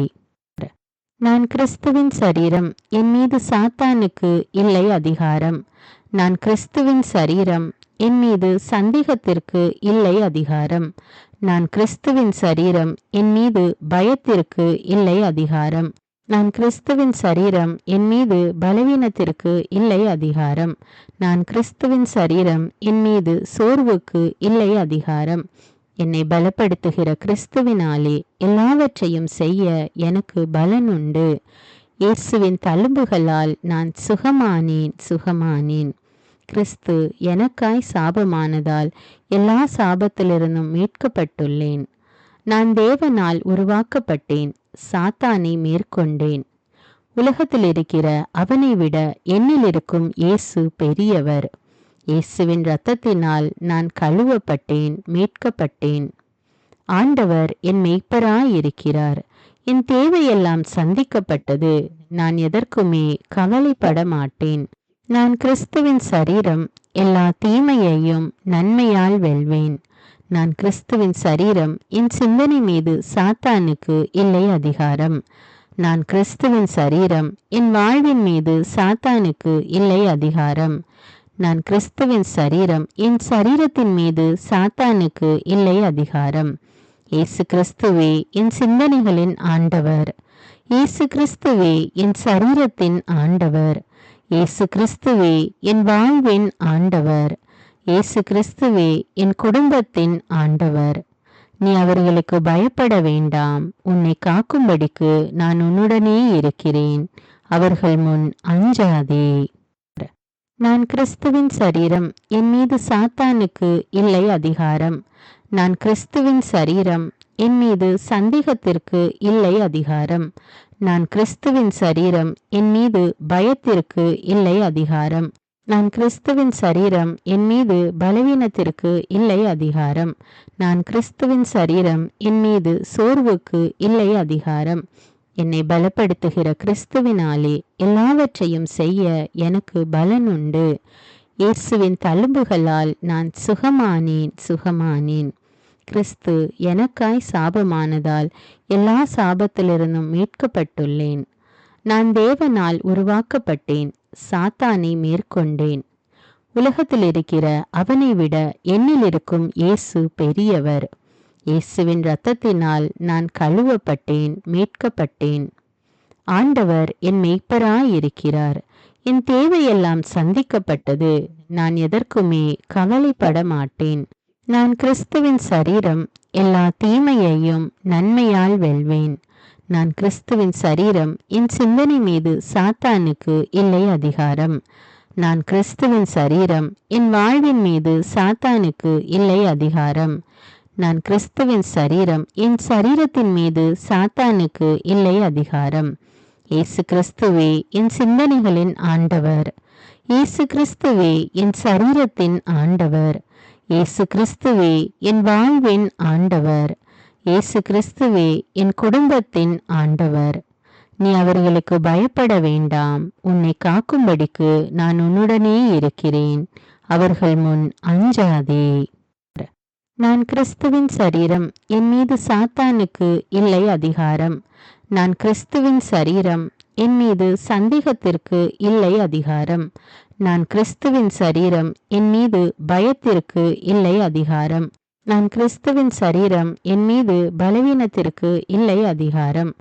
நான் கிறிஸ்துவின் சரீரம், என் மீது சாத்தானுக்கு இல்லை அதிகாரம். நான் கிறிஸ்துவின் சரீரம், என் மீது சந்தேகத்திற்கு இல்லை அதிகாரம். நான் கிறிஸ்துவின் சரீரம், என் மீது பயத்திற்கு இல்லை அதிகாரம். நான் கிறிஸ்துவின் சரீரம், என் மீது பலவீனத்திற்கு இல்லை அதிகாரம். நான் கிறிஸ்துவின் சரீரம், என் மீது சோர்வுக்கு இல்லை அதிகாரம். என்னை பலப்படுத்துகிற கிறிஸ்துவினாலே எல்லாவற்றையும் செய்ய எனக்கு பலன் உண்டு. இயேசுவின் தழும்புகளால் நான் சுகமானேன். கிறிஸ்து எனக்காய் சாபமானதால் எல்லா சாபத்திலிருந்தும் மீட்கப்பட்டுள்ளேன். நான் தேவனால் உருவாக்கப்பட்டேன், சாத்தானை மேற்கொண்டேன். உலகத்தில் இருக்கிற அவனை விட என்னில் இருக்கும் இயேசு பெரியவர். இயேசுவின் இரத்தத்தினால் நான் கழுவப்பட்டேன், மீட்கப்பட்டேன். ஆண்டவர் என் மெய்ப்பராயிருக்கிறார். என் தேவையெல்லாம் சந்திக்கப்பட்டது. நான் எதற்குமே கவலைப்பட மாட்டேன். நான் கிறிஸ்துவின் சரீரம், எல்லா தீமையையும் நன்மையால் வெல்வேன். நான் கிறிஸ்துவின் சரீரம், என் சிந்தனை மீது சாத்தானுக்கு இல்லை அதிகாரம். நான் கிறிஸ்துவின் சரீரம், என் வாழ்வின் மீது சாத்தானுக்கு இல்லை அதிகாரம். நான் கிறிஸ்துவின் சரீரம், என் சரீரத்தின் மீது சாத்தானுக்கு இல்லை அதிகாரம். இயேசு கிறிஸ்துவே என் சிந்தனைகளின் ஆண்டவர். இயேசு கிறிஸ்துவே என் சரீரத்தின் ஆண்டவர். இயேசு கிறிஸ்துவே என் வாழ்வின் ஆண்டவர். இயேசு கிறிஸ்துவே என் குடும்பத்தின் ஆண்டவர். நீ அவர்களுக்கு பயப்பட வேண்டாம். உன்னை காக்கும்படிக்கு நான் உன்னுடனே இருக்கிறேன். அவர்கள் முன் அஞ்சாதே. நான் கிறிஸ்துவின் சரீரம், என் மீது சாத்தானுக்கு இல்லை அதிகாரம். நான் கிறிஸ்துவின் சரீரம், என் மீது சந்தேகத்திற்கு இல்லை அதிகாரம். நான் கிறிஸ்துவின் சரீரம், என் மீது பயத்திற்கு இல்லை அதிகாரம். நான் கிறிஸ்துவின் சரீரம், என் மீது பலவீனத்திற்கு இல்லை அதிகாரம். நான் கிறிஸ்துவின் சரீரம், என் மீது சோர்வுக்கு இல்லை அதிகாரம். என்னை பலப்படுத்துகிற கிறிஸ்துவினாலே எல்லாவற்றையும் செய்ய எனக்கு பலன் உண்டு. இயேசுவின் தழும்புகளால் நான் சுகமானேன். கிறிஸ்து எனக்காய் சாபமானதால் எல்லா சாபத்திலிருந்தும் மீட்கப்பட்டுள்ளேன். நான் தேவனால் உருவாக்கப்பட்டேன், சாத்தானை மேற்கொண்டேன். உலகத்தில் இருக்கிற அவனை விட என்னில் இருக்கும் இயேசு பெரியவர். இயேசுவின் இரத்தத்தினால் நான் கழுவப்பட்டேன், மீட்கப்பட்டேன். ஆண்டவர் என் மெய்ப்பராயிருக்கிறார். என் தேவையெல்லாம் சந்திக்கப்பட்டது. நான் எதற்குமே கவலைப்பட மாட்டேன். நான் கிறிஸ்துவின் சரீரம், எல்லா தீமையையும் நன்மையால் வெல்வேன். நான் கிறிஸ்துவின் சரீரம், என் சிந்தனை மீது சாத்தானுக்கு இல்லை அதிகாரம். நான் கிறிஸ்துவின் சரீரம், என் வாழ்வின் மீது சாத்தானுக்கு இல்லை அதிகாரம். நான் கிறிஸ்துவின் சரீரம், என் சரீரத்தின் மீது சாத்தானுக்கு இல்லை அதிகாரம். இயேசு கிறிஸ்துவே என் சிந்தனைகளின் ஆண்டவர். இயேசு கிறிஸ்துவே என் சரீரத்தின் ஆண்டவர். இயேசு கிறிஸ்துவே என் வாழ்வின் ஆண்டவர். இயேசு கிறிஸ்துவே என் குடும்பத்தின் ஆண்டவர். நீ அவர்களுக்கு பயப்பட வேண்டாம். உன்னை காக்கும்படிக்கு நான் உன்னுடனே இருக்கிறேன். அவர்கள் முன் அஞ்சாதே. நான் கிறிஸ்துவின் சரீரம், என் மீது சாத்தானுக்கு இல்லை அதிகாரம். நான் கிறிஸ்துவின் சரீரம், என் மீது சந்தேகத்திற்கு இல்லை அதிகாரம். நான் கிறிஸ்துவின் சரீரம், என் மீது பயத்திற்கு இல்லை அதிகாரம். நான் கிறிஸ்துவின் சரீரம், என் மீது பலவீனத்திற்கு இல்லை அதிகாரம்.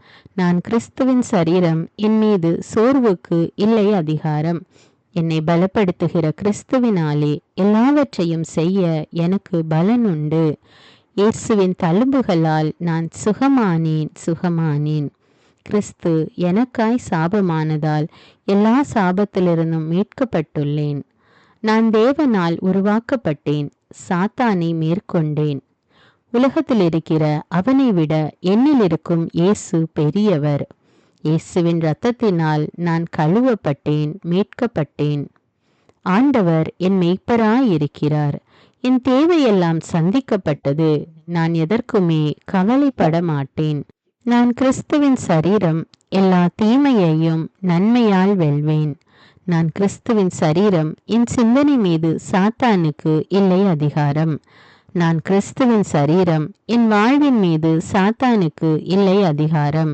நான் கிறிஸ்துவின் சரீரம், என் மீது சோர்வுக்கு இல்லை அதிகாரம். என்னை பலப்படுத்துகிற கிறிஸ்துவினாலே எல்லாவற்றையும் செய்ய எனக்கு பலன் உண்டு. இயேசுவின் தழும்புகளால் நான் சுகமானேன். கிறிஸ்து எனக்காய் சாபமானதால் எல்லா சாபத்திலிருந்தும் மீட்கப்பட்டுள்ளேன். நான் தேவனால் உருவாக்கப்பட்டேன், சாத்தானை மேற்கொண்டேன். உலகத்தில் இருக்கிற அவனை விட என்னில் இருக்கும் இயேசு பெரியவர். இயேசுவின் இரத்தத்தினால் நான் கழுவப்பட்டேன், மீட்கப்பட்டேன். ஆண்டவர் என் மெய்ப்பராயிருக்கிறார். என் தேவையெல்லாம் சந்திக்கப்பட்டது. நான் எதற்குமே கவலைப்பட மாட்டேன். நான் கிறிஸ்துவின் சரீரம், எல்லா தீமையையும் நன்மையால் வெல்வேன். நான் கிறிஸ்துவின் சரீரம், என் சிந்தனை மீது சாத்தானுக்கு இல்லை அதிகாரம். நான் கிறிஸ்துவின் சரீரம், என் வாழ்வின் மீது சாத்தானுக்கு இல்லை அதிகாரம்.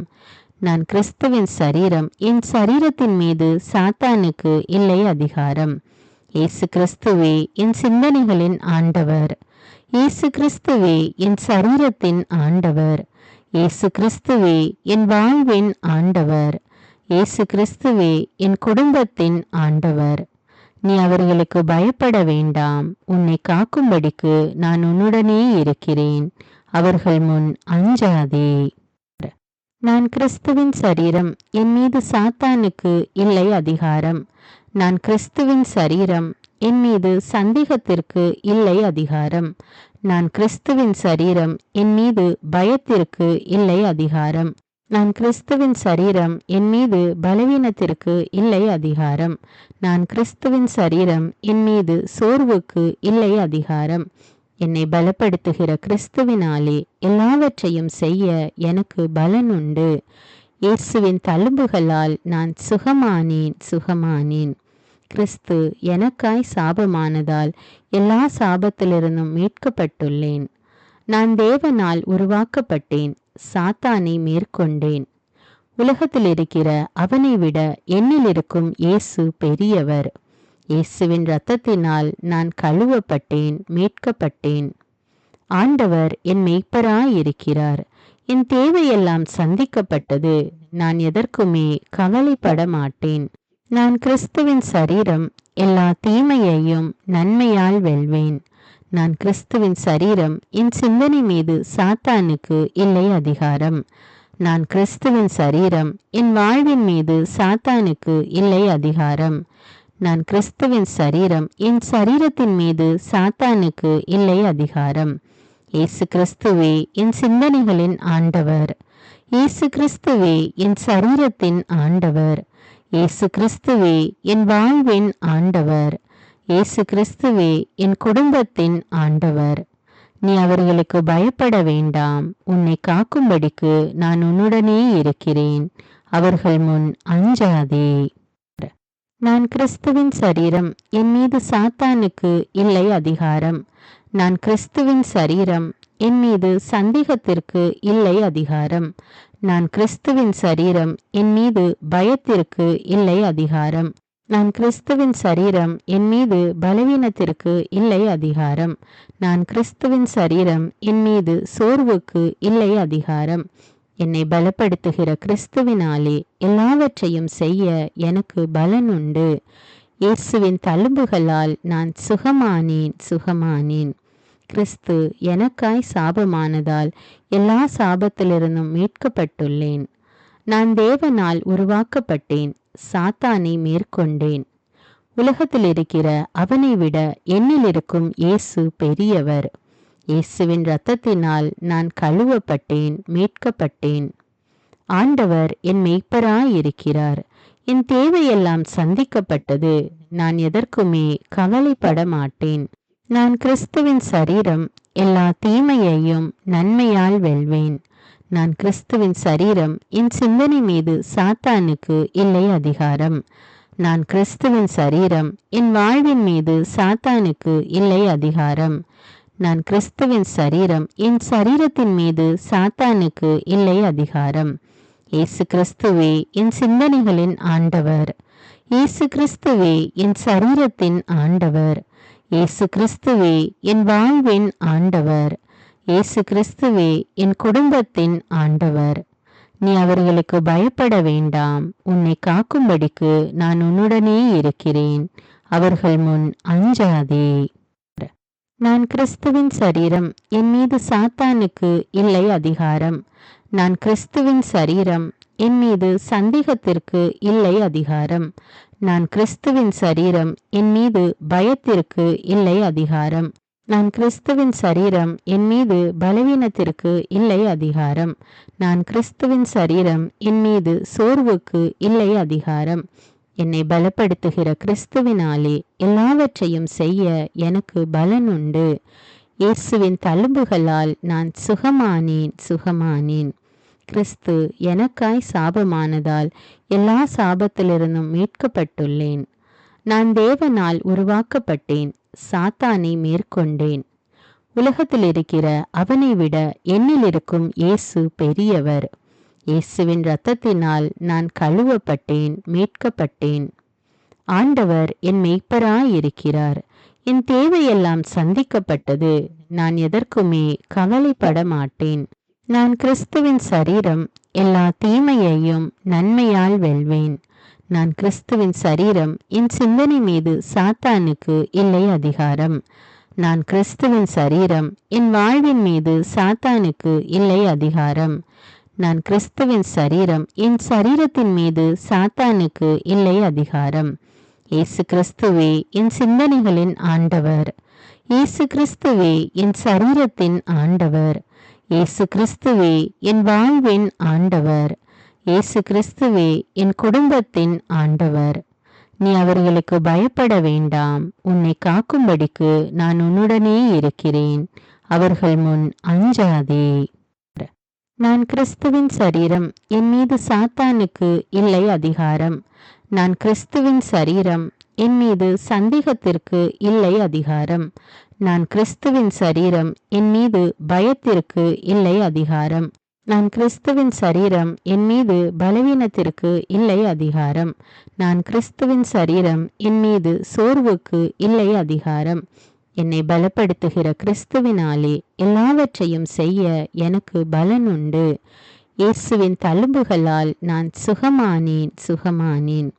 நான் கிறிஸ்துவின் சரீரம், என் சரீரத்தின் மீது சாத்தானுக்கு இல்லை அதிகாரம். இயேசு கிறிஸ்துவே என் சிந்தனைகளின் ஆண்டவர். இயேசு கிறிஸ்துவே என் சரீரத்தின் ஆண்டவர். இயேசு கிறிஸ்துவே என் வாழ்வின் ஆண்டவர். இயேசு கிறிஸ்துவே என் குடும்பத்தின் ஆண்டவர். நீ அவர்களுக்கு பயப்பட வேண்டாம். உன்னை காக்கும்படிக்கு நான் உன்னுடனே இருக்கிறேன். அவர்கள் முன் அஞ்சாதே. நான் கிறிஸ்துவின் சரீரம். என் மீது சாத்தானுக்கு இல்லை அதிகாரம். நான் கிறிஸ்துவின் சரீரம். என் மீது சந்தேகத்திற்கு இல்லை அதிகாரம். நான் கிறிஸ்துவின் சரீரம். என் மீது பயத்திற்கு இல்லை அதிகாரம். நான் கிறிஸ்துவின் சரீரம். என் மீது பலவீனத்திற்கு இல்லை அதிகாரம். நான் கிறிஸ்துவின் சரீரம். என் மீது சோர்வுக்கு இல்லை அதிகாரம். என்னை பலப்படுத்துகிற கிறிஸ்துவினாலே எல்லாவற்றையும் செய்ய எனக்கு பலன் உண்டு. இயேசுவின் தழும்புகளால் நான் சுகமானேன். கிறிஸ்து எனக்காய் சாபமானதால் எல்லா சாபத்திலிருந்தும் மீட்கப்பட்டுள்ளேன். நான் தேவனால் உருவாக்கப்பட்டேன். சாத்தானை மேற்கொண்டேன். உலகத்தில் இருக்கிற அவனை விட என்னில் இருக்கும் இயேசு பெரியவர். இயேசுவின் இரத்தத்தினால் நான் கழுவப்பட்டேன், மீட்கப்பட்டேன். ஆண்டவர் என் மெய்ப்பராயிருக்கிறார். என் தேவையெல்லாம் சந்திக்கப்பட்டது. நான் எதற்குமே கவலைப்பட மாட்டேன். நான் கிறிஸ்துவின் சரீரம். எல்லா தீமையையும் நன்மையால் வெல்வேன். நான் கிறிஸ்துவின் சரீரம். என் சிந்தனை மீது சாத்தானுக்கு இல்லை அதிகாரம். நான் கிறிஸ்துவின் சரீரம். என் வாழ்வின் மீது சாத்தானுக்கு இல்லை அதிகாரம். நான் கிறிஸ்துவின் சரீரம். என் சரீரத்தின் மீது சாத்தானுக்கு இல்லை அதிகாரம். இயேசு கிறிஸ்துவே என் சிந்தனைகளின் ஆண்டவர். இயேசு கிறிஸ்துவே என் சரீரத்தின் ஆண்டவர். இயேசு கிறிஸ்துவே என் வாழ்வின் ஆண்டவர். இயேசு கிறிஸ்துவே என் குடும்பத்தின் ஆண்டவர். நீ அவர்களுக்கு பயப்பட வேண்டாம். உன்னை காக்கும்படிக்கு நான் உன்னுடனே இருக்கிறேன். அவர்கள் முன் அஞ்சாதே. நான் கிறிஸ்துவின் சரீரம். என் மீது சாத்தானுக்கு இல்லை அதிகாரம். நான் கிறிஸ்துவின் சரீரம். என் மீது சந்தேகத்திற்கு இல்லை அதிகாரம். நான் கிறிஸ்துவின் சரீரம். என் மீது பயத்திற்கு இல்லை அதிகாரம். நான் கிறிஸ்துவின் சரீரம். என் மீது பலவீனத்திற்கு இல்லை அதிகாரம். நான் கிறிஸ்துவின் சரீரம். என் மீது சோர்வுக்கு இல்லை அதிகாரம். என்னை பலப்படுத்துகிற கிறிஸ்துவினாலே எல்லாவற்றையும் செய்ய எனக்கு பலன் உண்டு. இயேசுவின் தழும்புகளால் நான் சுகமானேன். கிறிஸ்து எனக்காய் சாபமானதால் எல்லா சாபத்திலிருந்தும் மீட்கப்பட்டுள்ளேன். நான் தேவனால் உருவாக்கப்பட்டேன். சாத்தானை மேற்கொண்டேன். உலகத்தில் இருக்கிற அவனை விட என்னில் இருக்கும் இயேசு பெரியவர். இயேசுவின் இரத்தத்தினால் நான் கழுவப்பட்டேன், மீட்கப்பட்டேன். ஆண்டவர் என் மெய்ப்பராயிருக்கிறார். என் தேவையெல்லாம் சந்திக்கப்பட்டது. நான் எதற்குமே கவலைப்பட மாட்டேன். நான் கிறிஸ்துவின் சரீரம். எல்லா தீமையையும் நன்மையால் வெல்வேன். நான் கிறிஸ்துவின் சரீரம். என் சிந்தனை மீது சாத்தானுக்கு இல்லை அதிகாரம். நான் கிறிஸ்துவின் சரீரம். என் வாழ்வின் மீது சாத்தானுக்கு இல்லை அதிகாரம். நான் கிறிஸ்துவின் சரீரம். என் சரீரத்தின் மீது சாத்தானுக்கு இல்லை அதிகாரம். இயேசு கிறிஸ்துவே என் சிந்தனைகளின் ஆண்டவர். இயேசு கிறிஸ்துவே என் சரீரத்தின் ஆண்டவர். இயேசு கிறிஸ்துவே என் வாழ்வின் ஆண்டவர். இயேசு கிறிஸ்துவே என் குடும்பத்தின் ஆண்டவர். நீ அவர்களுக்கு பயப்பட வேண்டாம். உன்னை காக்கும்படிக்கு நான் உன்னுடனே இருக்கிறேன். அவர்கள் முன் அஞ்சாதே. நான் கிறிஸ்துவின் சரீரம். என் மீது சாத்தானுக்கு இல்லை அதிகாரம். நான் கிறிஸ்துவின் சரீரம். என் மீது சந்தேகத்திற்கு இல்லை அதிகாரம். நான் கிறிஸ்துவின் சரீரம். என் மீது பயத்திற்கு இல்லை அதிகாரம். நான் கிறிஸ்துவின் சரீரம். என் மீது பலவீனத்திற்கு இல்லை அதிகாரம். நான் கிறிஸ்துவின் சரீரம். என் மீது சோர்வுக்கு இல்லை அதிகாரம். என்னை பலப்படுத்துகிற கிறிஸ்துவினாலே எல்லாவற்றையும் செய்ய எனக்கு பலன் உண்டு. இயேசுவின் தழும்புகளால் நான் சுகமானேன். கிறிஸ்து எனக்காய் சாபமானதால் எல்லா சாபத்திலிருந்தும் மீட்கப்பட்டுள்ளேன். நான் தேவனால் உருவாக்கப்பட்டேன். சாத்தானை மேற்கொண்டேன். உலகத்தில் இருக்கிற அவனை விட என்னில் இருக்கும் இயேசு பெரியவர். இயேசுவின் இரத்தத்தினால் நான் கழுவப்பட்டேன், மீட்கப்பட்டேன். ஆண்டவர் என் மெய்ப்பராயிருக்கிறார். என் தேவையெல்லாம் சந்திக்கப்பட்டது. நான் எதற்குமே கவலைப்பட மாட்டேன். நான் கிறிஸ்துவின் சரீரம். எல்லா தீமையையும் நன்மையால் வெல்வேன். நான் கிறிஸ்துவின் சரீரம். என் சிந்தனை மீது சாத்தானுக்கு இல்லை அதிகாரம். நான் கிறிஸ்துவின் சரீரம். என் வாழ்வின் மீது சாத்தானுக்கு இல்லை அதிகாரம். நான் கிறிஸ்துவின் சரீரம். என் சரீரத்தின் மீது சாத்தானுக்கு இல்லை அதிகாரம். இயேசு கிறிஸ்துவே என் சிந்தனைகளின் ஆண்டவர். இயேசு கிறிஸ்துவே என் சரீரத்தின் ஆண்டவர். இயேசு கிறிஸ்துவே என் வாழ்வின் ஆண்டவர். இயேசு கிறிஸ்துவே என் குடும்பத்தின் ஆண்டவர். நீ அவர்களுக்கு பயப்பட வேண்டாம். உன்னை காக்கும்படிக்கு நான் உன்னுடனே இருக்கிறேன். அவர்கள் முன் அஞ்சாதே. நான் கிறிஸ்துவின் சரீரம். என் மீது சாத்தானுக்கு இல்லை அதிகாரம். நான் கிறிஸ்துவின் சரீரம். என் மீது சந்தேகத்திற்கு இல்லை அதிகாரம். நான் கிறிஸ்துவின் சரீரம். என் மீது பயத்திற்கு இல்லை அதிகாரம். நான் கிறிஸ்துவின் சரீரம். என் மீது பலவீனத்திற்கு இல்லை அதிகாரம். நான் கிறிஸ்துவின் சரீரம். என் மீது சோர்வுக்கு இல்லை அதிகாரம். என்னை பலப்படுத்துகிற கிறிஸ்துவினாலே எல்லாவற்றையும் செய்ய எனக்கு பலன் உண்டு. இயேசுவின் தழும்புகளால் நான் சுகமானேன்.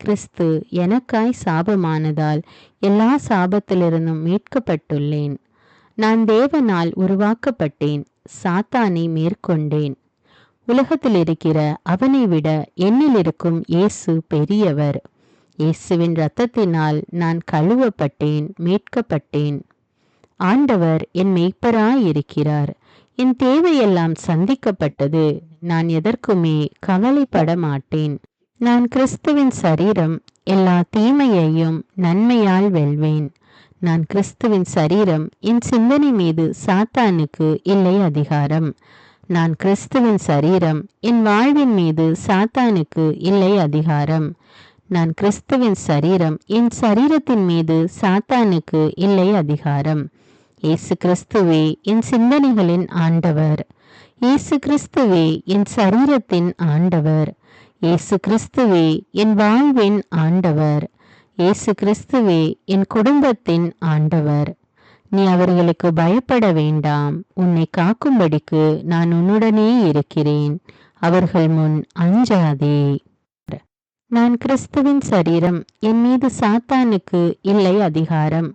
கிறிஸ்து எனக்காய் சாபமானதால் எல்லா சாபத்திலிருந்தும் மீட்கப்பட்டுள்ளேன். நான் தேவனால் உருவாக்கப்பட்டேன். சாத்தானை மேற்கொண்டேன். உலகத்தில் இருக்கிற அவனை விட என்னில் இருக்கும் இயேசு பெரியவர். இயேசுவின் இரத்தத்தினால் நான் கழுவப்பட்டேன், மீட்கப்பட்டேன். ஆண்டவர் என் மெய்ப்பராயிருக்கிறார். என் தேவையெல்லாம் சந்திக்கப்பட்டது. நான் எதற்குமே கவலைப்பட மாட்டேன். நான் கிறிஸ்துவின் சரீரம். எல்லா தீமையையும் நன்மையால் வெல்வேன். நான் கிறிஸ்துவின் சரீரம். என் சிந்தனை மீது சாத்தானுக்கு இல்லை அதிகாரம். நான் கிறிஸ்துவின் சரீரம். என் வாழ்வின் மீது சாத்தானுக்கு இல்லை அதிகாரம். நான் கிறிஸ்துவின் சரீரம். என் சரீரத்தின் மீது சாத்தானுக்கு இல்லை அதிகாரம். இயேசு கிறிஸ்துவே என் சிந்தனைகளின் ஆண்டவர். இயேசு கிறிஸ்துவே என் சரீரத்தின் ஆண்டவர். இயேசு கிறிஸ்துவே என் வாழ்வின் ஆண்டவர். இயேசு கிறிஸ்துவே என் குடும்பத்தின் ஆண்டவர். நீ அவர்களுக்கு பயப்பட வேண்டாம். உன்னை காக்கும்படிக்கு நான் உன்னுடனே இருக்கிறேன். அவர்கள் முன் அஞ்சாதே. நான் கிறிஸ்துவின் சரீரம். என் மீது சாத்தானுக்கு இல்லை அதிகாரம்.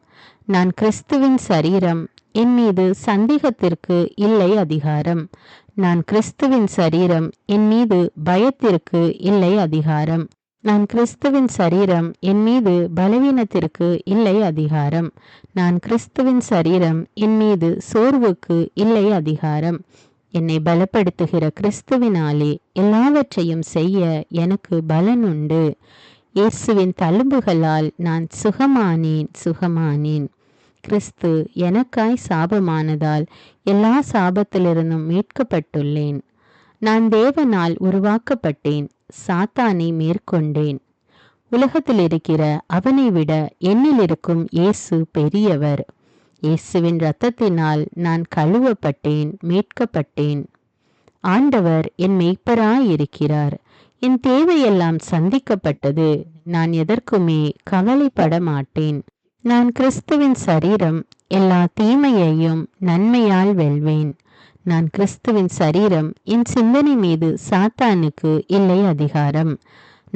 நான் கிறிஸ்துவின் சரீரம். என் மீது சந்தேகத்திற்கு இல்லை அதிகாரம். நான் கிறிஸ்துவின் சரீரம். என் மீது பயத்திற்கு இல்லை அதிகாரம். நான் கிறிஸ்துவின் சரீரம். என் மீது பலவீனத்திற்கு இல்லை அதிகாரம். நான் கிறிஸ்துவின் சரீரம். என் மீது சோர்வுக்கு இல்லை அதிகாரம். என்னை பலப்படுத்துகிற கிறிஸ்துவினாலே எல்லாவற்றையும் செய்ய எனக்கு பலன் உண்டு. இயேசுவின் தழும்புகளால் நான் சுகமானேன். கிறிஸ்து எனக்காய் சாபமானதால் எல்லா சாபத்திலிருந்தும் மீட்கப்பட்டுள்ளேன். நான் தேவனால் உருவாக்கப்பட்டேன். சாத்தானை மேற்கொண்டேன். உலகத்தில் இருக்கிற அவனை விட என்னில் இருக்கும் இயேசு பெரியவர். இயேசுவின் இரத்தத்தினால் நான் கழுவப்பட்டேன், மீட்கப்பட்டேன். ஆண்டவர் என் மெய்ப்பராயிருக்கிறார். என் தேவையெல்லாம் சந்திக்கப்பட்டது. நான் எதற்குமே கவலைப்பட மாட்டேன். நான் கிறிஸ்துவின் சரீரம். எல்லா தீமையையும் நன்மையால் வெல்வேன். நான் கிறிஸ்துவின் சரீரம். என் சிந்தனை மீது சாத்தானுக்கு இல்லை அதிகாரம்.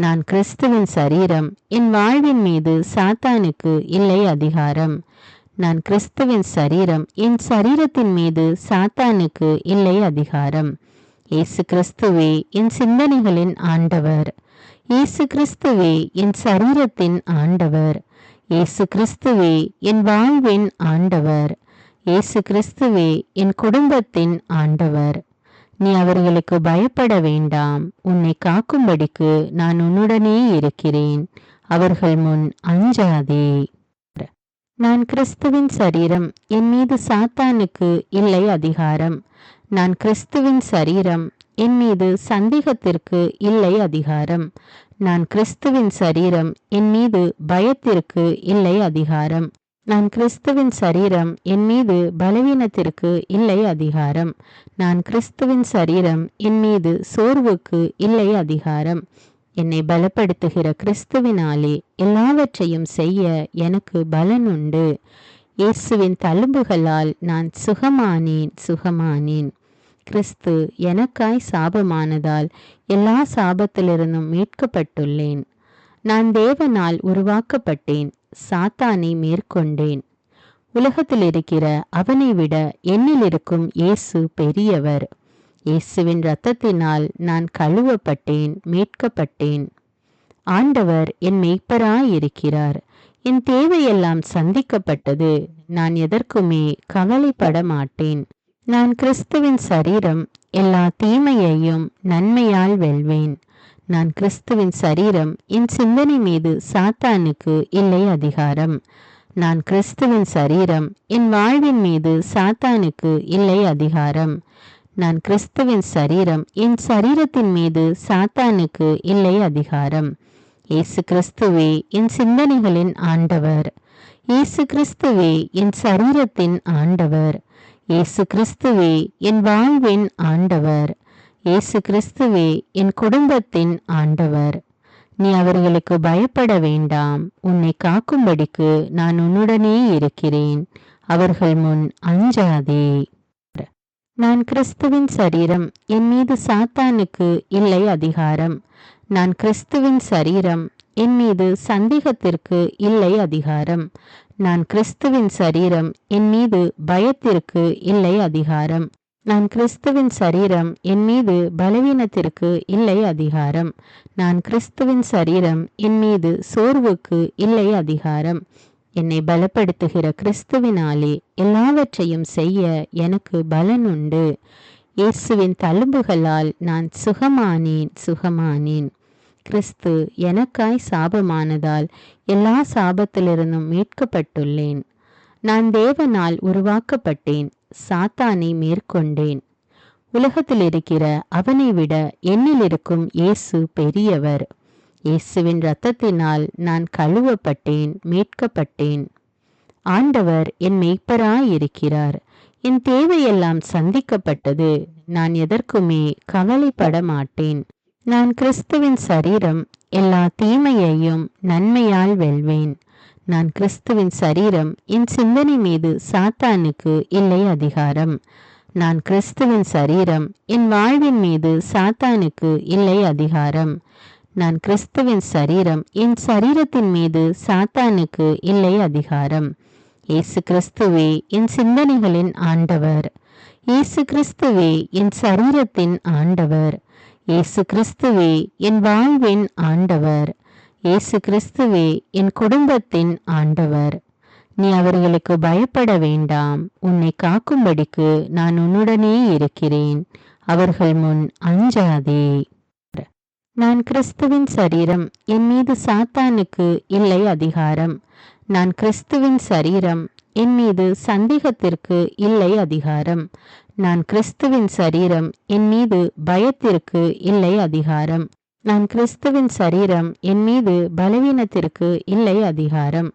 நான் கிறிஸ்துவின் சரீரம். என் வாழ்வின் மீது சாத்தானுக்கு இல்லை அதிகாரம். நான் கிறிஸ்துவின் சரீரம். என் சரீரத்தின் மீது சாத்தானுக்கு இல்லை அதிகாரம். இயேசு கிறிஸ்துவே என் சிந்தனைகளின் ஆண்டவர். இயேசு கிறிஸ்துவே என் சரீரத்தின் ஆண்டவர். இயேசு கிறிஸ்துவே என் வாழ்வின் ஆண்டவர். இயேசு கிறிஸ்துவே என் குடும்பத்தின் ஆண்டவர். நீ அவர்களுக்கு பயப்பட வேண்டாம். உன்னை காக்கும்படிக்கு நான் உன்னுடனே இருக்கிறேன். அவர்கள் முன் அஞ்சாதே. நான் கிறிஸ்துவின் சரீரம். என் மீது சாத்தானுக்கு இல்லை அதிகாரம். நான் கிறிஸ்துவின் சரீரம். என் மீது சந்தேகத்திற்கு இல்லை அதிகாரம். நான் கிறிஸ்துவின் சரீரம். என் மீது பயத்திற்கு இல்லை அதிகாரம். நான் கிறிஸ்துவின் சரீரம். என் மீது பலவீனத்திற்கு இல்லை அதிகாரம். நான் கிறிஸ்துவின் சரீரம். என் மீது சோர்வுக்கு இல்லை அதிகாரம். என்னை பலப்படுத்துகிற கிறிஸ்துவினாலே எல்லாவற்றையும் செய்ய எனக்கு பலன் உண்டு. இயேசுவின் தழும்புகளால் நான் சுகமானேன். கிறிஸ்து எனக்காய் சாபமானதால் எல்லா சாபத்திலிருந்தும் மீட்கப்பட்டுள்ளேன். நான் தேவனால் உருவாக்கப்பட்டேன், சாத்தானை மேற்கொண்டேன். உலகத்தில் இருக்கிற அவனை விட என்னில் இருக்கும் இயேசு பெரியவர். இயேசுவின் இரத்தத்தினால் நான் கழுவப்பட்டேன், மீட்கப்பட்டேன். ஆண்டவர் என் மெய்ப்பராயிருக்கிறார். என் தேவையெல்லாம் சந்திக்கப்பட்டது. நான் எதற்குமே கவலைப்பட மாட்டேன். நான் கிறிஸ்துவின் சரீரம், எல்லா தீமையையும் நன்மையால் வெல்வேன். நான் கிறிஸ்துவின் சரீரம், என் சிந்தனை மீது சாத்தானுக்கு இல்லை அதிகாரம். நான் கிறிஸ்துவின் சரீரம், என் வாழ்வின் மீது சாத்தானுக்கு இல்லை அதிகாரம். நான் கிறிஸ்துவின் சரீரம், என் சரீரத்தின் மீது சாத்தானுக்கு இல்லை அதிகாரம். இயேசு கிறிஸ்துவே என் சிந்தனைகளின் ஆண்டவர். இயேசு கிறிஸ்துவே என் சரீரத்தின் ஆண்டவர். இயேசு கிறிஸ்துவே என் வாழ்வின் ஆண்டவர். இயேசு கிறிஸ்துவே என் குடும்பத்தின் ஆண்டவர். நீ அவர்களுக்கு பயப்பட வேண்டாம். உன்னை காக்கும்படிக்கு நான் உன்னுடனே இருக்கிறேன். அவர்கள் முன் அஞ்சாதே. நான் கிறிஸ்துவின் சரீரம், என் மீது சாத்தானுக்கு இல்லை அதிகாரம். நான் கிறிஸ்துவின் சரீரம், என் மீது சந்தேகத்திற்கு இல்லை அதிகாரம். நான் கிறிஸ்துவின் சரீரம், என் மீது பயத்திற்கு இல்லை அதிகாரம். நான் கிறிஸ்துவின் சரீரம், என் மீது பலவீனத்திற்கு இல்லை அதிகாரம். நான் கிறிஸ்துவின் சரீரம், என் மீது சோர்வுக்கு இல்லை அதிகாரம். என்னை பலப்படுத்துகிற கிறிஸ்துவினாலே எல்லாவற்றையும் செய்ய எனக்கு பலன் உண்டு. இயேசுவின் தழும்புகளால் நான் சுகமானேன். கிறிஸ்து எனக்காய் சாபமானதால் எல்லா சாபத்திலிருந்தும் மீட்கப்பட்டுள்ளேன். நான் தேவனால் உருவாக்கப்பட்டேன், சாத்தானை மேற்கொண்டேன். உலகத்தில் இருக்கிற அவனை விட என்னில் இருக்கும் இயேசு பெரியவர். இயேசுவின் இரத்தத்தினால் நான் கழுவப்பட்டேன், மீட்கப்பட்டேன். ஆண்டவர் என் மெய்ப்பராயிருக்கிறார். என் தேவையெல்லாம் சந்திக்கப்பட்டது. நான் எதற்குமே கவலைப்பட மாட்டேன். நான் கிறிஸ்துவின் சரீரம், எல்லா தீமையையும் நன்மையால் வெல்வேன். நான் கிறிஸ்துவின் சரீரம், என் சிந்தனை மீது சாத்தானுக்கு இல்லை அதிகாரம். நான் கிறிஸ்துவின் சரீரம், என் வாழ்வின் மீது சாத்தானுக்கு இல்லை அதிகாரம். நான் கிறிஸ்துவின் சரீரம், என் சரீரத்தின் மீது சாத்தானுக்கு இல்லை அதிகாரம். இயேசு கிறிஸ்துவே என் சிந்தனைகளின் ஆண்டவர். இயேசு கிறிஸ்துவே என் சரீரத்தின் ஆண்டவர். இயேசு கிறிஸ்துவே என் வாழ்வின் ஆண்டவர். இயேசு கிறிஸ்துவே என் குடும்பத்தின் ஆண்டவர். நீ அவர்களுக்கு பயப்பட வேண்டாம். உன்னை காக்கும்படிக்கு நான் உன்னுடனே இருக்கிறேன். அவர்கள் முன் அஞ்சாதே. நான் கிறிஸ்துவின் சரீரம், என் மீது சாத்தானுக்கு இல்லை அதிகாரம். நான் கிறிஸ்துவின் சரீரம், என் மீது சந்தேகத்திற்கு இல்லை அதிகாரம். நான் கிறிஸ்துவின் சரீரம், என் மீது பயத்திற்கு இல்லை அதிகாரம். நான் கிறிஸ்துவின் சரீரம், என் மீது பலவீனத்திற்கு இல்லை அதிகாரம்.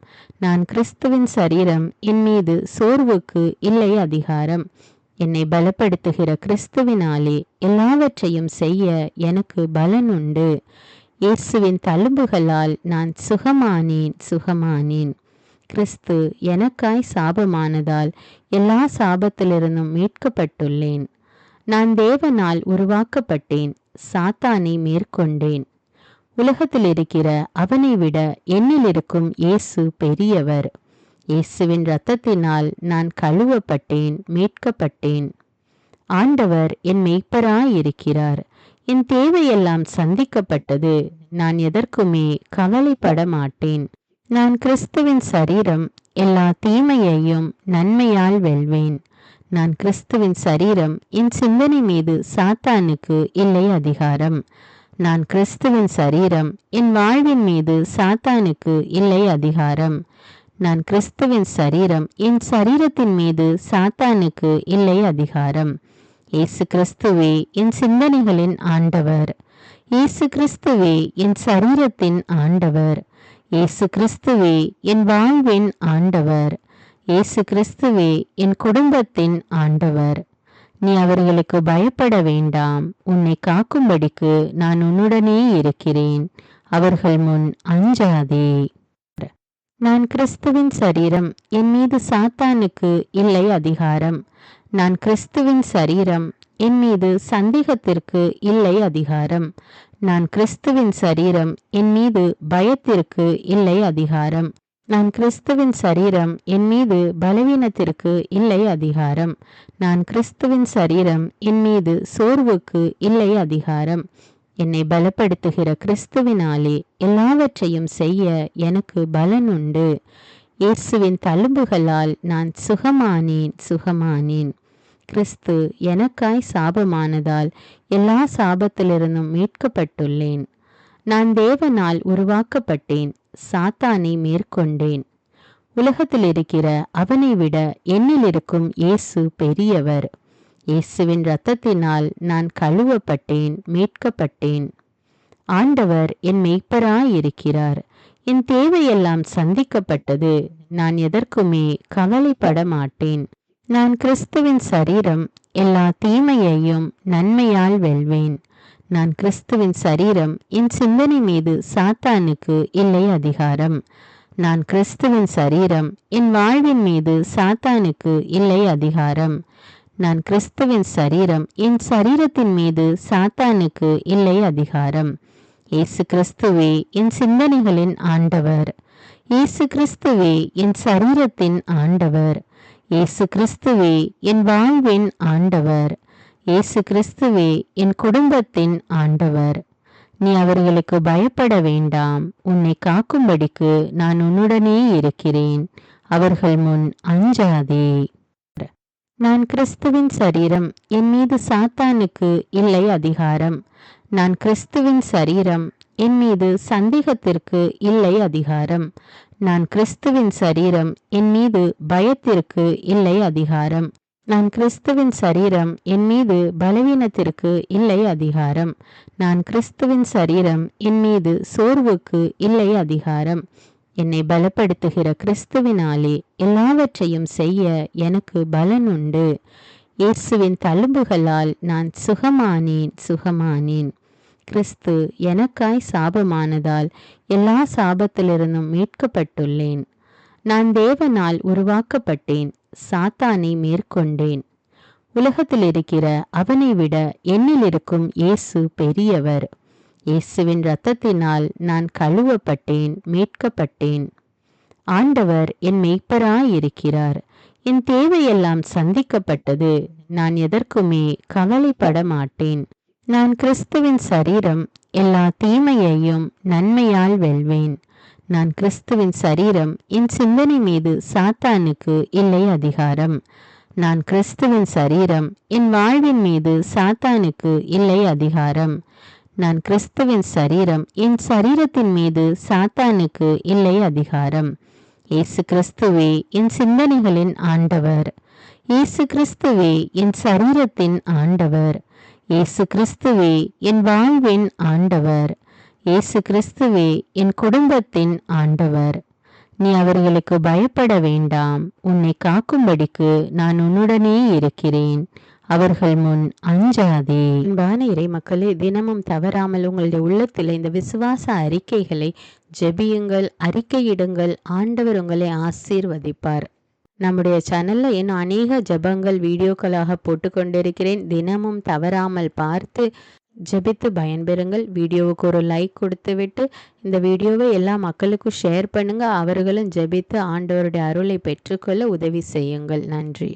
நான் கிறிஸ்துவின் சரீரம், என் மீது சோர்வுக்கு இல்லை அதிகாரம். என்னை பலப்படுத்துகிற கிறிஸ்துவினாலே எல்லாவற்றையும் செய்ய எனக்கு பலன் உண்டு. இயேசுவின் தழும்புகளால் நான் சுகமானேன். கிறிஸ்து எனக்காய் சாபமானதால் எல்லா சாபத்திலிருந்தும் மீட்கப்பட்டுள்ளேன். நான் தேவனால் உருவாக்கப்பட்டேன், சாத்தானை மேற்கொண்டேன். உலகத்தில் இருக்கிற அவனை விட என்னில் இருக்கும் இயேசு பெரியவர். இயேசுவின் இரத்தத்தினால் நான் கழுவப்பட்டேன், மீட்கப்பட்டேன். ஆண்டவர் என் மெய்ப்பராயிருக்கிறார். என் தேவையெல்லாம் சந்திக்கப்பட்டது. நான் எதற்குமே கவலைப்பட மாட்டேன். நான் கிறிஸ்துவின் சரீரம், எல்லா தீமையையும் நன்மையால் வெல்வேன். நான் கிறிஸ்துவின் சரீரம், என் சிந்தனை மீது சாத்தானுக்கு இல்லை அதிகாரம். நான் கிறிஸ்துவின் சரீரம், என் வாழ்வின் மீது சாத்தானுக்கு இல்லை அதிகாரம். நான் கிறிஸ்துவின் சரீரம், என் சரீரத்தின் மீது சாத்தானுக்கு இல்லை அதிகாரம். இயேசு கிறிஸ்துவே என் சிந்தனைகளின் ஆண்டவர். இயேசு கிறிஸ்துவே என் சரீரத்தின் ஆண்டவர். இயேசு கிறிஸ்துவே என் வாழ்வின் ஆண்டவர். இயேசு கிறிஸ்துவே என் குடும்பத்தின் ஆண்டவர். நீ அவர்களுக்கு பயப்பட வேண்டாம். உன்னை காக்கும்படிக்கு நான் உன்னுடனே இருக்கிறேன். அவர்கள் முன் அஞ்சாதே. நான் கிறிஸ்துவின் சரீரம், என் மீது சாத்தானுக்கு இல்லை அதிகாரம். நான் கிறிஸ்துவின் சரீரம், என் மீது சந்தேகத்திற்கு இல்லை அதிகாரம். நான் கிறிஸ்துவின் சரீரம், என் மீது பயத்திற்கு இல்லை அதிகாரம். நான் கிறிஸ்துவின் சரீரம், என் மீது பலவீனத்திற்கு இல்லை அதிகாரம். நான் கிறிஸ்துவின் சரீரம், என் மீது சோர்வுக்கு இல்லை அதிகாரம். என்னை பலப்படுத்துகிற கிறிஸ்துவினாலே எல்லாவற்றையும் செய்ய எனக்கு பலன் உண்டு. இயேசுவின் தழும்புகளால் நான் சுகமானேன். கிறிஸ்து எனக்காய் சாபமானதால் எல்லா சாபத்திலிருந்தும் மீட்கப்பட்டுள்ளேன். நான் தேவனால் உருவாக்கப்பட்டேன், சாத்தானை மேற்கொண்டேன். உலகத்தில் இருக்கிற அவனை விட என்னில் இருக்கும் இயேசு பெரியவர். இயேசுவின் இரத்தத்தினால் நான் கழுவப்பட்டேன், மீட்கப்பட்டேன். ஆண்டவர் என் மெய்ப்பராயிருக்கிறார். என் தேவையெல்லாம் சந்திக்கப்பட்டது. நான் எதற்குமே கவலைப்பட மாட்டேன். நான் கிறிஸ்துவின் சரீரம், எல்லா தீமையையும் நன்மையால் வெல்வேன். நான் கிறிஸ்துவின் சரீரம், என் சிந்தனை மீது சாத்தானுக்கு இல்லை அதிகாரம். நான் கிறிஸ்துவின் சரீரம், என் வாழ்வின் மீது சாத்தானுக்கு இல்லை அதிகாரம். நான் கிறிஸ்துவின் சரீரம், என் சரீரத்தின் மீது சாத்தானுக்கு இல்லை அதிகாரம். இயேசு கிறிஸ்துவே என் சிந்தனைகளின் ஆண்டவர். இயேசு கிறிஸ்துவே என் சரீரத்தின் ஆண்டவர். இயேசு கிறிஸ்துவே என் வாழ்வின் ஆண்டவர். இயேசு கிறிஸ்துவே என் குடும்பத்தின் ஆண்டவர். நீ அவர்களுக்கு பயப்பட வேண்டாம். உன்னை காக்கும்படிக்கு நான் உன்னுடனே இருக்கிறேன். அவர்கள் முன் அஞ்சாதே. நான் கிறிஸ்துவின் சரீரம், என் மீது சாத்தானுக்கு இல்லை அதிகாரம். நான் கிறிஸ்துவின் சரீரம், என் மீது சந்தேகத்திற்கு இல்லை அதிகாரம். நான் கிறிஸ்துவின் சரீரம், என் மீது பயத்திற்கு இல்லை அதிகாரம். நான் கிறிஸ்துவின் சரீரம், என் மீது பலவீனத்திற்கு இல்லை அதிகாரம். நான் கிறிஸ்துவின் சரீரம், என் மீது சோர்வுக்கு இல்லை அதிகாரம். என்னை பலப்படுத்துகிற கிறிஸ்துவினாலே எல்லாவற்றையும் செய்ய எனக்கு பலன் உண்டு. இயேசுவின் தழும்புகளால் நான் சுகமானேன். கிறிஸ்து எனக்காய் சாபமானதால் எல்லா சாபத்திலிருந்தும் மீட்கப்பட்டுள்ளேன். நான் தேவனால் உருவாக்கப்பட்டேன், சாத்தானை மேற்கொண்டேன். உலகத்தில் இருக்கிற அவனை விட என்னில் இருக்கும் இயேசு பெரியவர். இயேசுவின் இரத்தத்தினால் நான் கழுவப்பட்டேன், மீட்கப்பட்டேன். ஆண்டவர் என் மெய்ப்பராயிருக்கிறார். என் தேவையெல்லாம் சந்திக்கப்பட்டது. நான் எதற்குமே கவலைப்பட மாட்டேன். நான் கிறிஸ்துவின் சரீரம், எல்லா தீமையையும் நன்மையால் வெல்வேன். நான் கிறிஸ்துவின் சரீரம், என் சிந்தனை மீது சாத்தானுக்கு இல்லை அதிகாரம். நான் கிறிஸ்துவின் சரீரம், என் வாழ்வின் மீது சாத்தானுக்கு இல்லை அதிகாரம். நான் கிறிஸ்துவின் சரீரம், என் சரீரத்தின் மீது சாத்தானுக்கு இல்லை அதிகாரம். இயேசு கிறிஸ்துவே என் சிந்தனைகளின் ஆண்டவர். இயேசு கிறிஸ்துவே என் சரீரத்தின் ஆண்டவர். இயேசு கிறிஸ்துவே என் வாழ்வின் ஆண்டவர். இயேசு கிறிஸ்துவே என் குடும்பத்தின் ஆண்டவர். நீ அவர்களுக்கு பயப்பட வேண்டாம். உன்னை காக்கும்படிக்கு நான் உன்னுடனே இருக்கிறேன். அவர்கள் முன் அஞ்சாதே. அன்பான இறை மக்களே, தினமும் தவறாமல் உங்களுடைய உள்ளத்தில் இந்த விசுவாச அறிக்கைகளை ஜெபியுங்கள், அறிக்கையிடுங்கள். ஆண்டவர் உங்களை ஆசீர்வதிப்பார். நம்முடைய சேனல்ல இன்னும் அநேக ஜெபங்கள் வீடியோக்களாக போட்டுக்கொண்டிருக்கிறேன். தினமும் தவறாமல் பார்த்து ஜெபித்து பயன்பெறுங்கள். வீடியோவுக்கு ஒரு லைக் கொடுத்து விட்டு இந்த வீடியோவை எல்லா மக்களுக்கும் ஷேர் பண்ணுங்க. அவர்களும் ஜெபித்து ஆண்டவருடைய அருளை பெற்றுக்கொள்ள உதவி செய்யுங்கள். நன்றி.